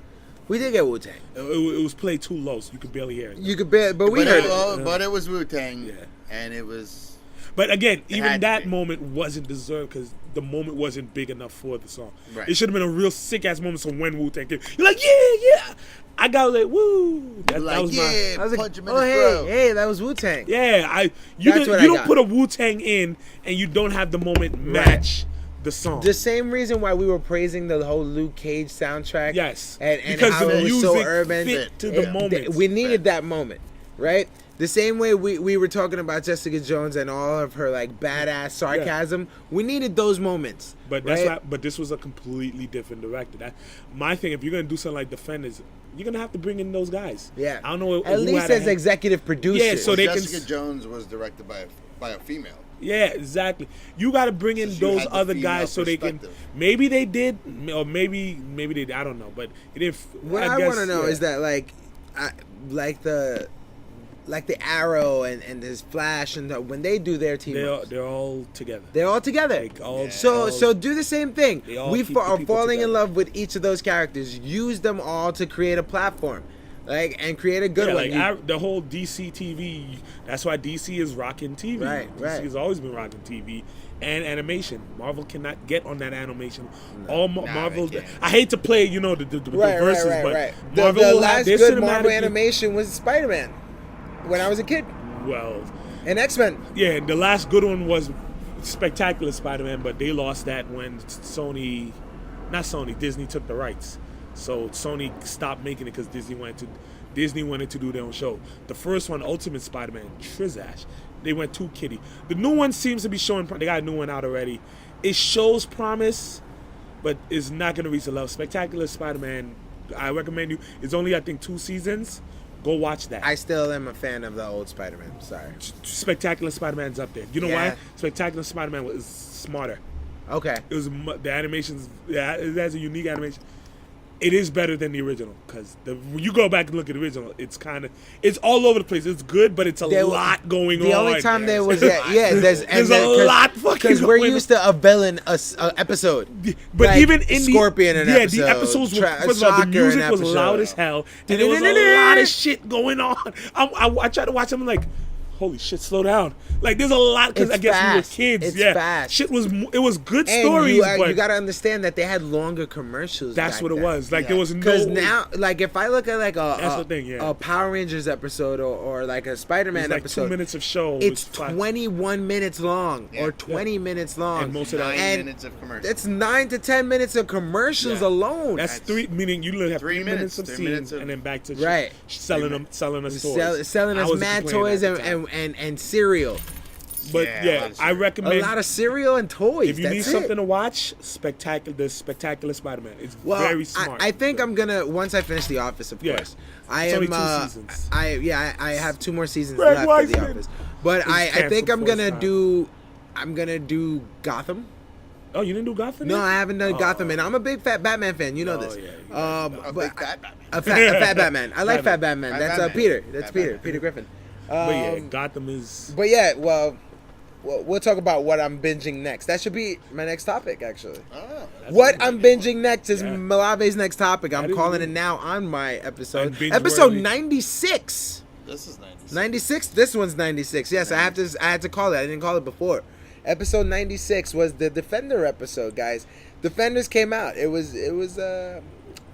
We did get Wu-Tang. It was played too low, so you could barely hear it. You could bet, but we heard it. But it was Wu-Tang, Yeah. and it was... But again, even had to that be. moment wasn't deserved because the moment wasn't big enough for the song. Right. It should have been a real sick ass moment. So when Wu-Tang came, you're like, yeah. I got like, woo. That like, was yeah, my. I was like, punch him in oh his hey, throat. hey, that was Wu-Tang. Yeah, you That's what I don't got. put a Wu-Tang in and you don't have the moment match the song. The same reason why we were praising the whole Luke Cage soundtrack. Yes, and because how the it was music so urban. fit to the moment. We needed that moment, right? The same way we were talking about Jessica Jones and all of her like badass sarcasm. We needed those moments. But that's right? why, but this was a completely different director. My thing, if you're gonna do something like Defenders, you're gonna have to bring in those guys. Yeah. I don't know. At who least had a as hand- executive producers. Yeah, so they can- Jessica Jones was directed by a female. Yeah, exactly. You got to bring in So you those had the other female guys so they can. perspective. Maybe they did, or maybe they did. I don't know, but it didn't. What I guess, want to know yeah. is that like the Arrow and this Flash and when they do their team ups, they're all together. they're all together. Like, all- so all- do the same thing. They all We keep the are people falling in together. love with each of those characters. Use them all to create a platform, like and create a good Yeah, one. like the whole DC TV. That's why DC is rocking TV. Right, DC right. has always been rocking TV and animation. Marvel cannot get on that animation. All Marvel. they can't. I hate to play, the verses, but Marvel The will have last their good Marvel cinematic- animation was Spider-Man when I was a kid, Well, and X-Men. yeah, the last good one was Spectacular Spider-Man, but they lost that when Disney took the rights. So Sony stopped making it because Disney wanted to do their own show. The first one, Ultimate Spider-Man, Trizash, they went too kiddie. The new one seems to be showing. They got a new one out already. It shows promise, but it's not going to reach the level. Spectacular Spider-Man, I recommend you. It's only I think 2 seasons. Go watch that. I still am a fan of the old Spider-Man. Sorry. Spectacular Spider-Man's up there. You know Yeah. why? Spectacular Spider-Man was smarter. Okay. It was the animations. Yeah, it has a unique animation. It is better than the original because when you go back and look at the original, it's all over the place. It's good, but it's a lot going on. The only time there was There's a lot fucking because we're going used to a villain episode. But Like even in Scorpion an the episode, episodes were first of all, the Shocker music an was episode. loud as hell, and there was a lot of shit going on. I tried to watch them like, holy shit, slow down. Like there's a lot because I It's guess fast. we were kids. It's yeah, fast. Shit it was good And stories, but you got to understand that they had longer commercials. that's back what it then. was. Like Yeah. there was no. Because now, like, if I look at like That's a the thing, yeah. a Power Rangers episode or like a It's Spider-Man like episode, 2 minutes of show. it's was fine. 21 minutes long Yeah. or 20 minutes long. And most of that- 9 And minutes of commercial. It's 9 to 10 minutes of commercials Yeah. alone. That's three, meaning you literally have 3 3 minutes of 3 scenes minutes of- and then back to Right. selling us toys. Selling I us wasn't mad complaining toys at the time. and cereal. But Yeah, a yeah, lot of I cereal. recommend. A lot of cereal and toys. if you That's need it. something to watch, the Spectacular Spider-Man. It's Well, very smart. I think I'm gonna once I finish The Office, of Yeah. course. I It's am. only 2 seasons. I have 2 more seasons Greg left of The Weisman Office, but is I think canceled I'm for gonna his time. do. I'm gonna do Gotham. Oh, you didn't do Gotham? No, yet? I haven't done Oh. Gotham, and I'm a big fat Batman fan. You know Oh, this. yeah, you got a but big fat Batman. a fat Batman. I like Batman. Fat Batman. Fat That's Batman. Peter. That's Fat Peter. Batman. Peter Griffin. But yeah, Gotham is. But yeah, well, we'll talk about what I'm binging next. That should be my next topic, actually. Oh. What I'm binging next is Yeah. Malave's next topic. I'm That is calling good. it now on my episode. And binge Episode worthy. 96. This is 96. 96. This one's 96. Yes, I had to call it. I didn't call it before. Episode 96 was the Defender episode, guys. Defenders came out. It was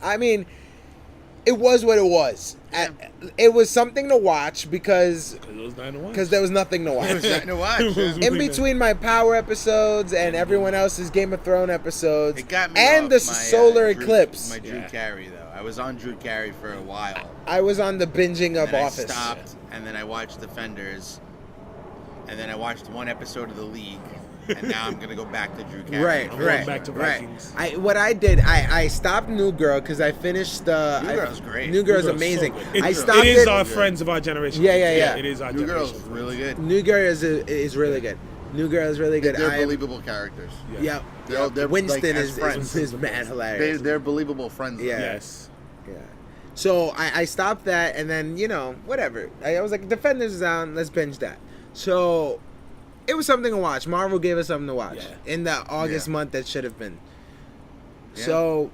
I mean, it was what it was. It was something to watch because It was 9 to 1. there was nothing to It watch. was nothing to watch. yeah. In between my Power episodes and everyone else's Game of Thrones episodes, It got me and off the my, solar Drew- eclipse, My Drew Yeah. Carey, though. I was on Drew Carey for a while. I was on the binging of Then Office. I stopped, and then I watched Defenders, and then I watched one episode of The League, and now I'm gonna go back to Drew Carey. Right, I'm going right, back to right. Vikings. I stopped New Girl because I finished the. New Girl's great. New Girl's New Girl's amazing. so good. I It- stopped It is it. our friends of our generation. Yeah. It is our New generation. Girl's really good. New Girl is really good. New Girl is really good. They're believable characters. Yep. They're Winston like, as is friends. mad hilarious. They're believable friends. Yeah. Yes. Yeah. So I stopped that, and then whatever. I was like, Defenders is on. Let's binge that. So it was something to watch. Marvel gave us something to watch in the August month that should have been. Yeah. So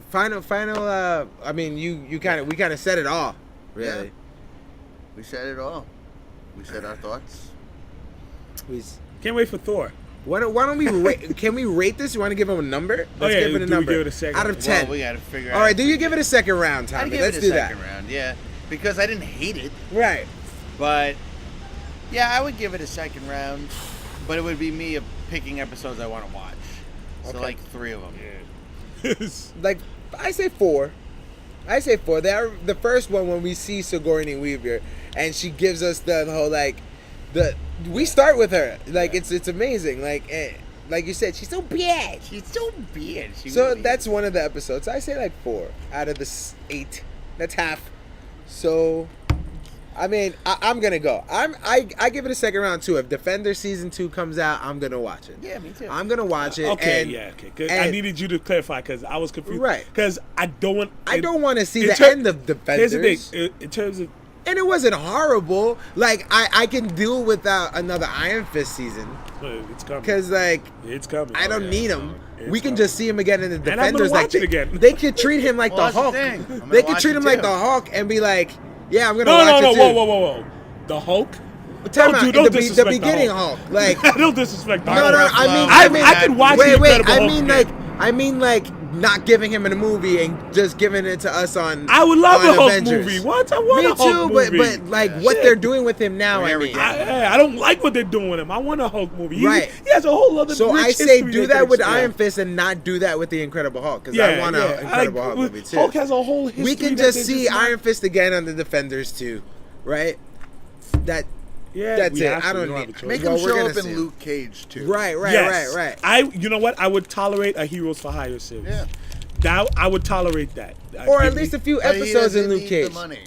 final. I mean, we kind of said it all, really. Yeah. We said it all. We said our thoughts. Can't wait for Thor. Why don't we rate? Can we rate this? You want to give him a number? Let's give it a do we number. give it a second? Out of 10. Well, we got to figure out. All right, do you give it a second round, I'd Tommy? give Let's it a do second that. round, yeah. Because I didn't hate it. Right. But, yeah, I would give it a second round. But it would be me picking episodes I want to watch. So, Okay. like 3 of them. Like, I say 4. The first one when we see Sigourney Weaver and she gives us the whole we start with her it's amazing like you said she's so bad. She's so bad. So really that's is. one of the episodes. I say like 4 out of the 8. That's half. So I mean I'm gonna go. I give it a second round too. If Defender season 2 comes out, I'm gonna watch it. Yeah, me too. I'm gonna watch it. Okay, and, okay. Good. and I needed you to clarify because I was confused. Right. Because I don't want to see in the ter- end of Defenders. Here's the thing. In terms of And it wasn't horrible. Like, I can do without another Iron Fist season. it's coming. Because, like, It's coming. I don't need him. It's We can coming. just see him again in the And I'm Defenders. gonna like watch it again. They could treat him like Well, the that's Hulk. the thing. I'm gonna They could watch treat it him like too. the Hulk and be like, yeah, I'm going to No, watch no, it no. too. Whoa. The Hulk? Time Don't out. don't the disrespect beginning the Hulk. Like, don't disrespect the no, Hulk. no, I could watch wait, the wait. Incredible Hulk again. I mean, not giving him in a movie and just giving it to us on. I would love on a Hulk Avengers. movie. What? I want Me a Hulk too, movie. but like what Shit. they're doing with him now, Here I we mean. go. I don't like what they're doing with him. I want a Hulk movie. He Right. has a whole other. So rich I say history do they that could with explore. Iron Fist and not do that with the Incredible Hulk because I want an Incredible Hulk movie too. Hulk has a whole history. We can that just they see not- Iron Fist again on the Defenders too, right? That's we it. have to. I don't We need. have a choice. Make Well, him we're show gonna up see in him. Luke Cage, too. Right. Yes. You know what? I would tolerate a Heroes for Hire series. Yeah. That I would tolerate that. Or Give at least me- a few But he episodes in doesn't Luke need Cage. the money.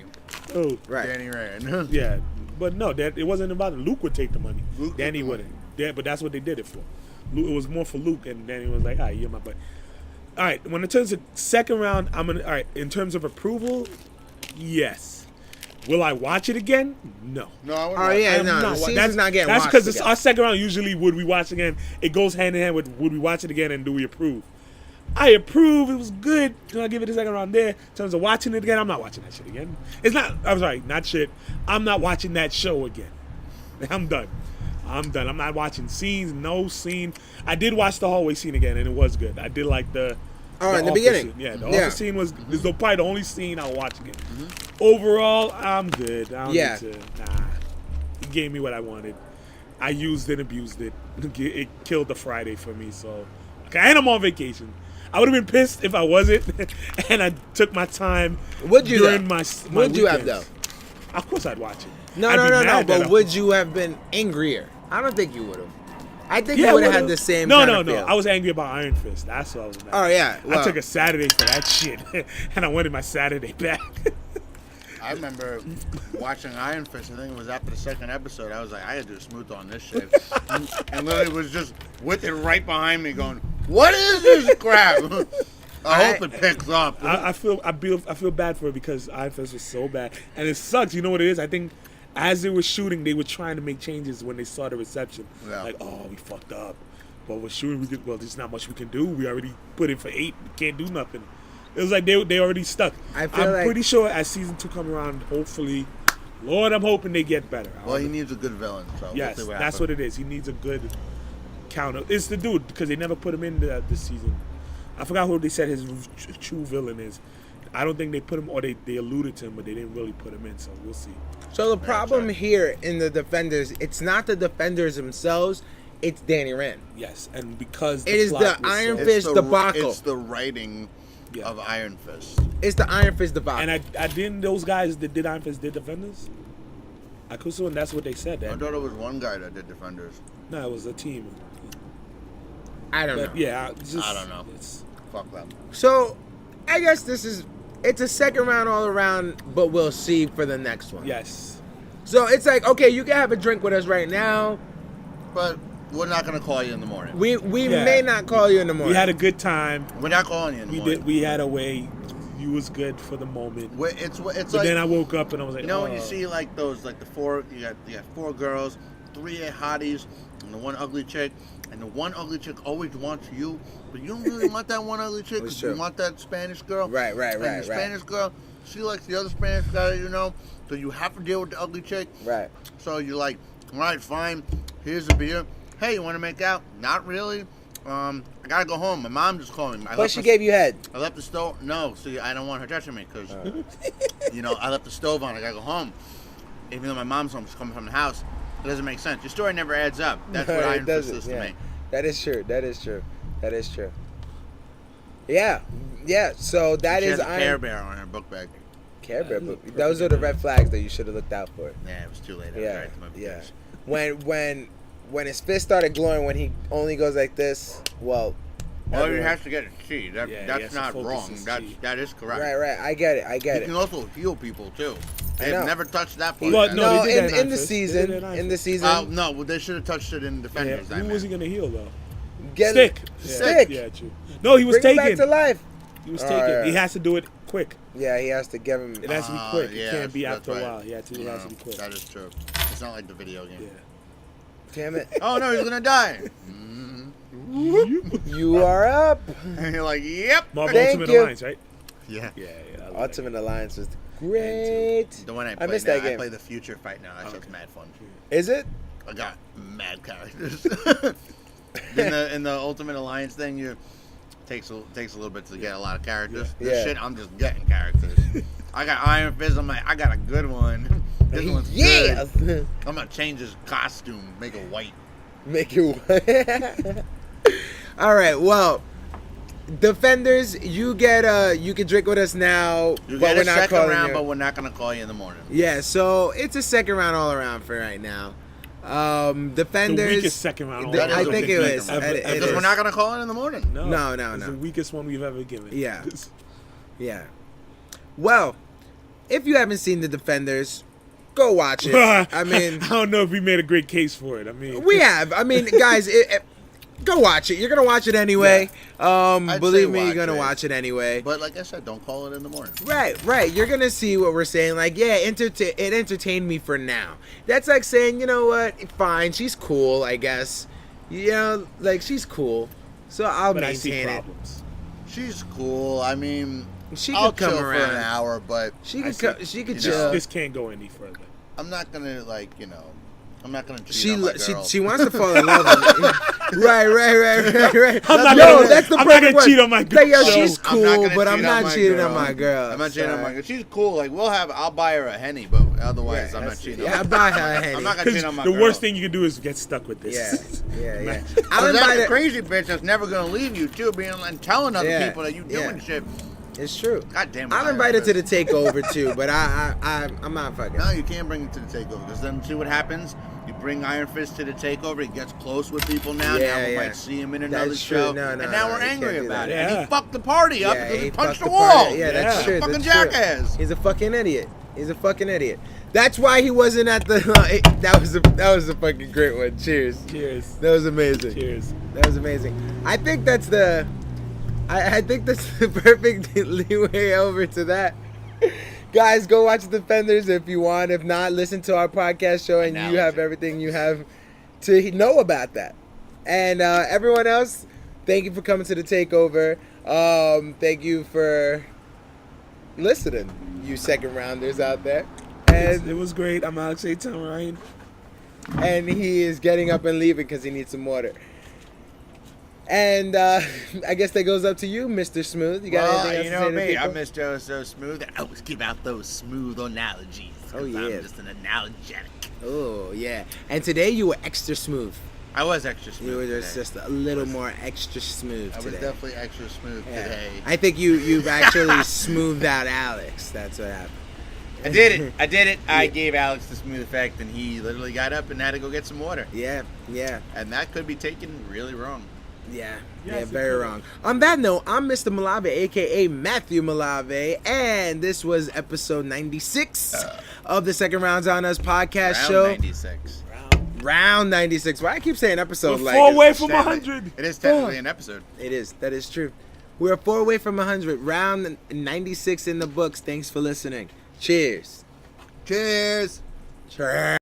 Oh, Right. Danny Rand. yeah, but no, that it wasn't about it. Luke would take the money. Luke Danny took the wouldn't. Yeah, but that's what they did it for. Luke, it was more for Luke, and Danny was like, "All right, you're my butt." All right, when it turns to second round, I'm gonna. All right, in terms of approval, yes. Will I watch it again? No. No, I wouldn't Oh watch yeah, I'm no, the wa- season's not getting That's watched because it's again. our second round. Usually, would we watch again? It goes hand in hand with would we watch it again and do we approve? I approve. It was good. I'll give it a second round there. In terms of watching it again, I'm not watching that shit again. It's not. I'm sorry, not shit. I'm not watching that show again. I'm done. I'm not watching scenes. No scene. I did watch the hallway scene again, and it was good. I did like the. In the office beginning. scene. Yeah, the Yeah. office scene was probably the only scene I'll watch again. Overall, I'm good. I don't Yeah. need to. Nah. It gave me what I wanted. I used and abused it. It killed the Friday for me. So, okay, and I'm on vacation. I would have been pissed if I wasn't, and I took my time. Would you during though? my Would you have weekends. Of course, I'd watch it. No, I'd no, be no, no. mad that But would you have been angrier? I don't think you would have. I think you would have had the same. No, kind no, of no. feel. I was angry about Iron Fist. That's what I was mad. Oh yeah. I Well, took a Saturday for that shit, and I wanted my Saturday back. I remember watching Iron Fist. I think it was after the second episode. I was like, I gotta do a smooth on this shit. And Lily was just with it right behind me, going, "What is this crap?" I hope it picks up. I feel bad for it because Iron Fist was so bad, and it sucks. You know what it is? I think as they were shooting, they were trying to make changes when they saw the reception. Yeah. Like, oh, we fucked up. But we're shooting. There's not much we can do. We already put in for 8. We can't do nothing. It was like they already stuck. I feel I'm like- pretty sure as season 2 come around, hopefully, Lord, I'm hoping they get better. Well, he needs a good villain. So Yes, we'll see that's what it is. He needs a good counter. It's the dude because they never put him in this season. I forgot who they said his true villain is. I don't think they put him, or they alluded to him, but they didn't really put him in. So we'll see. so the problem here in the Defenders, it's not the Defenders themselves. It's Danny Rand. Yes, and because It is plot the was Iron so- Fist debacle. It's the writing Yeah. of Iron Fist. It's the Iron Fist debacle. And I didn't. Those guys that did Iron Fist did Defenders. I could swear that's what they said. I That thought it was one guy that did Defenders. no, it was a team. I don't know. But yeah, I don't know. It's, Fuck them. So, I guess it's a second round all around, but we'll see for the next one. yes. So it's like, okay, you can have a drink with us right now. But we're not gonna call you in the morning. We Yeah. may not call you in the morning. We had a good time. We're not calling you in the We morning. did. We had a way. You was good for the moment. It's But like then I woke up and I was like, you know when oh. you see like those like the four you got 4 girls, 3 hotties, and the one ugly chick, and the one ugly chick always wants you, but you don't really want that one ugly chick It's because you true. want that Spanish girl. Right. And the Spanish girl, she likes the other Spanish guy, so you have to deal with the ugly chick. Right. So you're like, all right, fine. Here's a beer. Hey, you want to make out? Not really. I gotta go home. My mom just called me. But she gave you head. I left the stove. No, see, I don't want her touching me because, I left the stove on. I gotta go home. Even though my mom's home, she's coming from the house. It doesn't make sense. Your story never adds up. That's what Iron Fist is to me. That is true. Yeah. So that She is has a Care Iron Bear on her book bag. Care Bear. look But those are the red flags that you should have looked out for. Yeah, it was too late. I was Yeah. right to my Yeah. bitch. When his fist started glowing, when he only goes like this, well. Well, he everyone- has to get a chi. Yeah, he has That's to not focus wrong. his That chi. that is correct. Right. I get it. He can also heal people too. I They've know. never touched that part. Well, yet. no, they did that in the Iron Fist. They did season, that Iron in the Fist. season, No, well, they should have touched it in Yeah. Defenders. I Who meant. was he gonna heal though? get Stick. Stick. Yeah, true. No, he was Bring him back taken. to life. He was Oh, taken. yeah. He has to do it quick. Yeah, he has to give him. It has to be quick. yeah, it can't be that's after a right. while. It has to be quick. That is true. It's not like the video game. Yeah. Damn it! Oh no, he's gonna die. You are up. And you're like, yep. Marvel Thank Ultimate you. Alliance, right? Yeah. Yeah. I love Ultimate Alliance was great. The one I I play missed now, that I game. play the future fight now. That shit's mad fun. Is it? I got mad characters. in the Ultimate Alliance thing, you takes a little bit to get a lot of characters. Yeah. This shit, I'm just getting characters. I got Iron Fist. I'm like, I got a good one. This one's Yeah. good. I'm gonna change his costume, make it white. Make it. All right. Well, Defenders, you can drink with us now, You but get we're a not second calling round, you. but we're not gonna call you in the morning. Yeah, so it's a second round all around for right now. Defenders. The weakest second round. That is I the think it weakest is. one. It Because is. we're not gonna call it in the morning. No, No. It's the weakest one we've ever given. Yeah. Yeah. Well, if you haven't seen the Defenders, go watch it. I mean, I don't know if we made a great case for it. I mean, we have. I mean, guys, go watch it. You're gonna watch it anyway. I'd Believe say me, you're watch gonna it. watch it anyway. But like I said, don't call it in the morning. Right. You're gonna see what we're saying. Like, yeah, it entertained me for now. That's like saying, you know what? Fine, she's cool, I guess. You know, like she's cool, so I'll but I see maintain it. problems. She's cool. I mean, She I'll could come chill for around. an hour, but She I could. see- She could you know, chill. This can't go any further. I'm not gonna I'm not gonna cheat She on my girl. she wants to fall in love with me. Right. I'm not Yo, gonna- that's the I'm not perfect gonna word. cheat on my Like, girl. yo, So, she's I'm not cool, gonna but I'm cheat not on my cheating girl. on my girl. I'm not cheating on my Sorry. girl. She's cool. Like I'll buy her a Henny, but otherwise I'm not cheating. Yeah, I on buy her a her. Henny. I'm not gonna cheat 'cause on my the girl. worst thing you can do is get stuck with this. Yeah. Cause I'll that's invite a her. crazy bitch that's never gonna leave you too, being and telling other Yeah, people that you yeah. doing shit. It's true. God damn it. I'll Iron invite her to Fist. the takeover too, but I'm not fucking. No, you can't bring it to the takeover because then see what happens. You bring Iron Fist to the takeover. He gets close with people now. Yeah, now we yeah. might see him in another That's true. show. No, and no, now no, we're you angry can't do about that. it. And he Yeah. fucked the party up Yeah, because he fucked punched the party. wall. Yeah, that's Yeah. true. Fucking that's true. jackass. He's a fucking idiot. He's a fucking idiot. That's why he wasn't at the. That was a fucking great one. Cheers. Cheers. That was amazing. Cheers. That was amazing. I think that's the. I think that's the perfect leeway over to that. Guys, go watch Defenders if you want. If not, listen to our podcast show, and you Analogy. have everything you have to know about that. And everyone else, thank you for coming to the takeover. Thank you for listening, you second rounders out there. It And was great. I'm Alex A. Ryan. and he is getting up and leaving because he needs some water. And I guess that goes up to you, Mr. Smooth. You got Well, anything else you to know say to me. people? I'm Mr. So Smooth. I always give out those smooth analogies. 'cause Oh, yeah. I'm just an analogetic. Oh, yeah. And today you were extra smooth. I was extra smooth. You were today. just a little more extra smooth I was today. definitely extra smooth Yeah. today. I think you've actually smoothed out Alex. That's what happened. I did it. I gave Alex the smooth effect, and he literally got up and had to go get some water. Yeah. And that could be taken really wrong. Yeah, Yes, it very could. wrong. On that note, I'm Mr. Malave, aka Matthew Malave, and this was episode 96 of the Second Rounds on Us podcast Round show. 96. Round 96. Why I keep saying episode We're like 4 away it's from Technically- 100. It is technically an episode. It is. That is true. We're 4 away from 100. Round 96 in the books. Thanks for listening. Cheers. Cheers. Cheers.